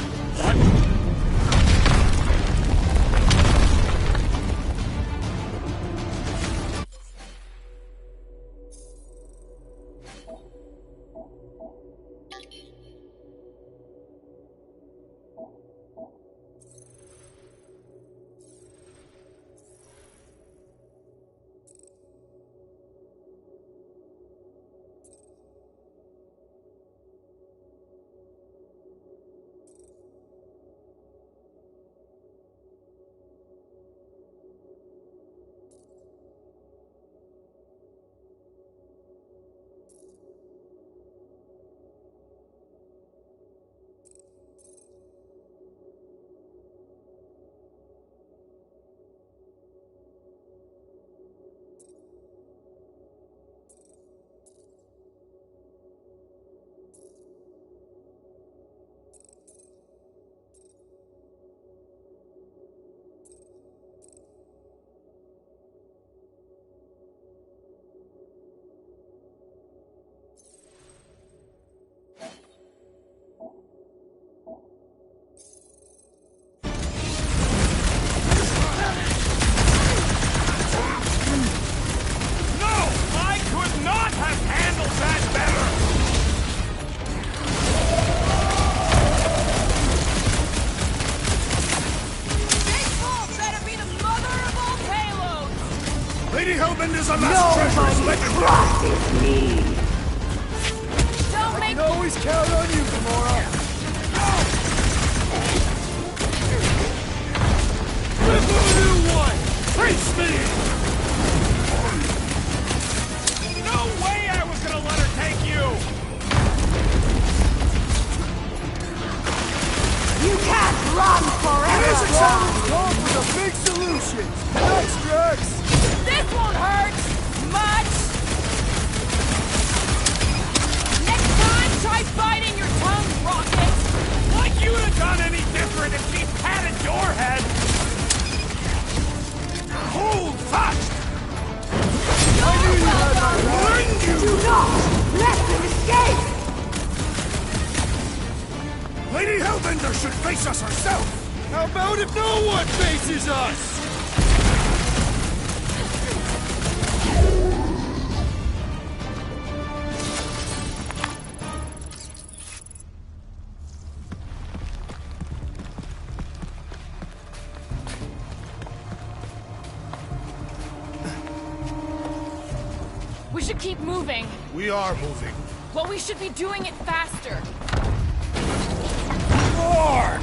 Lady Hellbender's a last treasure. Let it crosses me. Don't make I can always count on you, Gamora. Let's do a new one. Face me! No way I was gonna let her take you! You can't run forever! Here's a challenge called with a big solution. Thanks, Drax. This won't hurt much! Next time, try biting your tongue, Rocket! Like you'd have done any different if she patted your head! Hold fast! I knew you had my Warned you! Do not let them escape! Lady Hellbender should face us herself! How about if no one faces us? We should keep moving. We are moving. Well, we should be doing it faster. Mark!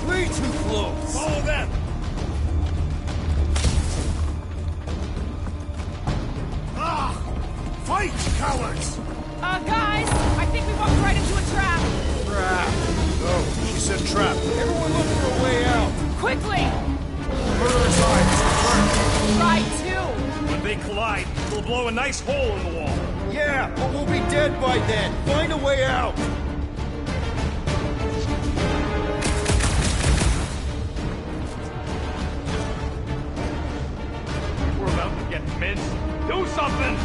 Way too close. Follow them! Ah! Fight, cowards! Guys, I think we walked right into a trap. Trap. Oh, she said trap. Everyone look for a way out. Quickly! Murderer's eyes. Try to. When they collide, we'll blow a nice hole in the wall. Yeah, but we'll be dead by then. Find a way out. We're about to get minced. Do something!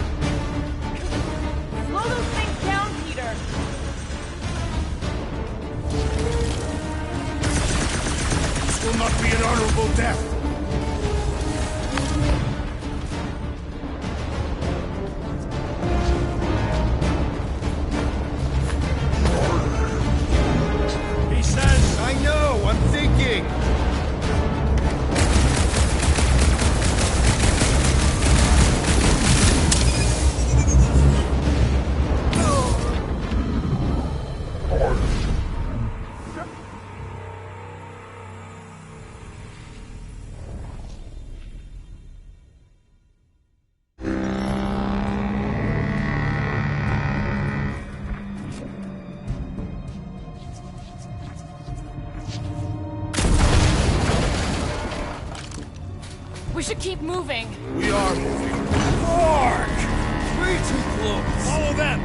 Slow those things down, Peter. This will not be an honorable death. He says... I know, I'm thinking. We should keep moving. We are moving. Mark! Way too close. Follow them.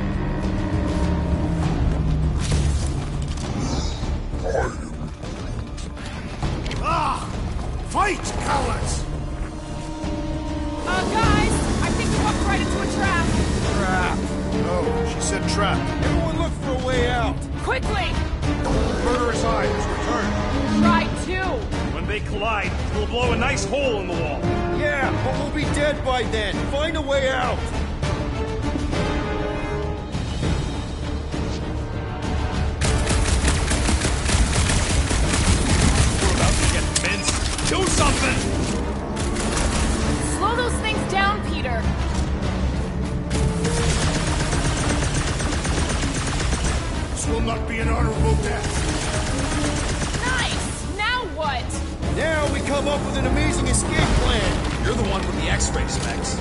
Ah! Fight, cowards! Guys, I think we walked right into a trap. Trap. No, she said trap. Everyone look for a way out. Quickly! Murderous Eye has returned. Try to. When they collide, it'll blow a nice hole in the wall. Yeah, but we'll be dead by then. Find a way out. We're about to get minced. Do something! Slow those things down, Peter. This will not be an honorable death. Nice! Now what? Now we come up with an amazing escape plan. You're the one with the X-ray specs.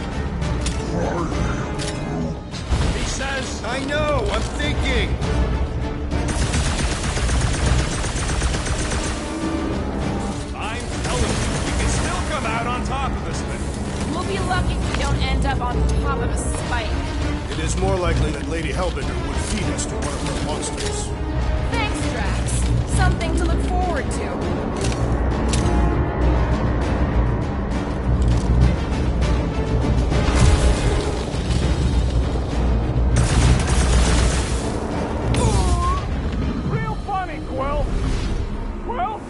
He says... I know, I'm thinking. I'm telling you, we can still come out on top of this thing. We'll be lucky if we don't end up on top of a spike. It is more likely that Lady Hellbender would feed us to one of her monsters. Thanks, Drax. Something to look forward to. Real funny, Quill. Quill?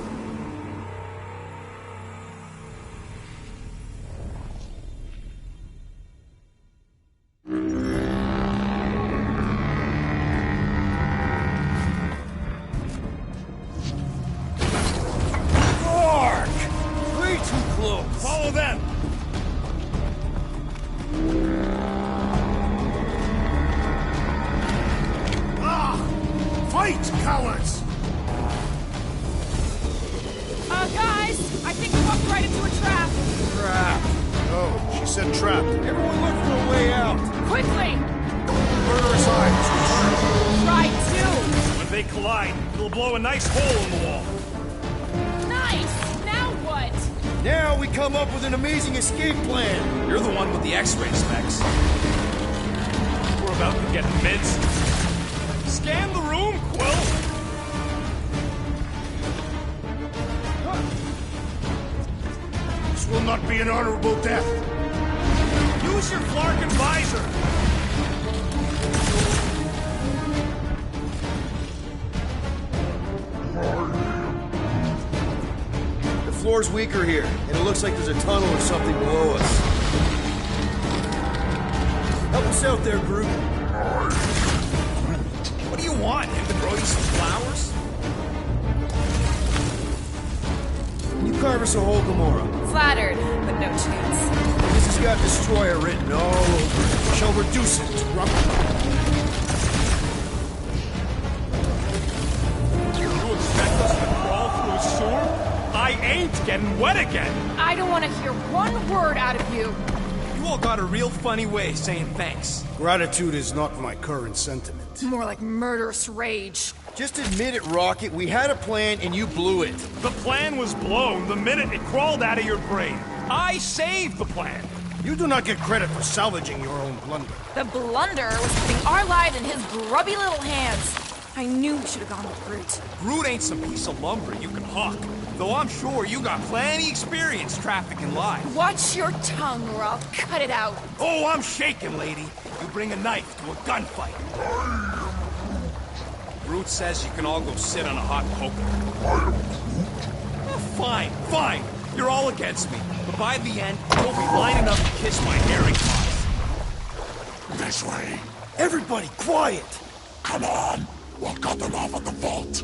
Mark! Way too close. Follow them. Ah! Fight, cowards! Guys, I think we walked right into a trap. Trap. No, she said trap. Everyone look for a way out. Quickly! Murderous Eye has returned. Try to. When they collide, it'll blow a nice hole in the wall. Nice! Now what? Now we come up with an amazing escape plan. You're the one with the X-ray specs. We're about to get minced. Scan the room, Quill. This will not be an honorable death. Use your Flarkin visor. The floor's weaker here, and it looks like there's a tunnel or something below us. Help us out there, Groot. What do you want? Him to grow you some flowers? Can you carve us a hole, Gamora? Flattered, but no chance. This has got Destroyer written all over it. Shall reduce it to rubble. You expect us to crawl through a sewer? I ain't getting wet again. I don't want to hear one word out of you. You all got a real funny way of saying thanks. Gratitude is not my current sentiment. More like murderous rage. Just admit it, Rocket. We had a plan and you blew it. The plan was blown the minute it crawled out of your brain. I saved the plan. You do not get credit for salvaging your own blunder. The blunder was putting our lives in his grubby little hands. I knew we should have gone with Groot. Groot ain't some piece of lumber you can hawk. Though I'm sure you got plenty experience trafficking lives. Watch your tongue or I'll cut it out. Oh, I'm shaking, lady. You bring a knife to a gunfight. Groot says you can all go sit on a hot coconut. Fine, fine. You're all against me. But by the end, you'll be lining up to kiss my herring paws. This way. Everybody, quiet! Come on. We'll cut them off at the vault.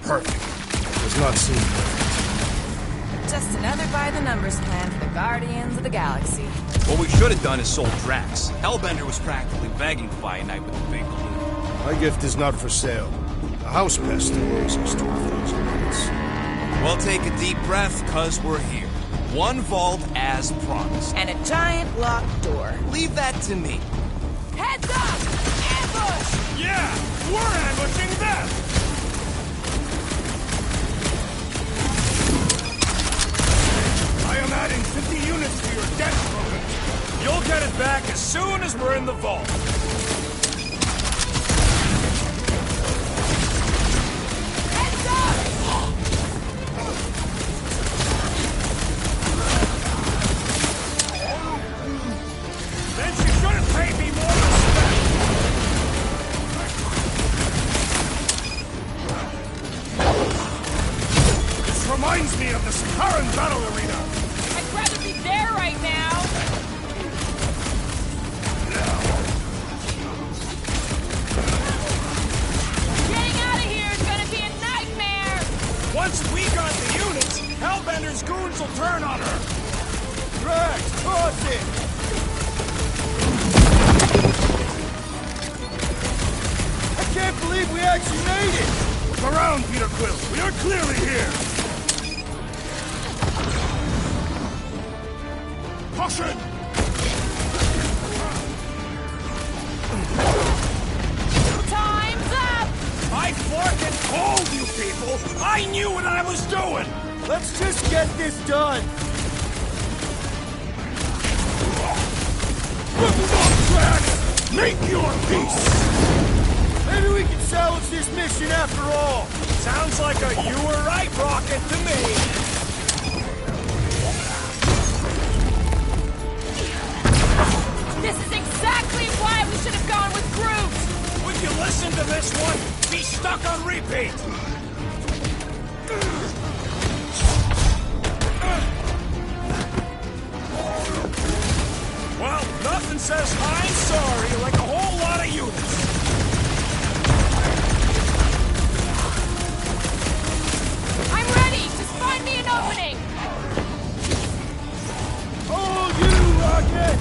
Perfect. Does not seem perfect. Just another by-the-numbers plan for the Guardians of the Galaxy. What we should have done is sold Drax. Hellbender was practically begging to buy a night with the big balloon. My gift is not for sale. The house pest owes us 12,000 minutes. Well, take a deep breath, cuz we're here. One vault as promised. And a giant locked door. Leave that to me. Heads up! Ambush! Yeah, we're ambushing them! I am adding 50 units to your debt, Krogan. You'll get it back as soon as we're in the vault. Heads up! Then she should have paid me more respect. This reminds me of the Sakaran battle arena. I'd rather be there right now! Getting out of here is gonna be a nightmare! Once we got the units, Hellbender's goons will turn on her. Drax, toss it! I can't believe we actually made it! Look around, Peter Quill. We are clearly here. Caution! Time's up! I fucking told you people! I knew what I was doing! Let's just get this done! Drax! Make your peace! Maybe we can salvage this mission after all! Sounds like a you were right rocket to me! This is exactly why we should have gone with Groot! Would you listen to this one? Be stuck on repeat! Well, nothing says I'm sorry like a whole lot of units. I'm ready! Just find me an opening! Oh, you, Rocket!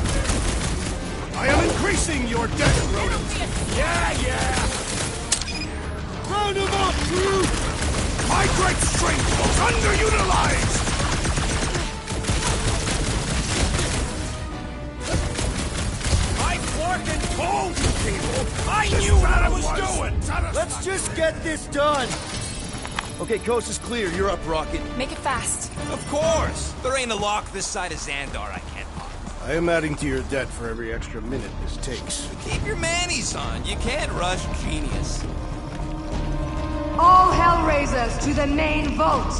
I am increasing your debt, rodent. Yeah! Round him up, Groot! My great strength was underutilized! I fucking told you people! I knew what I was doing! Let's just get this done! Okay, coast is clear. You're up, Rocket. Make it fast. Of course! There ain't a lock this side of Xandar I can't pop. I am adding to your debt for every extra minute this takes. Keep your manis on. You can't rush genius. All Hellraisers to the main vault!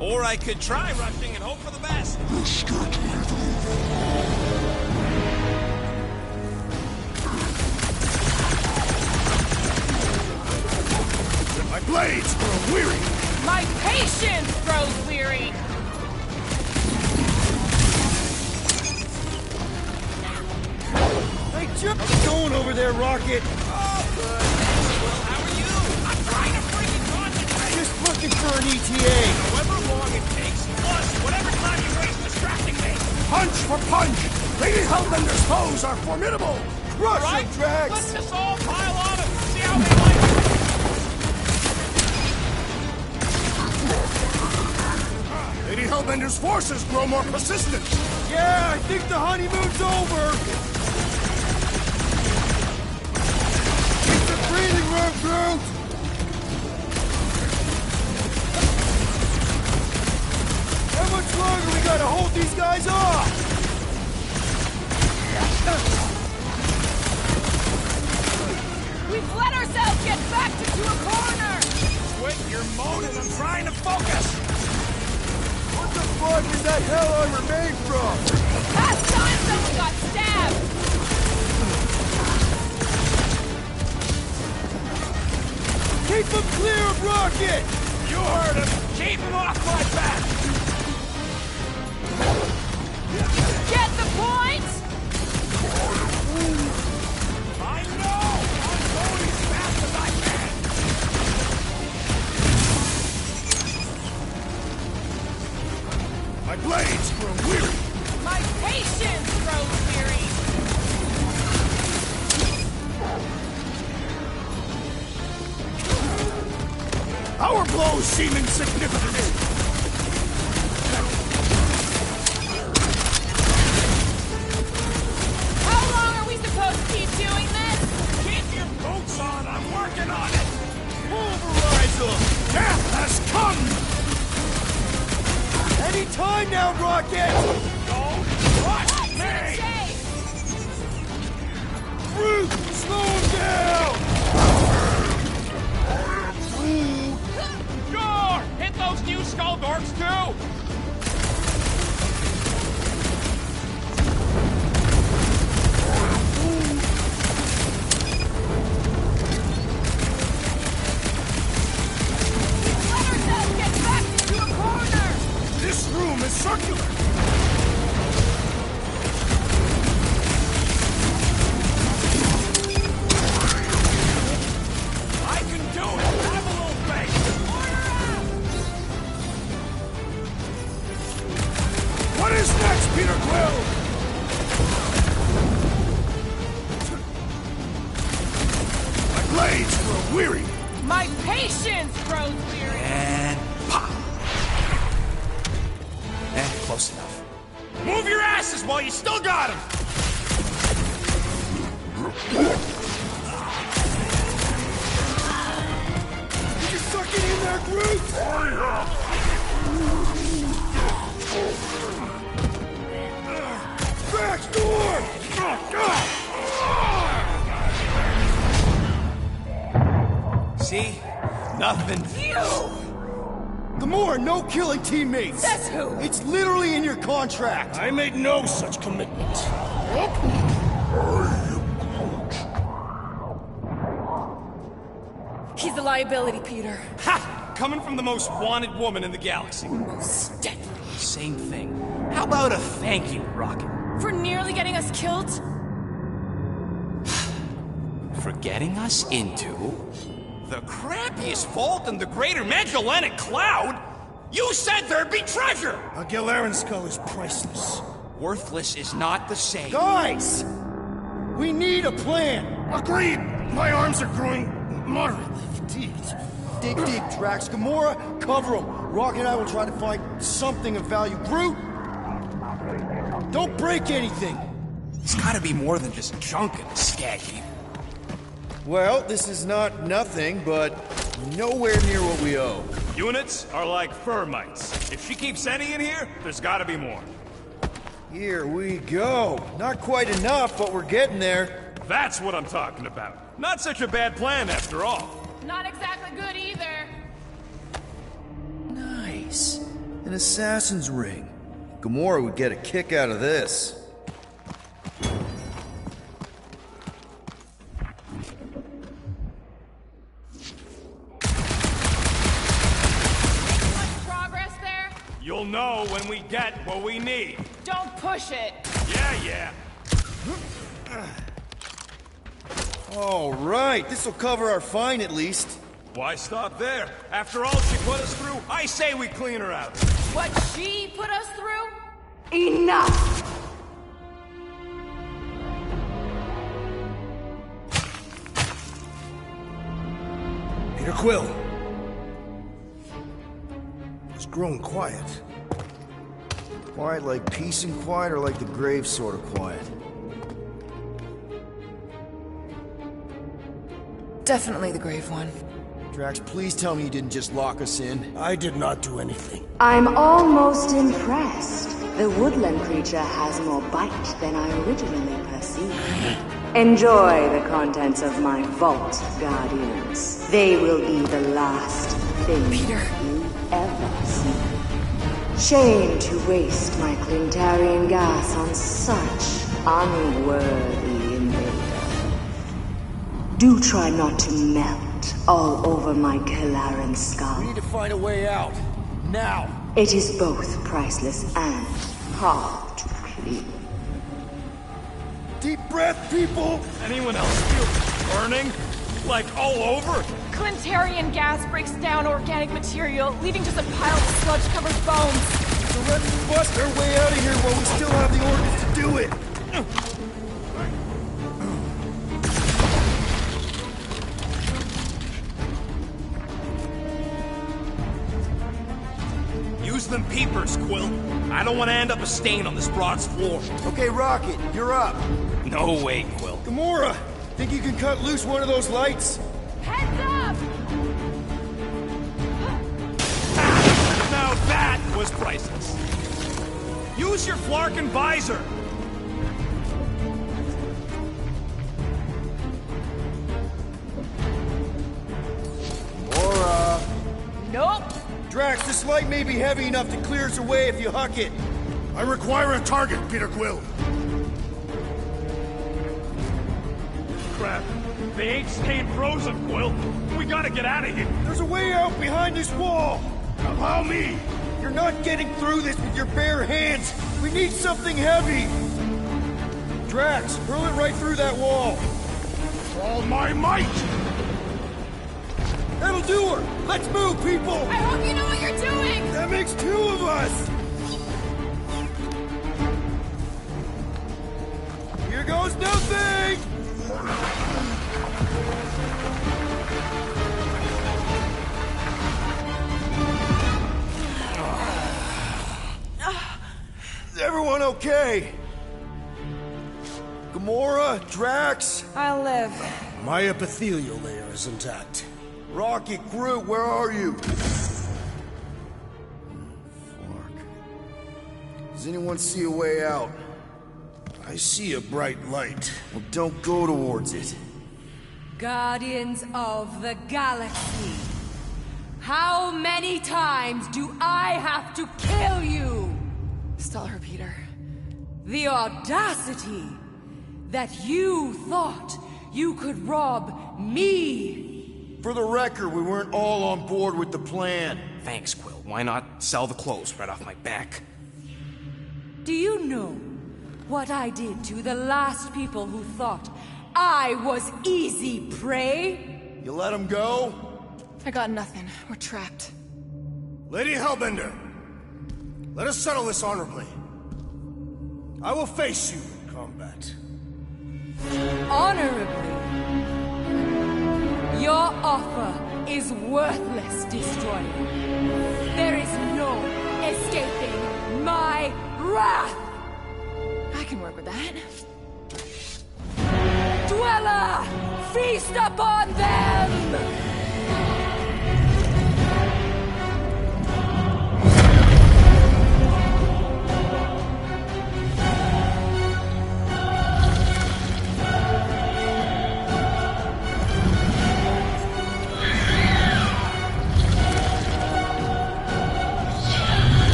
Or I could try rushing and hope for the best. My blades grow weary! My patience grows weary! Hey, Chip! How's it going over there, Rocket? Oh, good. Well, how are you? I'm trying to freaking concentrate. Just looking for an ETA. However long it takes, plus whatever time you waste distracting me. Punch for punch! Lady Hellbender's foes are formidable! Rush Right? him, Drax! Let's just all pile on and see how they like it. Lady Hellbender's forces grow more persistent! Yeah, I think the honeymoon's over! Keep the breathing room, Groot! How much longer we gotta hold these guys off? We've let ourselves get backed into a corner! Quit your moaning, I'm trying to focus! What the fuck is that hell armor made from? Last time someone got stabbed! Keep them clear of Rocket! You heard him! Keep him off my back! Get the point? I know! I'm going as fast as I can! My blades grow weary! My patience grows weary! Our blows seem insignificant! now, Rocket! Don't rush me! Groot, slow him down! Sure! Hit those new skull dorks too! This room is circular! I can do it! Have a little faith! What is next, Peter Quill? My blades grow weary. My patience grows weary. And pop. Close enough. Move your asses while you still got him! Did you suck it in there, Groot? Back door! See? Nothing. Gamora, no killing teammates! Says who? It's literally in your contract! I made no such commitment. He's a liability, Peter. Ha! Coming from the most wanted woman in the galaxy. Most deadly. Same thing. How about a thank you, Rocket? For nearly getting us killed? For getting us into... The crappiest vault in the greater Magellanic Cloud? You said there'd be treasure! A Galaran skull is priceless. Worthless is not the same. Guys! We need a plan! Agreed! My arms are growing moderately fatigued. Dig deep, Drax. Gamora, cover him. Rocket and I will try to find something of value. Groot! Don't break anything! It's gotta be more than just junk in the Skaggy. Well, this is not nothing, but nowhere near what we owe. Units are like Furmites. If she keeps sending in here, there's gotta be more. Here we go. Not quite enough, but we're getting there. That's what I'm talking about. Not such a bad plan after all. Not exactly good either. Nice. An assassin's ring. Gamora would get a kick out of this. You'll know when we get what we need. Don't push it. Yeah. All right, this'll cover our fine at least. Why stop there? After all she put us through, I say we clean her out. What she put us through? Enough! Peter Quill. It's grown quiet. Quiet like peace and quiet, or like the grave sort of quiet? Definitely the grave one. Drax, please tell me you didn't just lock us in. I did not do anything. I'm almost impressed. The woodland creature has more bite than I originally perceived. Enjoy the contents of my vault, Guardians. They will be the last thing you ever see. Shame to waste my Clintarian gas on such unworthy invader. Do try not to melt all over my Galaran skull. We need to find a way out. Now! It is both priceless and hard to clean. Deep breath, people! Anyone else feel burning? Like all over? Clintarian gas breaks down organic material, leaving just a pile of sludge-covered bones. So let's bust our way out of here while we still have the organs to do it! Use them peepers, Quill. I don't want to end up a stain on this broad's floor. Okay, Rocket, you're up. No way, Quill. Gamora, think you can cut loose one of those lights? Heads up! Now that was priceless. Use your Flarkin visor! Mora! Nope! Drax, this light may be heavy enough to clear us away if you huck it. I require a target, Peter Quill. Crap. They ain't staying frozen, Quill. We gotta get out of here. There's a way out behind this wall. Allow me. You're not getting through this with your bare hands. We need something heavy. Drax, hurl it right through that wall. All my might. That'll do her. Let's move, people. I hope you know what you're doing. That makes 2 of us. Here goes nothing. Is everyone okay? Gamora, Drax? I'll live. My epithelial layer is intact. Rocket, Groot, where are you? Does anyone see a way out? I see a bright light. Well, don't go towards it. Guardians of the Galaxy. How many times do I have to kill you? Stall her, Peter. The audacity that you thought you could rob me. For the record, we weren't all on board with the plan. Thanks, Quill. Why not sell the clothes right off my back? Do you know what I did to the last people who thought I was easy prey? You let him go? I got nothing. We're trapped. Lady Hellbender, let us settle this honorably. I will face you in combat. Honorably? Your offer is worthless, Destroyer. There is no escaping my wrath! I can work with that. Dweller! Feast upon them!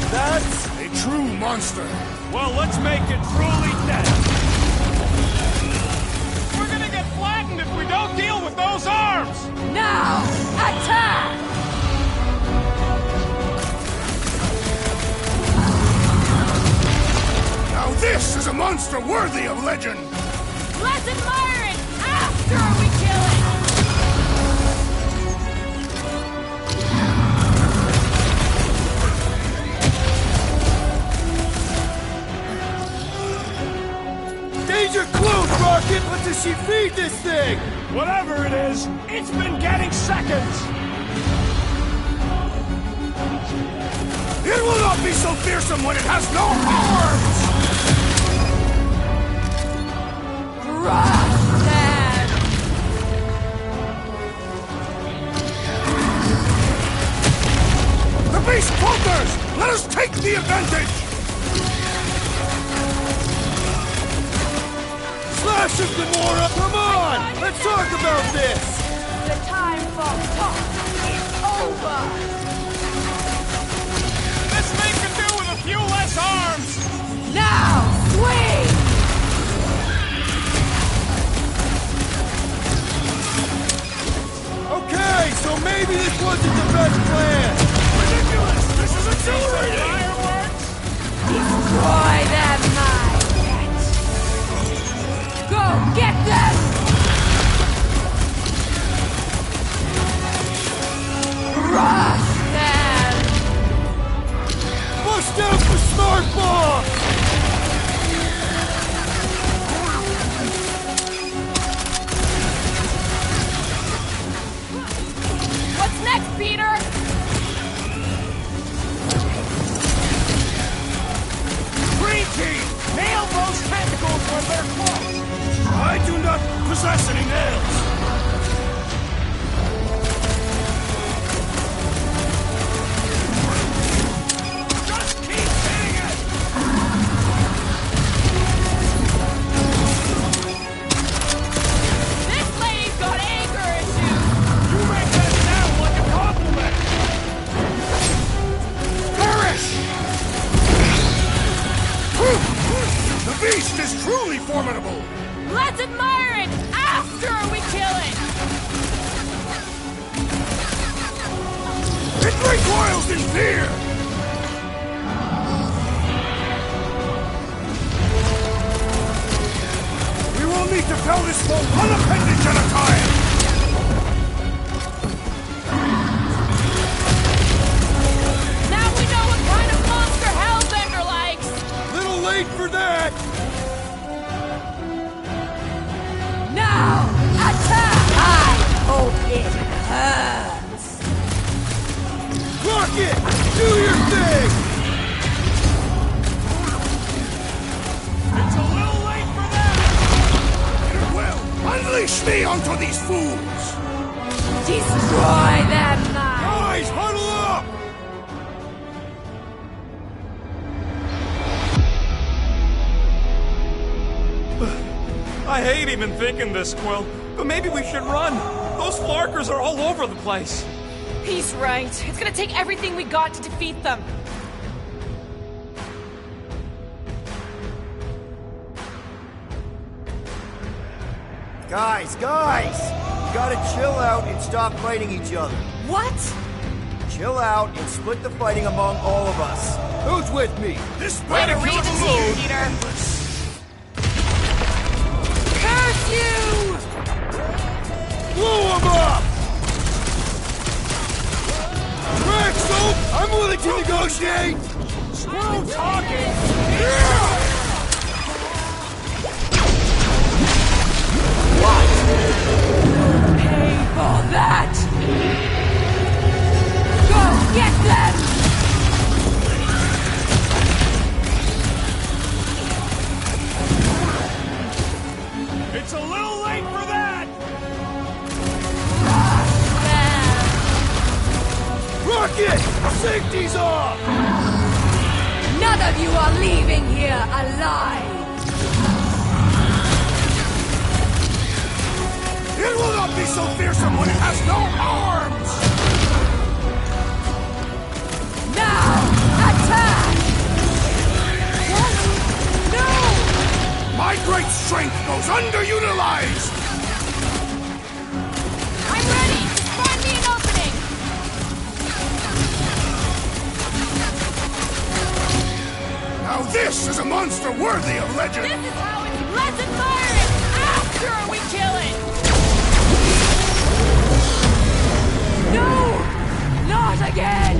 That's a true monster. Well, let's make it truly dead. We're gonna get flattened if we don't deal with those arms! Now, attack! Now this is a monster worthy of legend. Let's admire it after we kill it! Danger close, Rocket! What does she feed this thing? Whatever it is, it's been getting seconds! It will not be so fearsome when it has no arms! Crush them! The beast falters! Let us take the advantage! Slash him, Gamora! Come on! Let's talk about this! The time for talk is over! This thing can do with a few less arms! Now, swing! Okay, so maybe this wasn't the best plan! Ridiculous! This is exhilarating! Fireworks! Destroy them, my pet! Go get them! Rush truly formidable! Let's admire it after we kill it! It recoils in fear! We will need to fell this foe one appendage at a time! Now we know what kind of monster Hellbender likes! Little late for that! Now, attack! I hope it hurts! Rocket! Do your thing! It's a little late for that! It will! Unleash me onto these fools! Destroy them, man! Guys, huddle up! I hate even thinking this, Quill, but maybe we should run. Those Flarkers are all over the place. He's right. It's gonna take everything we got to defeat them. Guys! You gotta chill out and stop fighting each other. What? Chill out and split the fighting among all of us. Who's with me? This Way to read the tea, Peter. Curse you! Blow him up! Crack, Soap! I'm willing to negotiate! Screw talking! Pay for that! Go get them! It's a little late for that! Rocket! Safety's off! None of you are leaving here alive! It will not be so fearsome when it has no arms! Now, attack! What? No! My great strength goes underutilized! I'm ready! Find me an opening! Now this is a monster worthy of legend! This is how it's... Let's admire it after we kill it! No! Not again!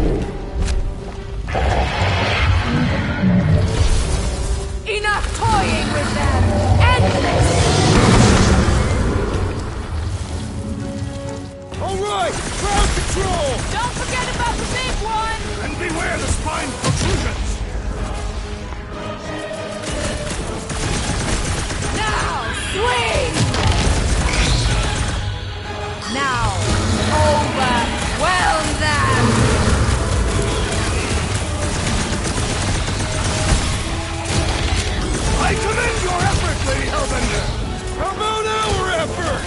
Enough toying with them! End this! Alright! Crowd control! Don't forget about the big one! And beware the spine protrusions! Now, swing! Now, overwhelm them! I commend your effort, Lady Hellbender! How about our effort?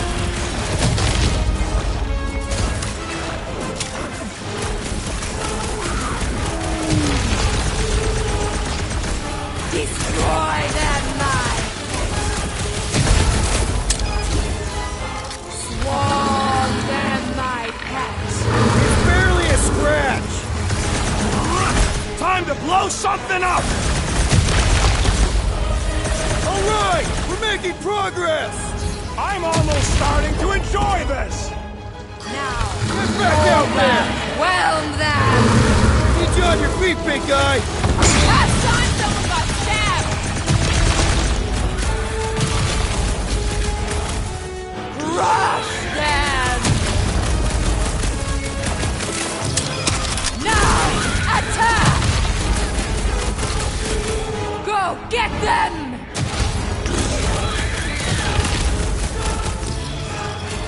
Destroy them, mine! Swarm them, my pets! It's barely a scratch! Time to blow something up! Alright! We're making progress! I'm almost starting to enjoy this! Now, Get back out there! overwhelm them! Need you on your feet, big guy! Last time someone got stabbed! Crush them! Now, attack! Go get them!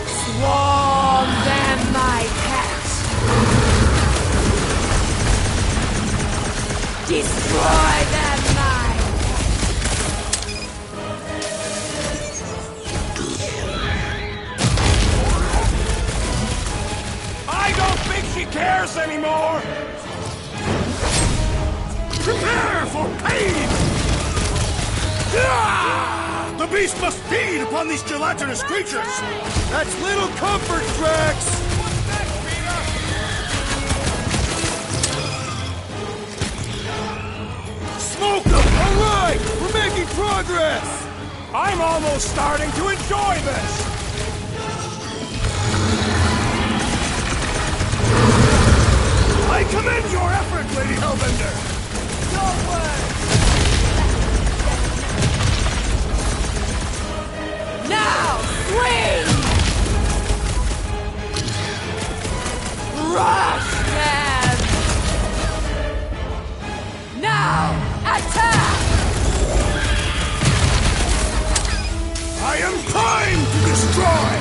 Swarm them, my pets! Destroy them, my I don't think she cares anymore! Prepare for pain! Ah! beast must feed upon these gelatinous creatures! That's little comfort, Drax! Smoke them! Alright! We're making progress! I'm almost starting to enjoy this! I commend your effort, Lady Hellbender! No way! Now, swing! Rush them! Now, attack! I am primed to destroy!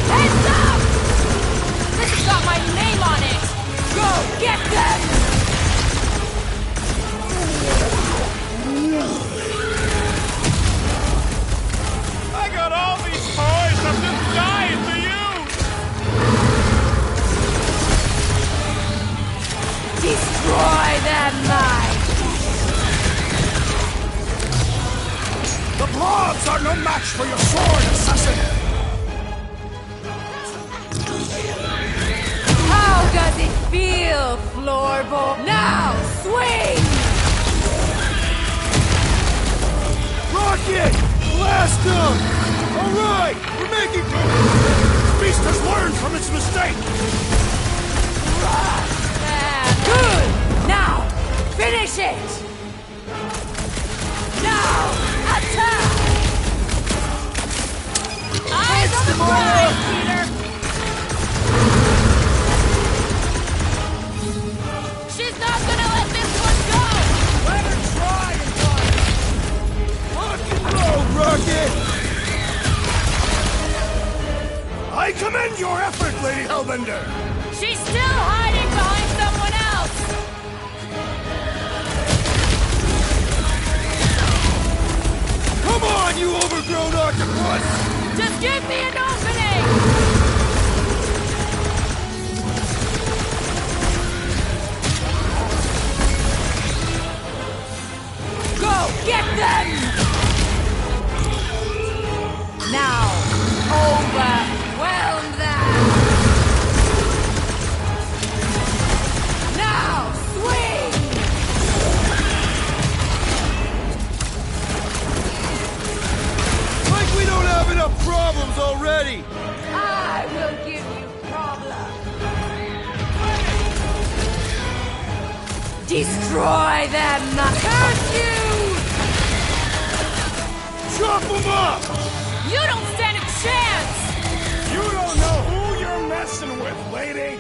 Heads up! This has got my name on it! Go get them! I got all these toys I'm just dying to use! Destroy them, Mike! The blobs are no match for your sword, assassin! How does it feel, Floorboard? Now, swing! Rocket! Blast them! Alright! We're making This beast has learned from its mistake! Good! Now, finish it! Now, attack! Eyes on the prize, Peter! She's not gonna let this one go! Let her try and Rock and roll, Rocket! I commend your effort, Lady Hellbender! She's still hiding behind someone else! Come on, you overgrown octopus! Just give me an opening! Go get them! Now, overwhelm them! Now, swing! Like we don't have enough problems already! I will give you problems! Destroy them, curse you! Chop them up! You don't stand a chance! You don't know who you're messing with, lady!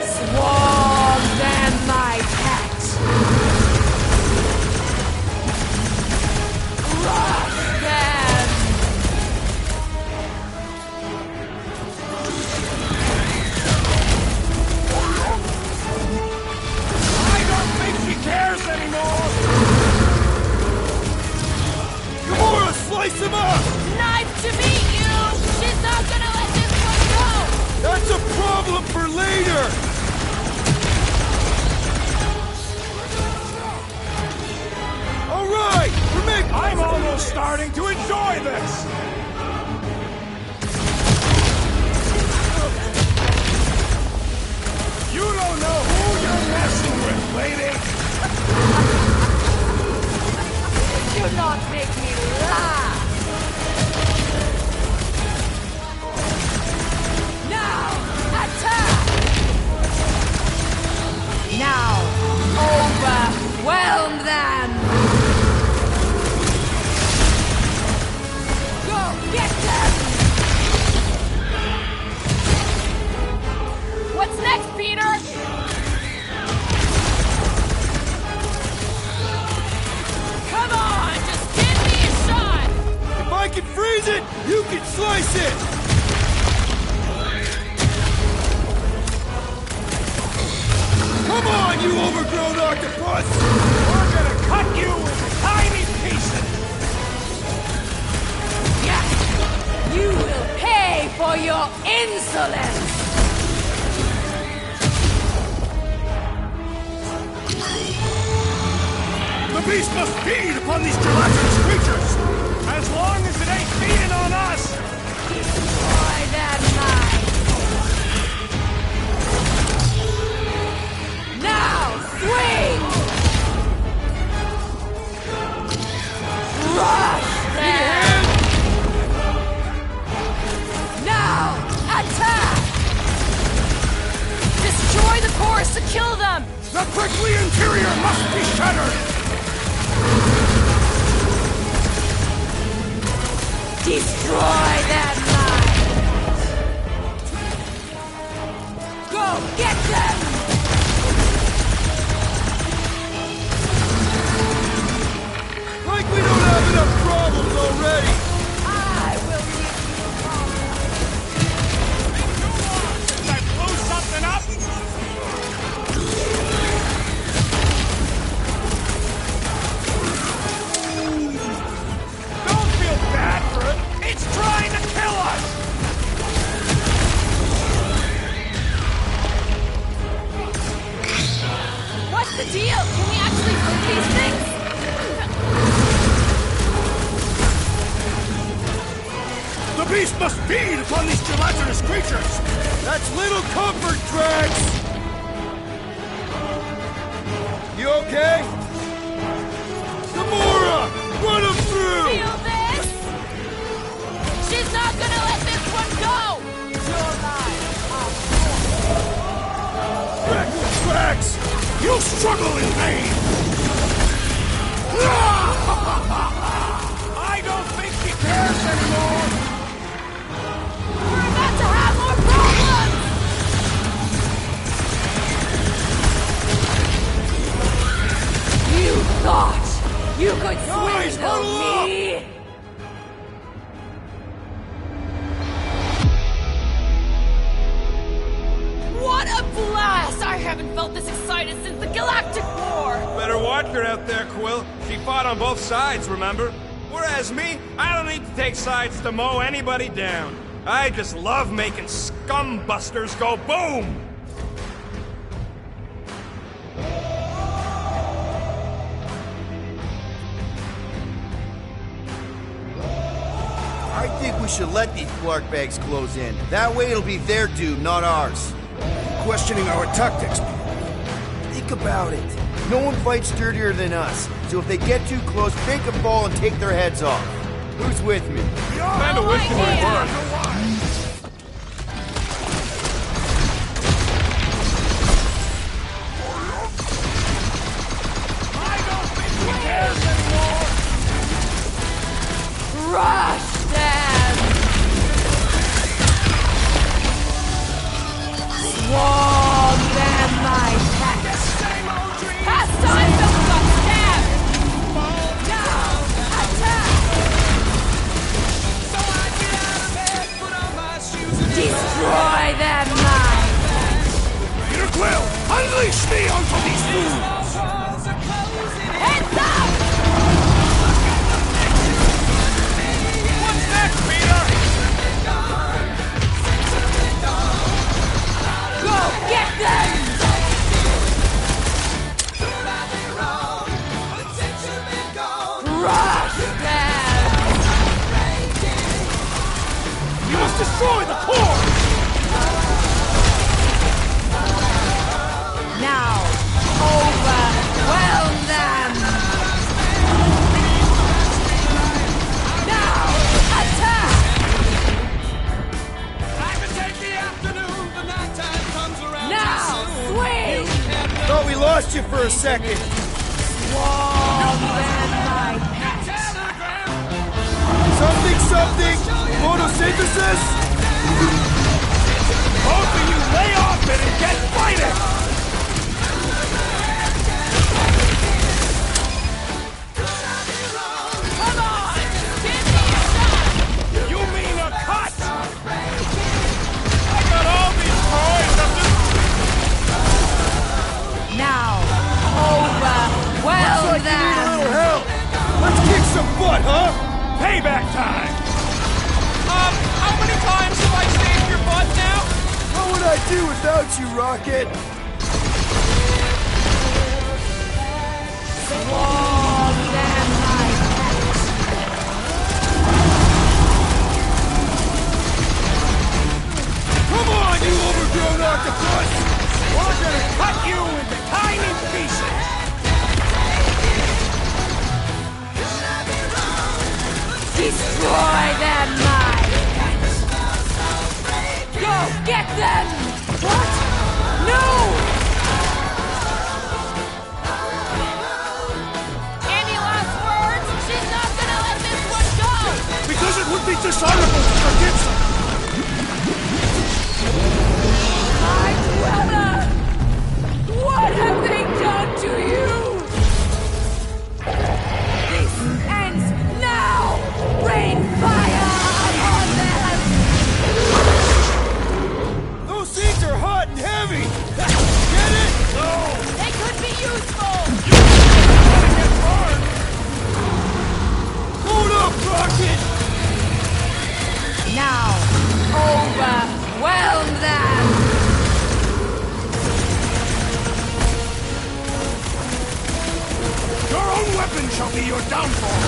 Swarm them, my pet! Rush them! I don't think she cares anymore! Gamora, slice him up! Knife to meet you! She's not gonna let this one go! That's a problem for later! Alright! We're making... I'm almost starting to enjoy this! You don't know who you're messing with, lady! Do not make me laugh! Now, attack! Now, overwhelm them! Go get them! What's next, Peter? Come on, just give me a shot! If I can freeze it, you can slice it! Come on, you overgrown octopus! We're gonna cut you into tiny pieces! Yes! You your insolence! The beast must feed upon these gelatinous creatures! As long as it ain't feeding on us! Destroy that mind! Now, swing! Rush them! Now, attack! Destroy the cores to kill them! The prickly interior must be shattered! Destroy that mind! Go get them! Like we don't have enough problems already! I will leave Since I blew something up! Don't feel bad for it! It's trying to kill us! What's the deal? Can we actually move these things? The beast must feed upon these gelatinous creatures! That's little comfort, Drax! You okay? Gamora! Run him through! Feel this? She's not gonna let this one go! Drax! You struggle in vain! I don't think he cares anymore! We're about to have more problems! You thought you could Guys, swindle huddle up! me? What a blast! I haven't felt this excited since the Galactic War! Better watch her out there, Quill. She fought on both sides, remember? Whereas me, I don't need to take sides to mow anybody down. I just love making scumbusters go boom! I think we should let these Clark bags close in. That way it'll be their doom, not ours. Questioning our tactics. Think about it. No one fights dirtier than us. So if they get too close, think a ball and take their heads off. Who's with me? Kinda wish we were. Rush them! Swarm them, my pets! Past time someone got stabbed! Now, attack! Destroy them, my Peter Quill, unleash me onto these fools! Heads up! What's next, Peter? Go get them! Crush them! You must destroy the core! Now, overwhelm them! Now, attack! Now, swing! Thought we lost you for a second. Swarm them, my pets! Something! Photosynthesis? Both of you lay off it and get fighting! Come on! Give me a shot! You mean a cut? I got all these toys, I'm just... Now, overwhelm Looks like you need a them! little help. Let's kick some butt, huh? Payback time! How many times have I saved your I do without you, Rocket? Come on, you overgrown octopus! We're gonna cut you into tiny pieces! Destroy them, mines! Go, get them! What? No! Any last words? She's not gonna let this one go! Because it would be dishonorable to forgive someone. My dweller! What have they done to you? This ends now! Rain fire upon them! Those things are hot and heavy! Get it? No! They could be useful! Hold up, Rocket! Now, overwhelm them! Your own weapon shall be your downfall.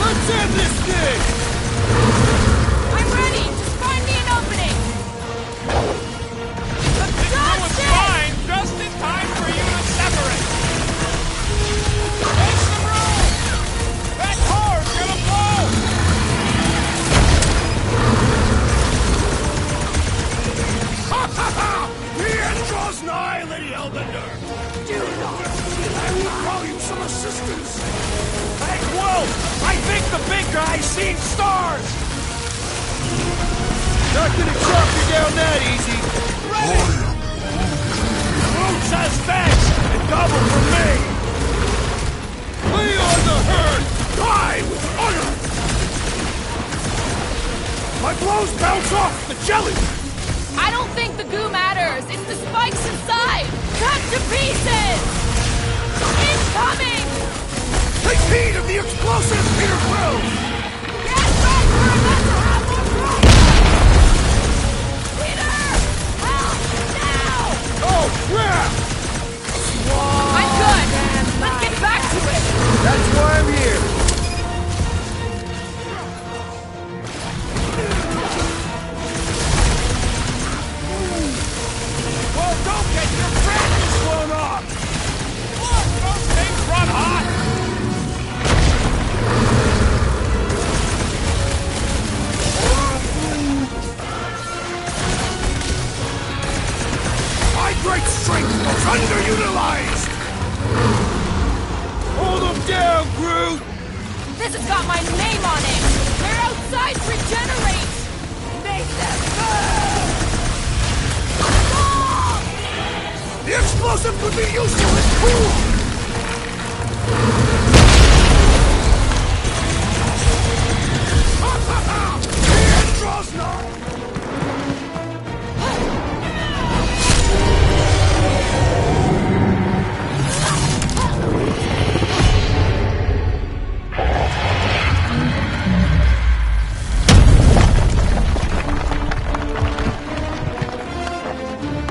Let's end this thing! I'm ready! Just find me an opening! It's fine, just in time for you to separate! Make some room! That car's gonna blow! Ha ha ha! The end draws nigh, Lady Hellbender! Do not! I will call you some assistance! Hey, Wolf! I think the big guy's seen stars! Not gonna chop you down that easy! Groot says thanks, and double for me! Lay on the herd! Die with honor! My blows bounce off the jelly! I don't think the goo matters! It's the spikes inside! Cut to pieces! Incoming! Take heed of the explosive, Peter Quill! Get back! We're about to have more trouble! Peter! Help! Now! Oh, crap! I'm good! Let's get back to it! That's why I'm here! Well, don't get your branches blown off! Look, those things run hot! My great strength was underutilized! Hold them down, Groot! This has got my name on it! Their outsides regenerate! Make them burn! Stop! The explosive could be useful as cool! Ha ha ha! The end draws nigh!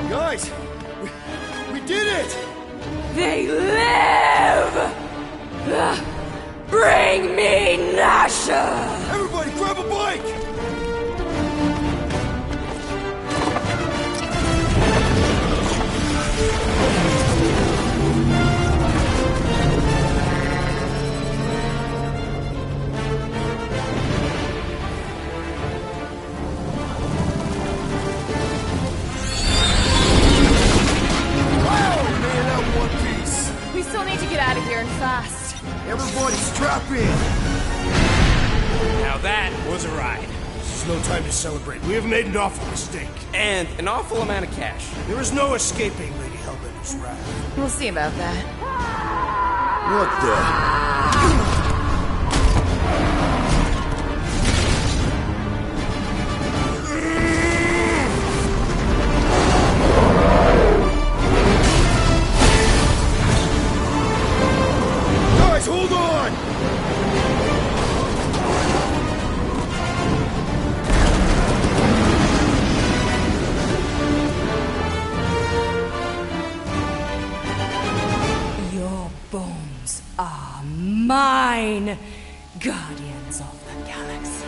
Guys! We did it! They live! Bring me Nasha! Everybody grab a bike! Wow, man, that one piece! We still need to get out of here and fast. Everybody strap in! Now that was a ride. This is no time to celebrate. We have made an awful mistake. And an awful amount of cash. There is no escaping Lady Hellbender's wrath. We'll see about that. What the? Guys, hold on! mine, Guardians of the Galaxy.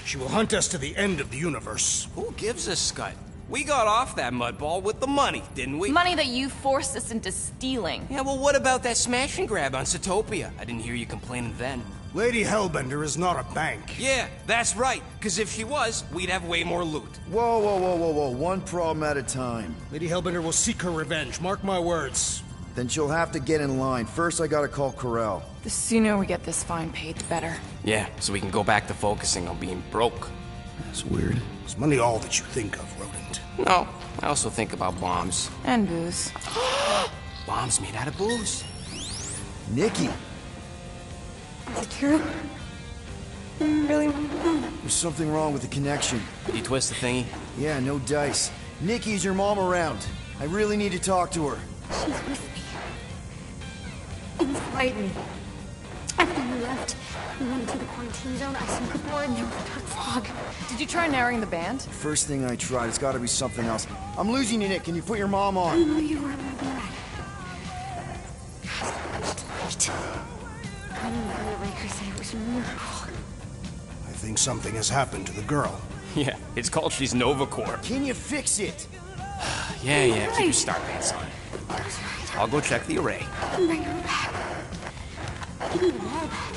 She will hunt us to the end of the universe. Who gives a scut? We got off that mudball with the money, didn't we? Money that you forced us into stealing. Yeah, well, what about that smash and grab on Satopia? I didn't hear you complaining then. Lady Hellbender is not a bank. Yeah, that's right. Because if she was, we'd have way more loot. Whoa, whoa, whoa, whoa, whoa. One problem at a time. Lady Hellbender will seek her revenge. Mark my words. Then she'll have to get in line. First, I gotta call Corel. The sooner we get this fine paid, the better. Yeah, so we can go back to focusing on being broke. That's weird. Is money all that you think of, Rodent? No, I also think about bombs. And booze. Bombs made out of booze. Nikki! Is it true? Really? There's something wrong with the connection. Did you twist the thingy? Yeah, no dice. Nikki, is your mom around? I really need to talk to her. She's with me. Inside me. After we left, we went into the quarantine zone. I smoked a board and there was a dark fog. Did you try narrowing the band? First thing I tried, it's gotta be something else. I'm losing you, Nick. Can you put your mom I on? know you were bad. I didn't know like her said it was a miracle. I think something has happened to the girl. Yeah, it's called she's Nova Corps. Can you fix it? Yeah, keep your star pants on. I'll go check the array. Bring her back. Give me all that.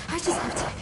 I just have to